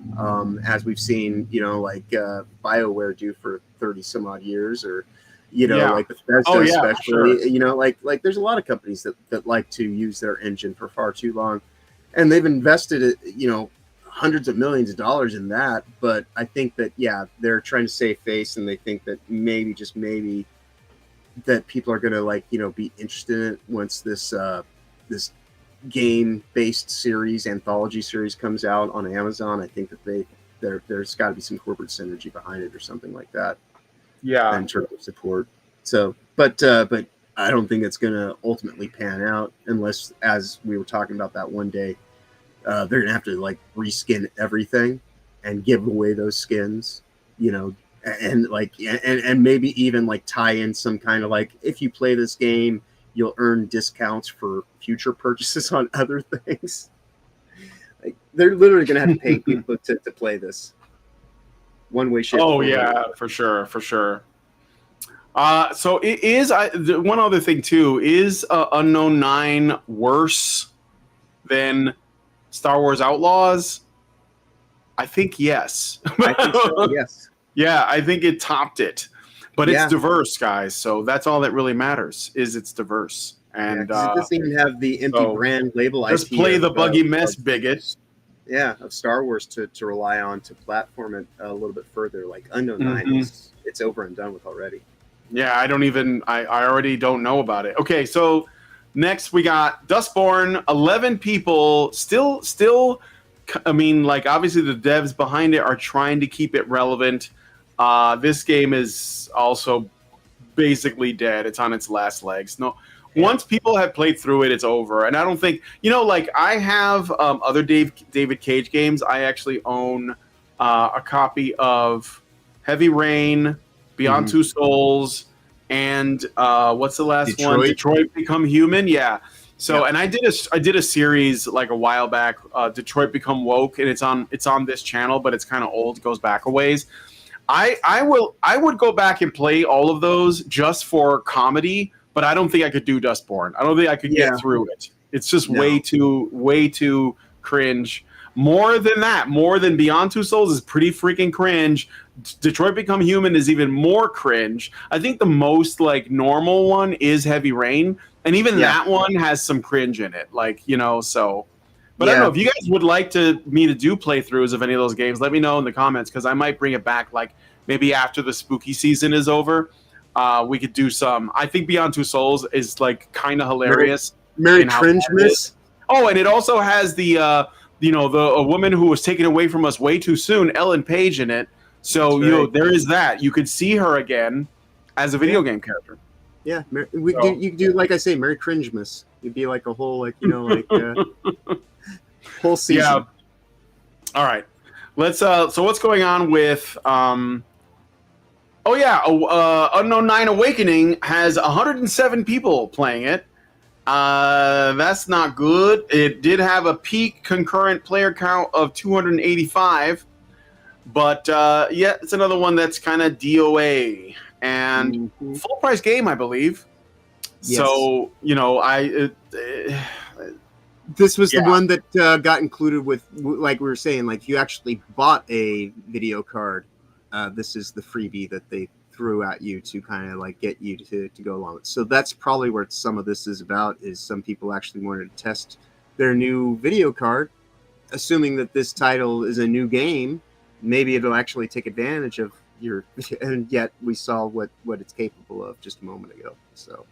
as we've seen, like BioWare do for 30 some odd years, or like Bethesda especially. Sure. Like there's a lot of companies that like to use their engine for far too long. And they've invested, hundreds of millions of dollars in that. But I think that, they're trying to save face, and they think that maybe, just maybe, that people are going to be interested in it once this game-based series, anthology series, comes out on Amazon. I think that there's got to be some corporate synergy behind it or something like that. Yeah, in terms of support. So, but I don't think it's going to ultimately pan out unless, as we were talking about that one day, they're going to have to reskin everything and give away those skins, and maybe even tie in some kind of if you play this game, you'll earn discounts for future purchases on other things. They're literally going to have to pay people to play this one way, shape. Oh yeah, for sure. So it is. One other thing too is Unknown 9 worse than Star Wars Outlaws? I think yes. I think so, yes. Yeah, I think it topped it, but it's diverse, guys. So that's all that really matters. Is it's diverse, and it doesn't even have the empty brand label. Just play the buggy mess, bigot. Yeah, of Star Wars to rely on to platform it a little bit further. Like Unknown 9, it's over and done with already. Yeah, I already don't know about it. Okay, so next we got Dustborn, 11 people, still, I mean, obviously the devs behind it are trying to keep it relevant. This game is also basically dead. It's on its last legs. Once people have played through it, it's over. And I don't think, I have other David Cage games. I actually own a copy of Heavy Rain, Beyond Two Souls, and what's the last one? Detroit Become Human. Yeah. So, and I did a series a while back, Detroit Become Woke, and it's on this channel, but it's kind of old. It goes back a ways. I would go back and play all of those just for comedy, but I don't think I could do Dustborn. I don't think I could get through it. It's just way too cringe. More than that, more than Beyond Two Souls is pretty freaking cringe. Detroit Become Human is even more cringe. I think the most normal one is Heavy Rain, and even that one has some cringe in it. So. But I don't know if you guys would like me to do playthroughs of any of those games. Let me know in the comments because I might bring it back. Maybe after the spooky season is over, we could do some. I think Beyond Two Souls is kind of hilarious. Merry Cringemas. Oh, and it also has the a woman who was taken away from us way too soon, Ellen Page, in it. So there is that. You could see her again as a video game character. Yeah, you could do like I say, Merry Cringemas. You'd be a whole whole season. Yeah. All right. Let's. So what's going on with? Unknown 9 Awakening has 107 people playing it. That's not good. It did have a peak concurrent player count of 285, but it's another one that's kind of DOA and full price game, I believe. Yes. So this was the one that got included with, like we were saying, if you actually bought a video card, this is the freebie that they threw at you to kind of get you to go along with. So that's probably where some of this is about, is some people actually wanted to test their new video card, assuming that this title is a new game. Maybe it'll actually take advantage of your, and yet we saw what it's capable of just a moment ago. So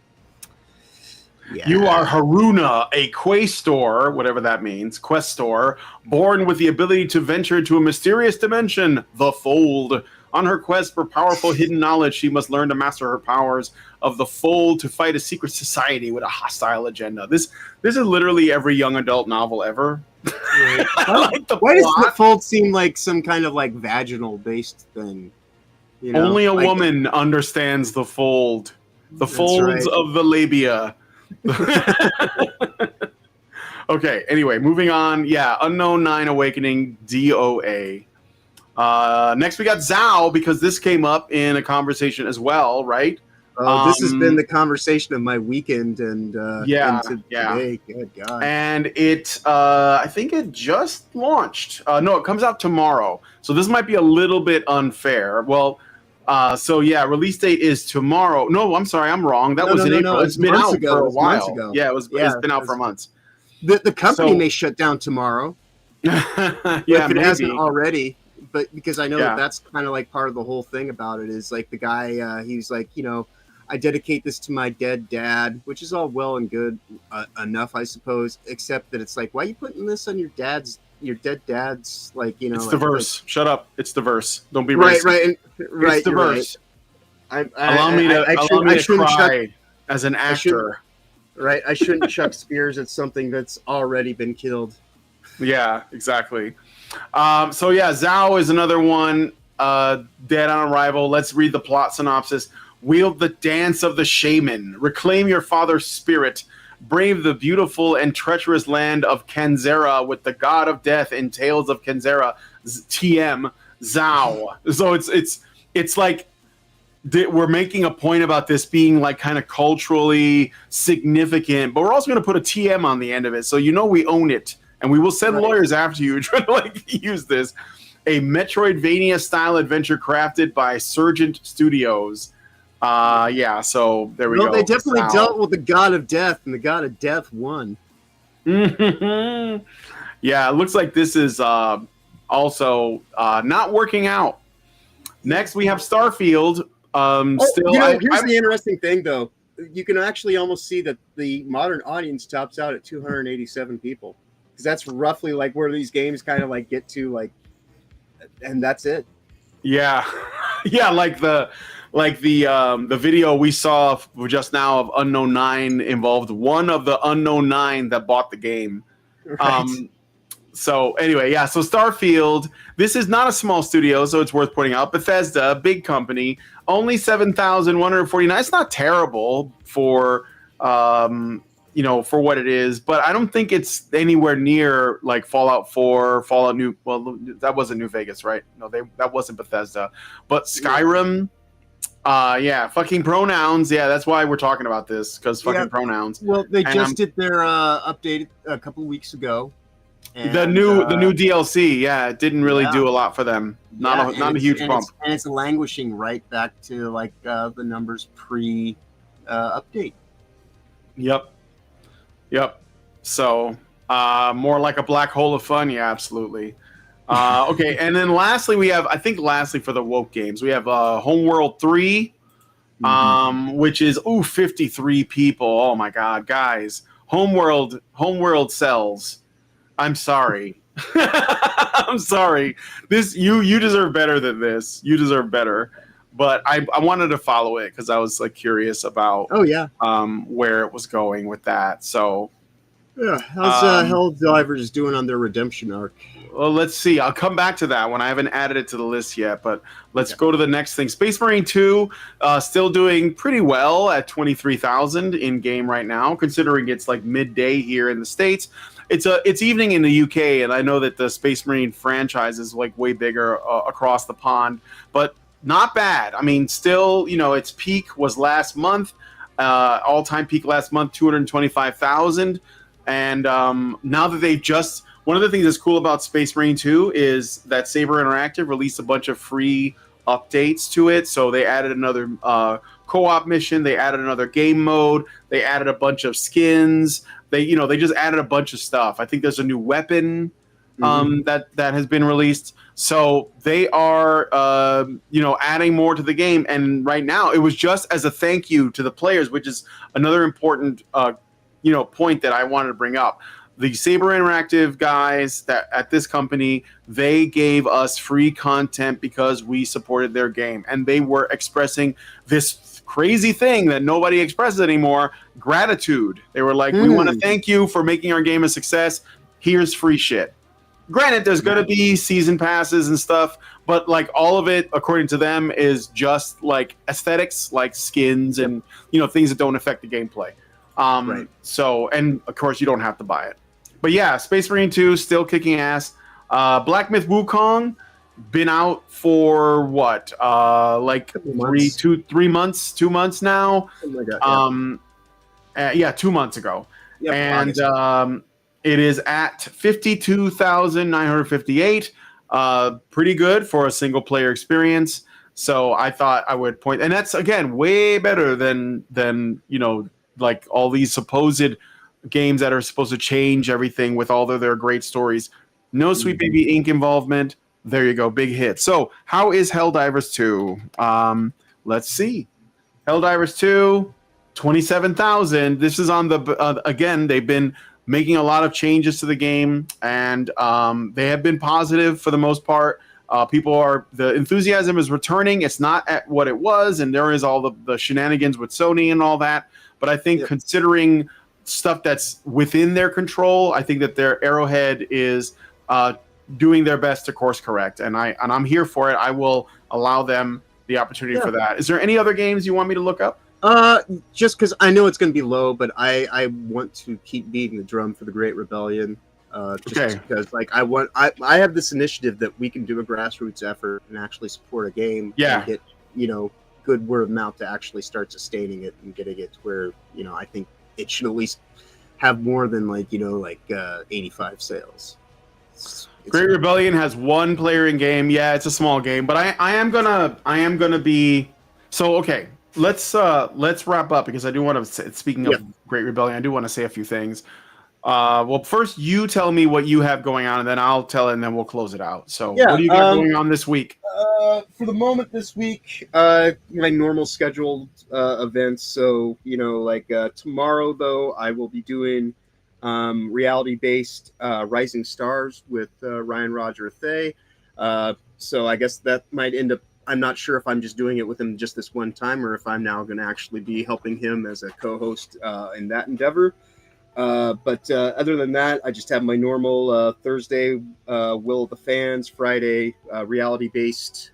yeah. You are Haruna, a Questor, whatever that means, Questor, born with the ability to venture into a mysterious dimension, the Fold. On her quest for powerful hidden knowledge, she must learn to master her powers of the fold to fight a secret society with a hostile agenda. This is literally every young adult novel ever. Right. Like the Why does plot. the fold seem like some kind of like vaginal based thing? You know, Only a like, woman understands the fold. The That's folds right. of the labia. Okay, anyway, moving on. Yeah, Unknown 9 Awakening, DOA. Next, we got Zao, because this came up in a conversation as well, right? This has been the conversation of my weekend and today. Good God. And it, I think it just launched. No, it comes out tomorrow. So this might be a little bit unfair. Well, so yeah, release date is tomorrow. No, I'm sorry, I'm wrong. That was in April. It's been out for a while. Yeah, it's been out for months. The company may shut down tomorrow. Yeah, if it maybe. hasn't already. But because I know Yeah. that's kind of like part of the whole thing about it is like the guy, he's like, you know, I dedicate this to my dead dad, which is all well and good enough, I suppose, except that it's like, why are you putting this on your dead dad's, like, you know. It's like, the verse. Shut up. It's the verse. Don't be Right, racist. right, right. It's the you're verse. Right. Allow me to cry as an actor. Right, I shouldn't chuck spears at something that's already been killed. Yeah, exactly. So yeah, Zao is another one. Dead on arrival. Let's read the plot synopsis. Wield the dance of the shaman. Reclaim your father's spirit. Brave the beautiful and treacherous land of Kanzera with the god of death in Tales of Kanzera. TM Zao. So it's like we're making a point about this being like kind of culturally significant, but we're also going to put a TM on the end of it, so you know we own it, and we will send lawyers after you trying to like use this. A Metroidvania-style adventure crafted by Surgent Studios. Yeah, so there we go. They definitely Zao. dealt with the god of death, and the god of death won. Yeah, it looks like this is also not working out. Next, we have Starfield. Here's the interesting thing, though. You can actually almost see that the modern audience tops out at 287 people, because that's roughly like where these games kind of like get to, like, and that's it. Yeah, yeah, like the video we saw just now of Unknown 9 involved one of the Unknown 9 that bought the game. Right. So anyway, yeah, so Starfield, this is not a small studio, so it's worth pointing out. Bethesda, big company, only 7,149. It's not terrible for for what it is, but I don't think it's anywhere near like Fallout 4, Fallout New. Well, that wasn't New Vegas, right? No, that wasn't Bethesda. But Skyrim, yeah, fucking pronouns. Yeah, that's why we're talking about this, because fucking pronouns. Well, they just did their update a couple of weeks ago. And, the new DLC, yeah, it didn't really do a lot for them. Not a huge bump. And it's languishing right back to like the numbers pre update. Yep. So more like a black hole of fun. Yeah, absolutely. Okay, and then lastly, we have, I think lastly for the woke games, we have Homeworld 3, which is 53 people. Oh my god, guys. Homeworld sells. I'm sorry. I'm sorry. This you deserve better than this. You deserve better. But I wanted to follow it because I was like curious about where it was going with that. So yeah, how's Helldivers doing on their redemption arc? Well, let's see. I'll come back to that one. I haven't added it to the list yet, but let's go to the next thing. Space Marine 2 still doing pretty well at 23,000 in game right now, considering it's like midday here in the States. It's evening in the UK, and I know that the Space Marine franchise is like way bigger across the pond, but not bad. I mean, still, its peak was last month, all-time peak last month, 225,000. And now that they've just, one of the things that's cool about Space Marine 2 is that Saber Interactive released a bunch of free updates to it. So they added another co-op mission, they added another game mode, they added a bunch of skins. They just added a bunch of stuff. I think there's a new weapon that has been released. So they are, adding more to the game. And right now, it was just as a thank you to the players, which is another important, point that I wanted to bring up. the Saber Interactive guys that at this company, they gave us free content because we supported their game, and they were expressing this crazy thing that nobody expresses anymore: gratitude. They were like, "We want to thank you for making our game a success. Here's free shit." Granted, there's going to be season passes and stuff, but like all of it, according to them, is just like aesthetics, like skins and things that don't affect the gameplay. Right. So, and of course, you don't have to buy it. But yeah, Space Marine 2 still kicking ass. Black Myth Wukong been out for what? Like 2 months now. Oh my God, yeah, 2 months ago. Yep, and it is at 52,958. Pretty good for a single player experience. So I thought I would point, and that's again way better than like all these supposed games that are supposed to change everything with all of their great stories. No Sweet Baby Inc. involvement. There you go, big hit. So how is Helldivers 2? Let's see. Helldivers 2, 27,000. This is on the again. They've been making a lot of changes to the game, and they have been positive for the most part. The enthusiasm is returning. It's not at what it was, and there is all the shenanigans with Sony and all that. But I think considering stuff that's within their control, I think that their Arrowhead is doing their best to course correct, and I'm here for it. I will allow them the opportunity for that. Is there any other games you want me to look up? Just because I know it's going to be low, but I want to keep beating the drum for the Great Rebellion. Because like I have this initiative that we can do a grassroots effort and actually support a game. And get good word of mouth to actually start sustaining it and getting it to where I think it should at least have more than 85 sales. Great Rebellion has 1 player in game. Yeah, it's a small game, but I am gonna be so okay. Let's wrap up because I do want to. Speaking of Great Rebellion, I do want to say a few things. Well, first you tell me what you have going on, and then I'll tell it, and then we'll close it out. So, what do you got going on this week? For the moment, this week, my normal scheduled events. So, tomorrow, though, I will be doing reality-based Rising Stars with Ryan Roger Thay. So I guess that might end up. I'm not sure if I'm just doing it with him just this one time or if I'm now going to actually be helping him as a co-host in that endeavor. But other than that, I just have my normal Thursday Will of the Fans, Friday reality-based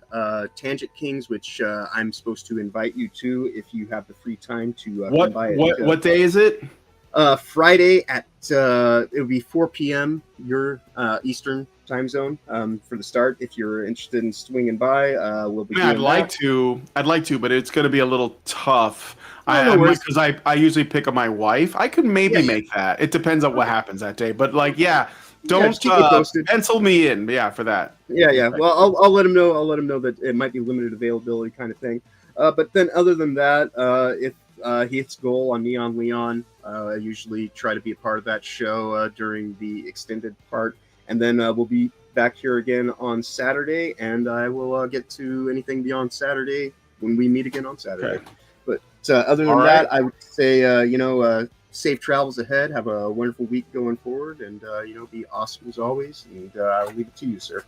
Tangent Kings, which I'm supposed to invite you to if you have the free time to come by. What day is it? Friday at it would be 4 p.m. your Eastern time zone for the start. If you're interested in swinging by, we'll be. I'd like to, but it's going to be a little tough. Because I usually pick up my wife. I could maybe make that. It depends on what happens that day. But don't pencil me in. For that. Yeah. Well, I'll let him know. I'll let him know that it might be limited availability kind of thing. But then other than that, if he hits goal on Neon Leon, I usually try to be a part of that show during the extended part. And then we'll be back here again on Saturday, and I will get to anything beyond Saturday when we meet again on Saturday. Okay. But other than that, I would say, safe travels ahead. Have a wonderful week going forward, and, be awesome as always. And I'll leave it to you, sir.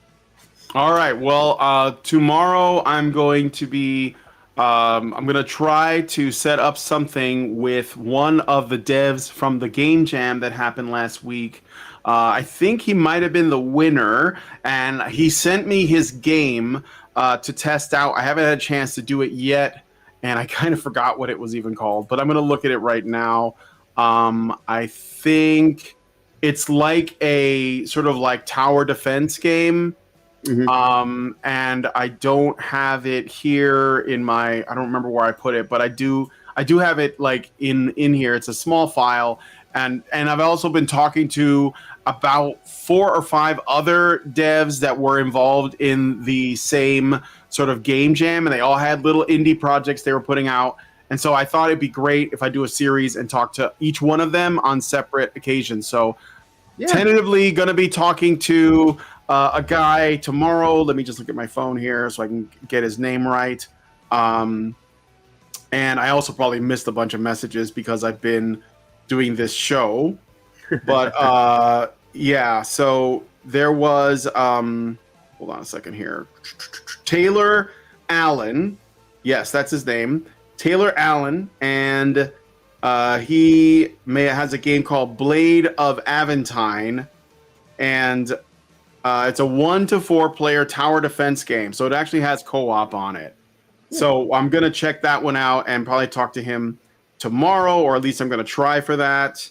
All right. Well, tomorrow I'm going to be... I'm going to try to set up something with one of the devs from the game jam that happened last week. I think he might have been the winner, and he sent me his game to test out. I haven't had a chance to do it yet, and I kind of forgot what it was even called, but I'm going to look at it right now. I think it's like a sort of like tower defense game. Mm-hmm. And I don't have it here in my, I don't remember where I put it, but I do have it like in here. It's a small file. And I've also been talking to about 4 or 5 other devs that were involved in the same sort of game jam, and they all had little indie projects they were putting out. And so I thought it'd be great if I do a series and talk to each one of them on separate occasions. So tentatively going to be talking to a guy tomorrow. Let me just look at my phone here so I can get his name right. And I also probably missed a bunch of messages because I've been doing this show. But yeah, so there was hold on a second here. Taylor Allen. Yes, that's his name. Taylor Allen, and he has a game called Blade of Aventine, and it's a 1 to 4 player tower defense game. So it actually has co-op on it. So I'm gonna check that one out and probably talk to him tomorrow, or at least I'm gonna try for that.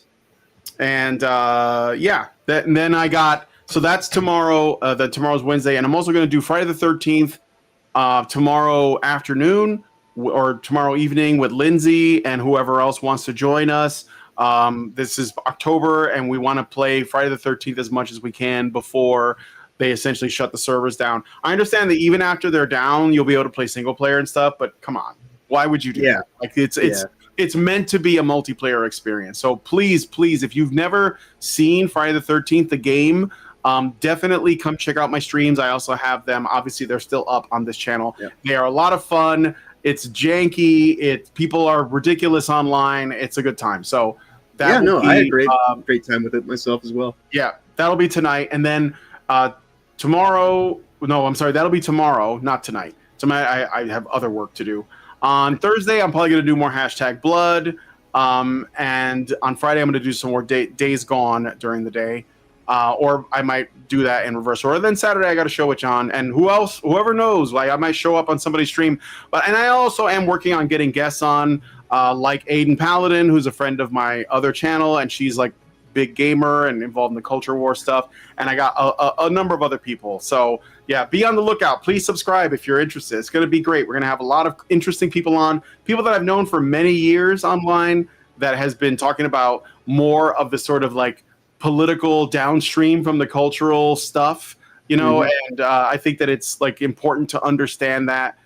And yeah, and then I got, so that's tomorrow. Tomorrow's Wednesday, and I'm also gonna do Friday the 13th tomorrow afternoon or tomorrow evening with Lindsay and whoever else wants to join us. This is October, and we want to play Friday the 13th as much as we can before they essentially shut the servers down. I understand that even after they're down, you'll be able to play single player and stuff, but come on, why would you do that? Like it's meant to be a multiplayer experience. So please, if you've never seen Friday the 13th, the game, definitely come check out my streams. I also have them. Obviously, they're still up on this channel. Yeah. They are a lot of fun. It's janky. People are ridiculous online. It's a good time. So that I had a great time with it myself as well. Yeah, that'll be tonight, and then tomorrow. No, I'm sorry. That'll be tomorrow, not tonight. Tonight I have other work to do. On Thursday, I'm probably going to do more #Blood, and on Friday, I'm going to do some more Days Gone during the day. Or I might do that in reverse order. Then Saturday I got a show with John, and whoever knows, like I might show up on somebody's stream. And I also am working on getting guests on, like Aiden Paladin, who's a friend of my other channel, and she's like big gamer and involved in the culture war stuff. And I got a number of other people. So yeah, be on the lookout. Please subscribe if you're interested. It's going to be great. We're going to have a lot of interesting people on, people that I've known for many years online that has been talking about more of the sort of like political downstream from the cultural stuff, you know, and I think that it's like important to understand that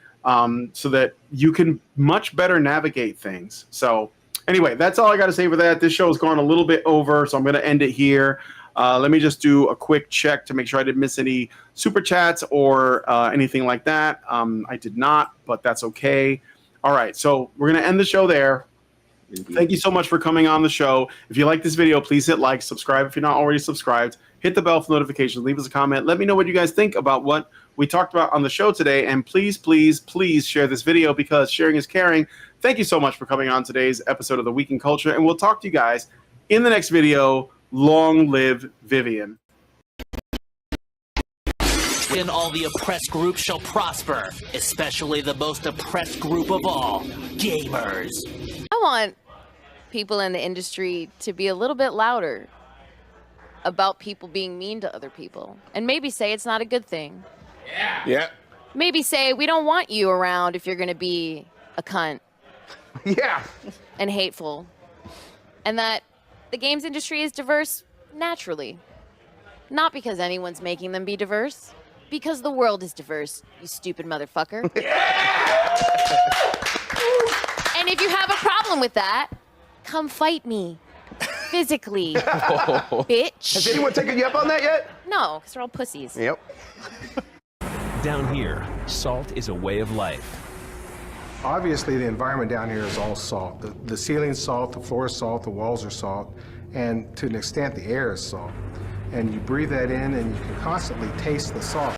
so that you can much better navigate things. So anyway, that's all I got to say for that. This show has gone a little bit over, so I'm going to end it here. Let me just do a quick check to make sure I didn't miss any super chats or anything like that. I did not, but that's okay. All right, so we're going to end the show there. Thank you so much for coming on the show. If you like this video, please hit like, subscribe if you're not already subscribed, hit the bell for notifications, leave us a comment. Let me know what you guys think about what we talked about on the show today. And please, please, please share this video because sharing is caring. Thank you so much for coming on today's episode of The Week in Culture. And we'll talk to you guys in the next video. Long live Vivian. And all the oppressed groups shall prosper, especially the most oppressed group of all, gamers. I want people in the industry to be a little bit louder about people being mean to other people, and maybe say it's not a good thing. Yeah. Maybe say we don't want you around if you're going to be a cunt. Yeah. And hateful. And that the games industry is diverse naturally. Not because anyone's making them be diverse. Because the world is diverse, you stupid motherfucker. And if you have a problem with that, come fight me. Physically. Bitch. Has anyone taken you up on that yet? No, because they're all pussies. Yep. Down here, salt is a way of life. Obviously, the environment down here is all salt. The ceiling's salt, the floor is salt, the walls are salt, and to an extent, the air is salt. And you breathe that in, and you can constantly taste the salt.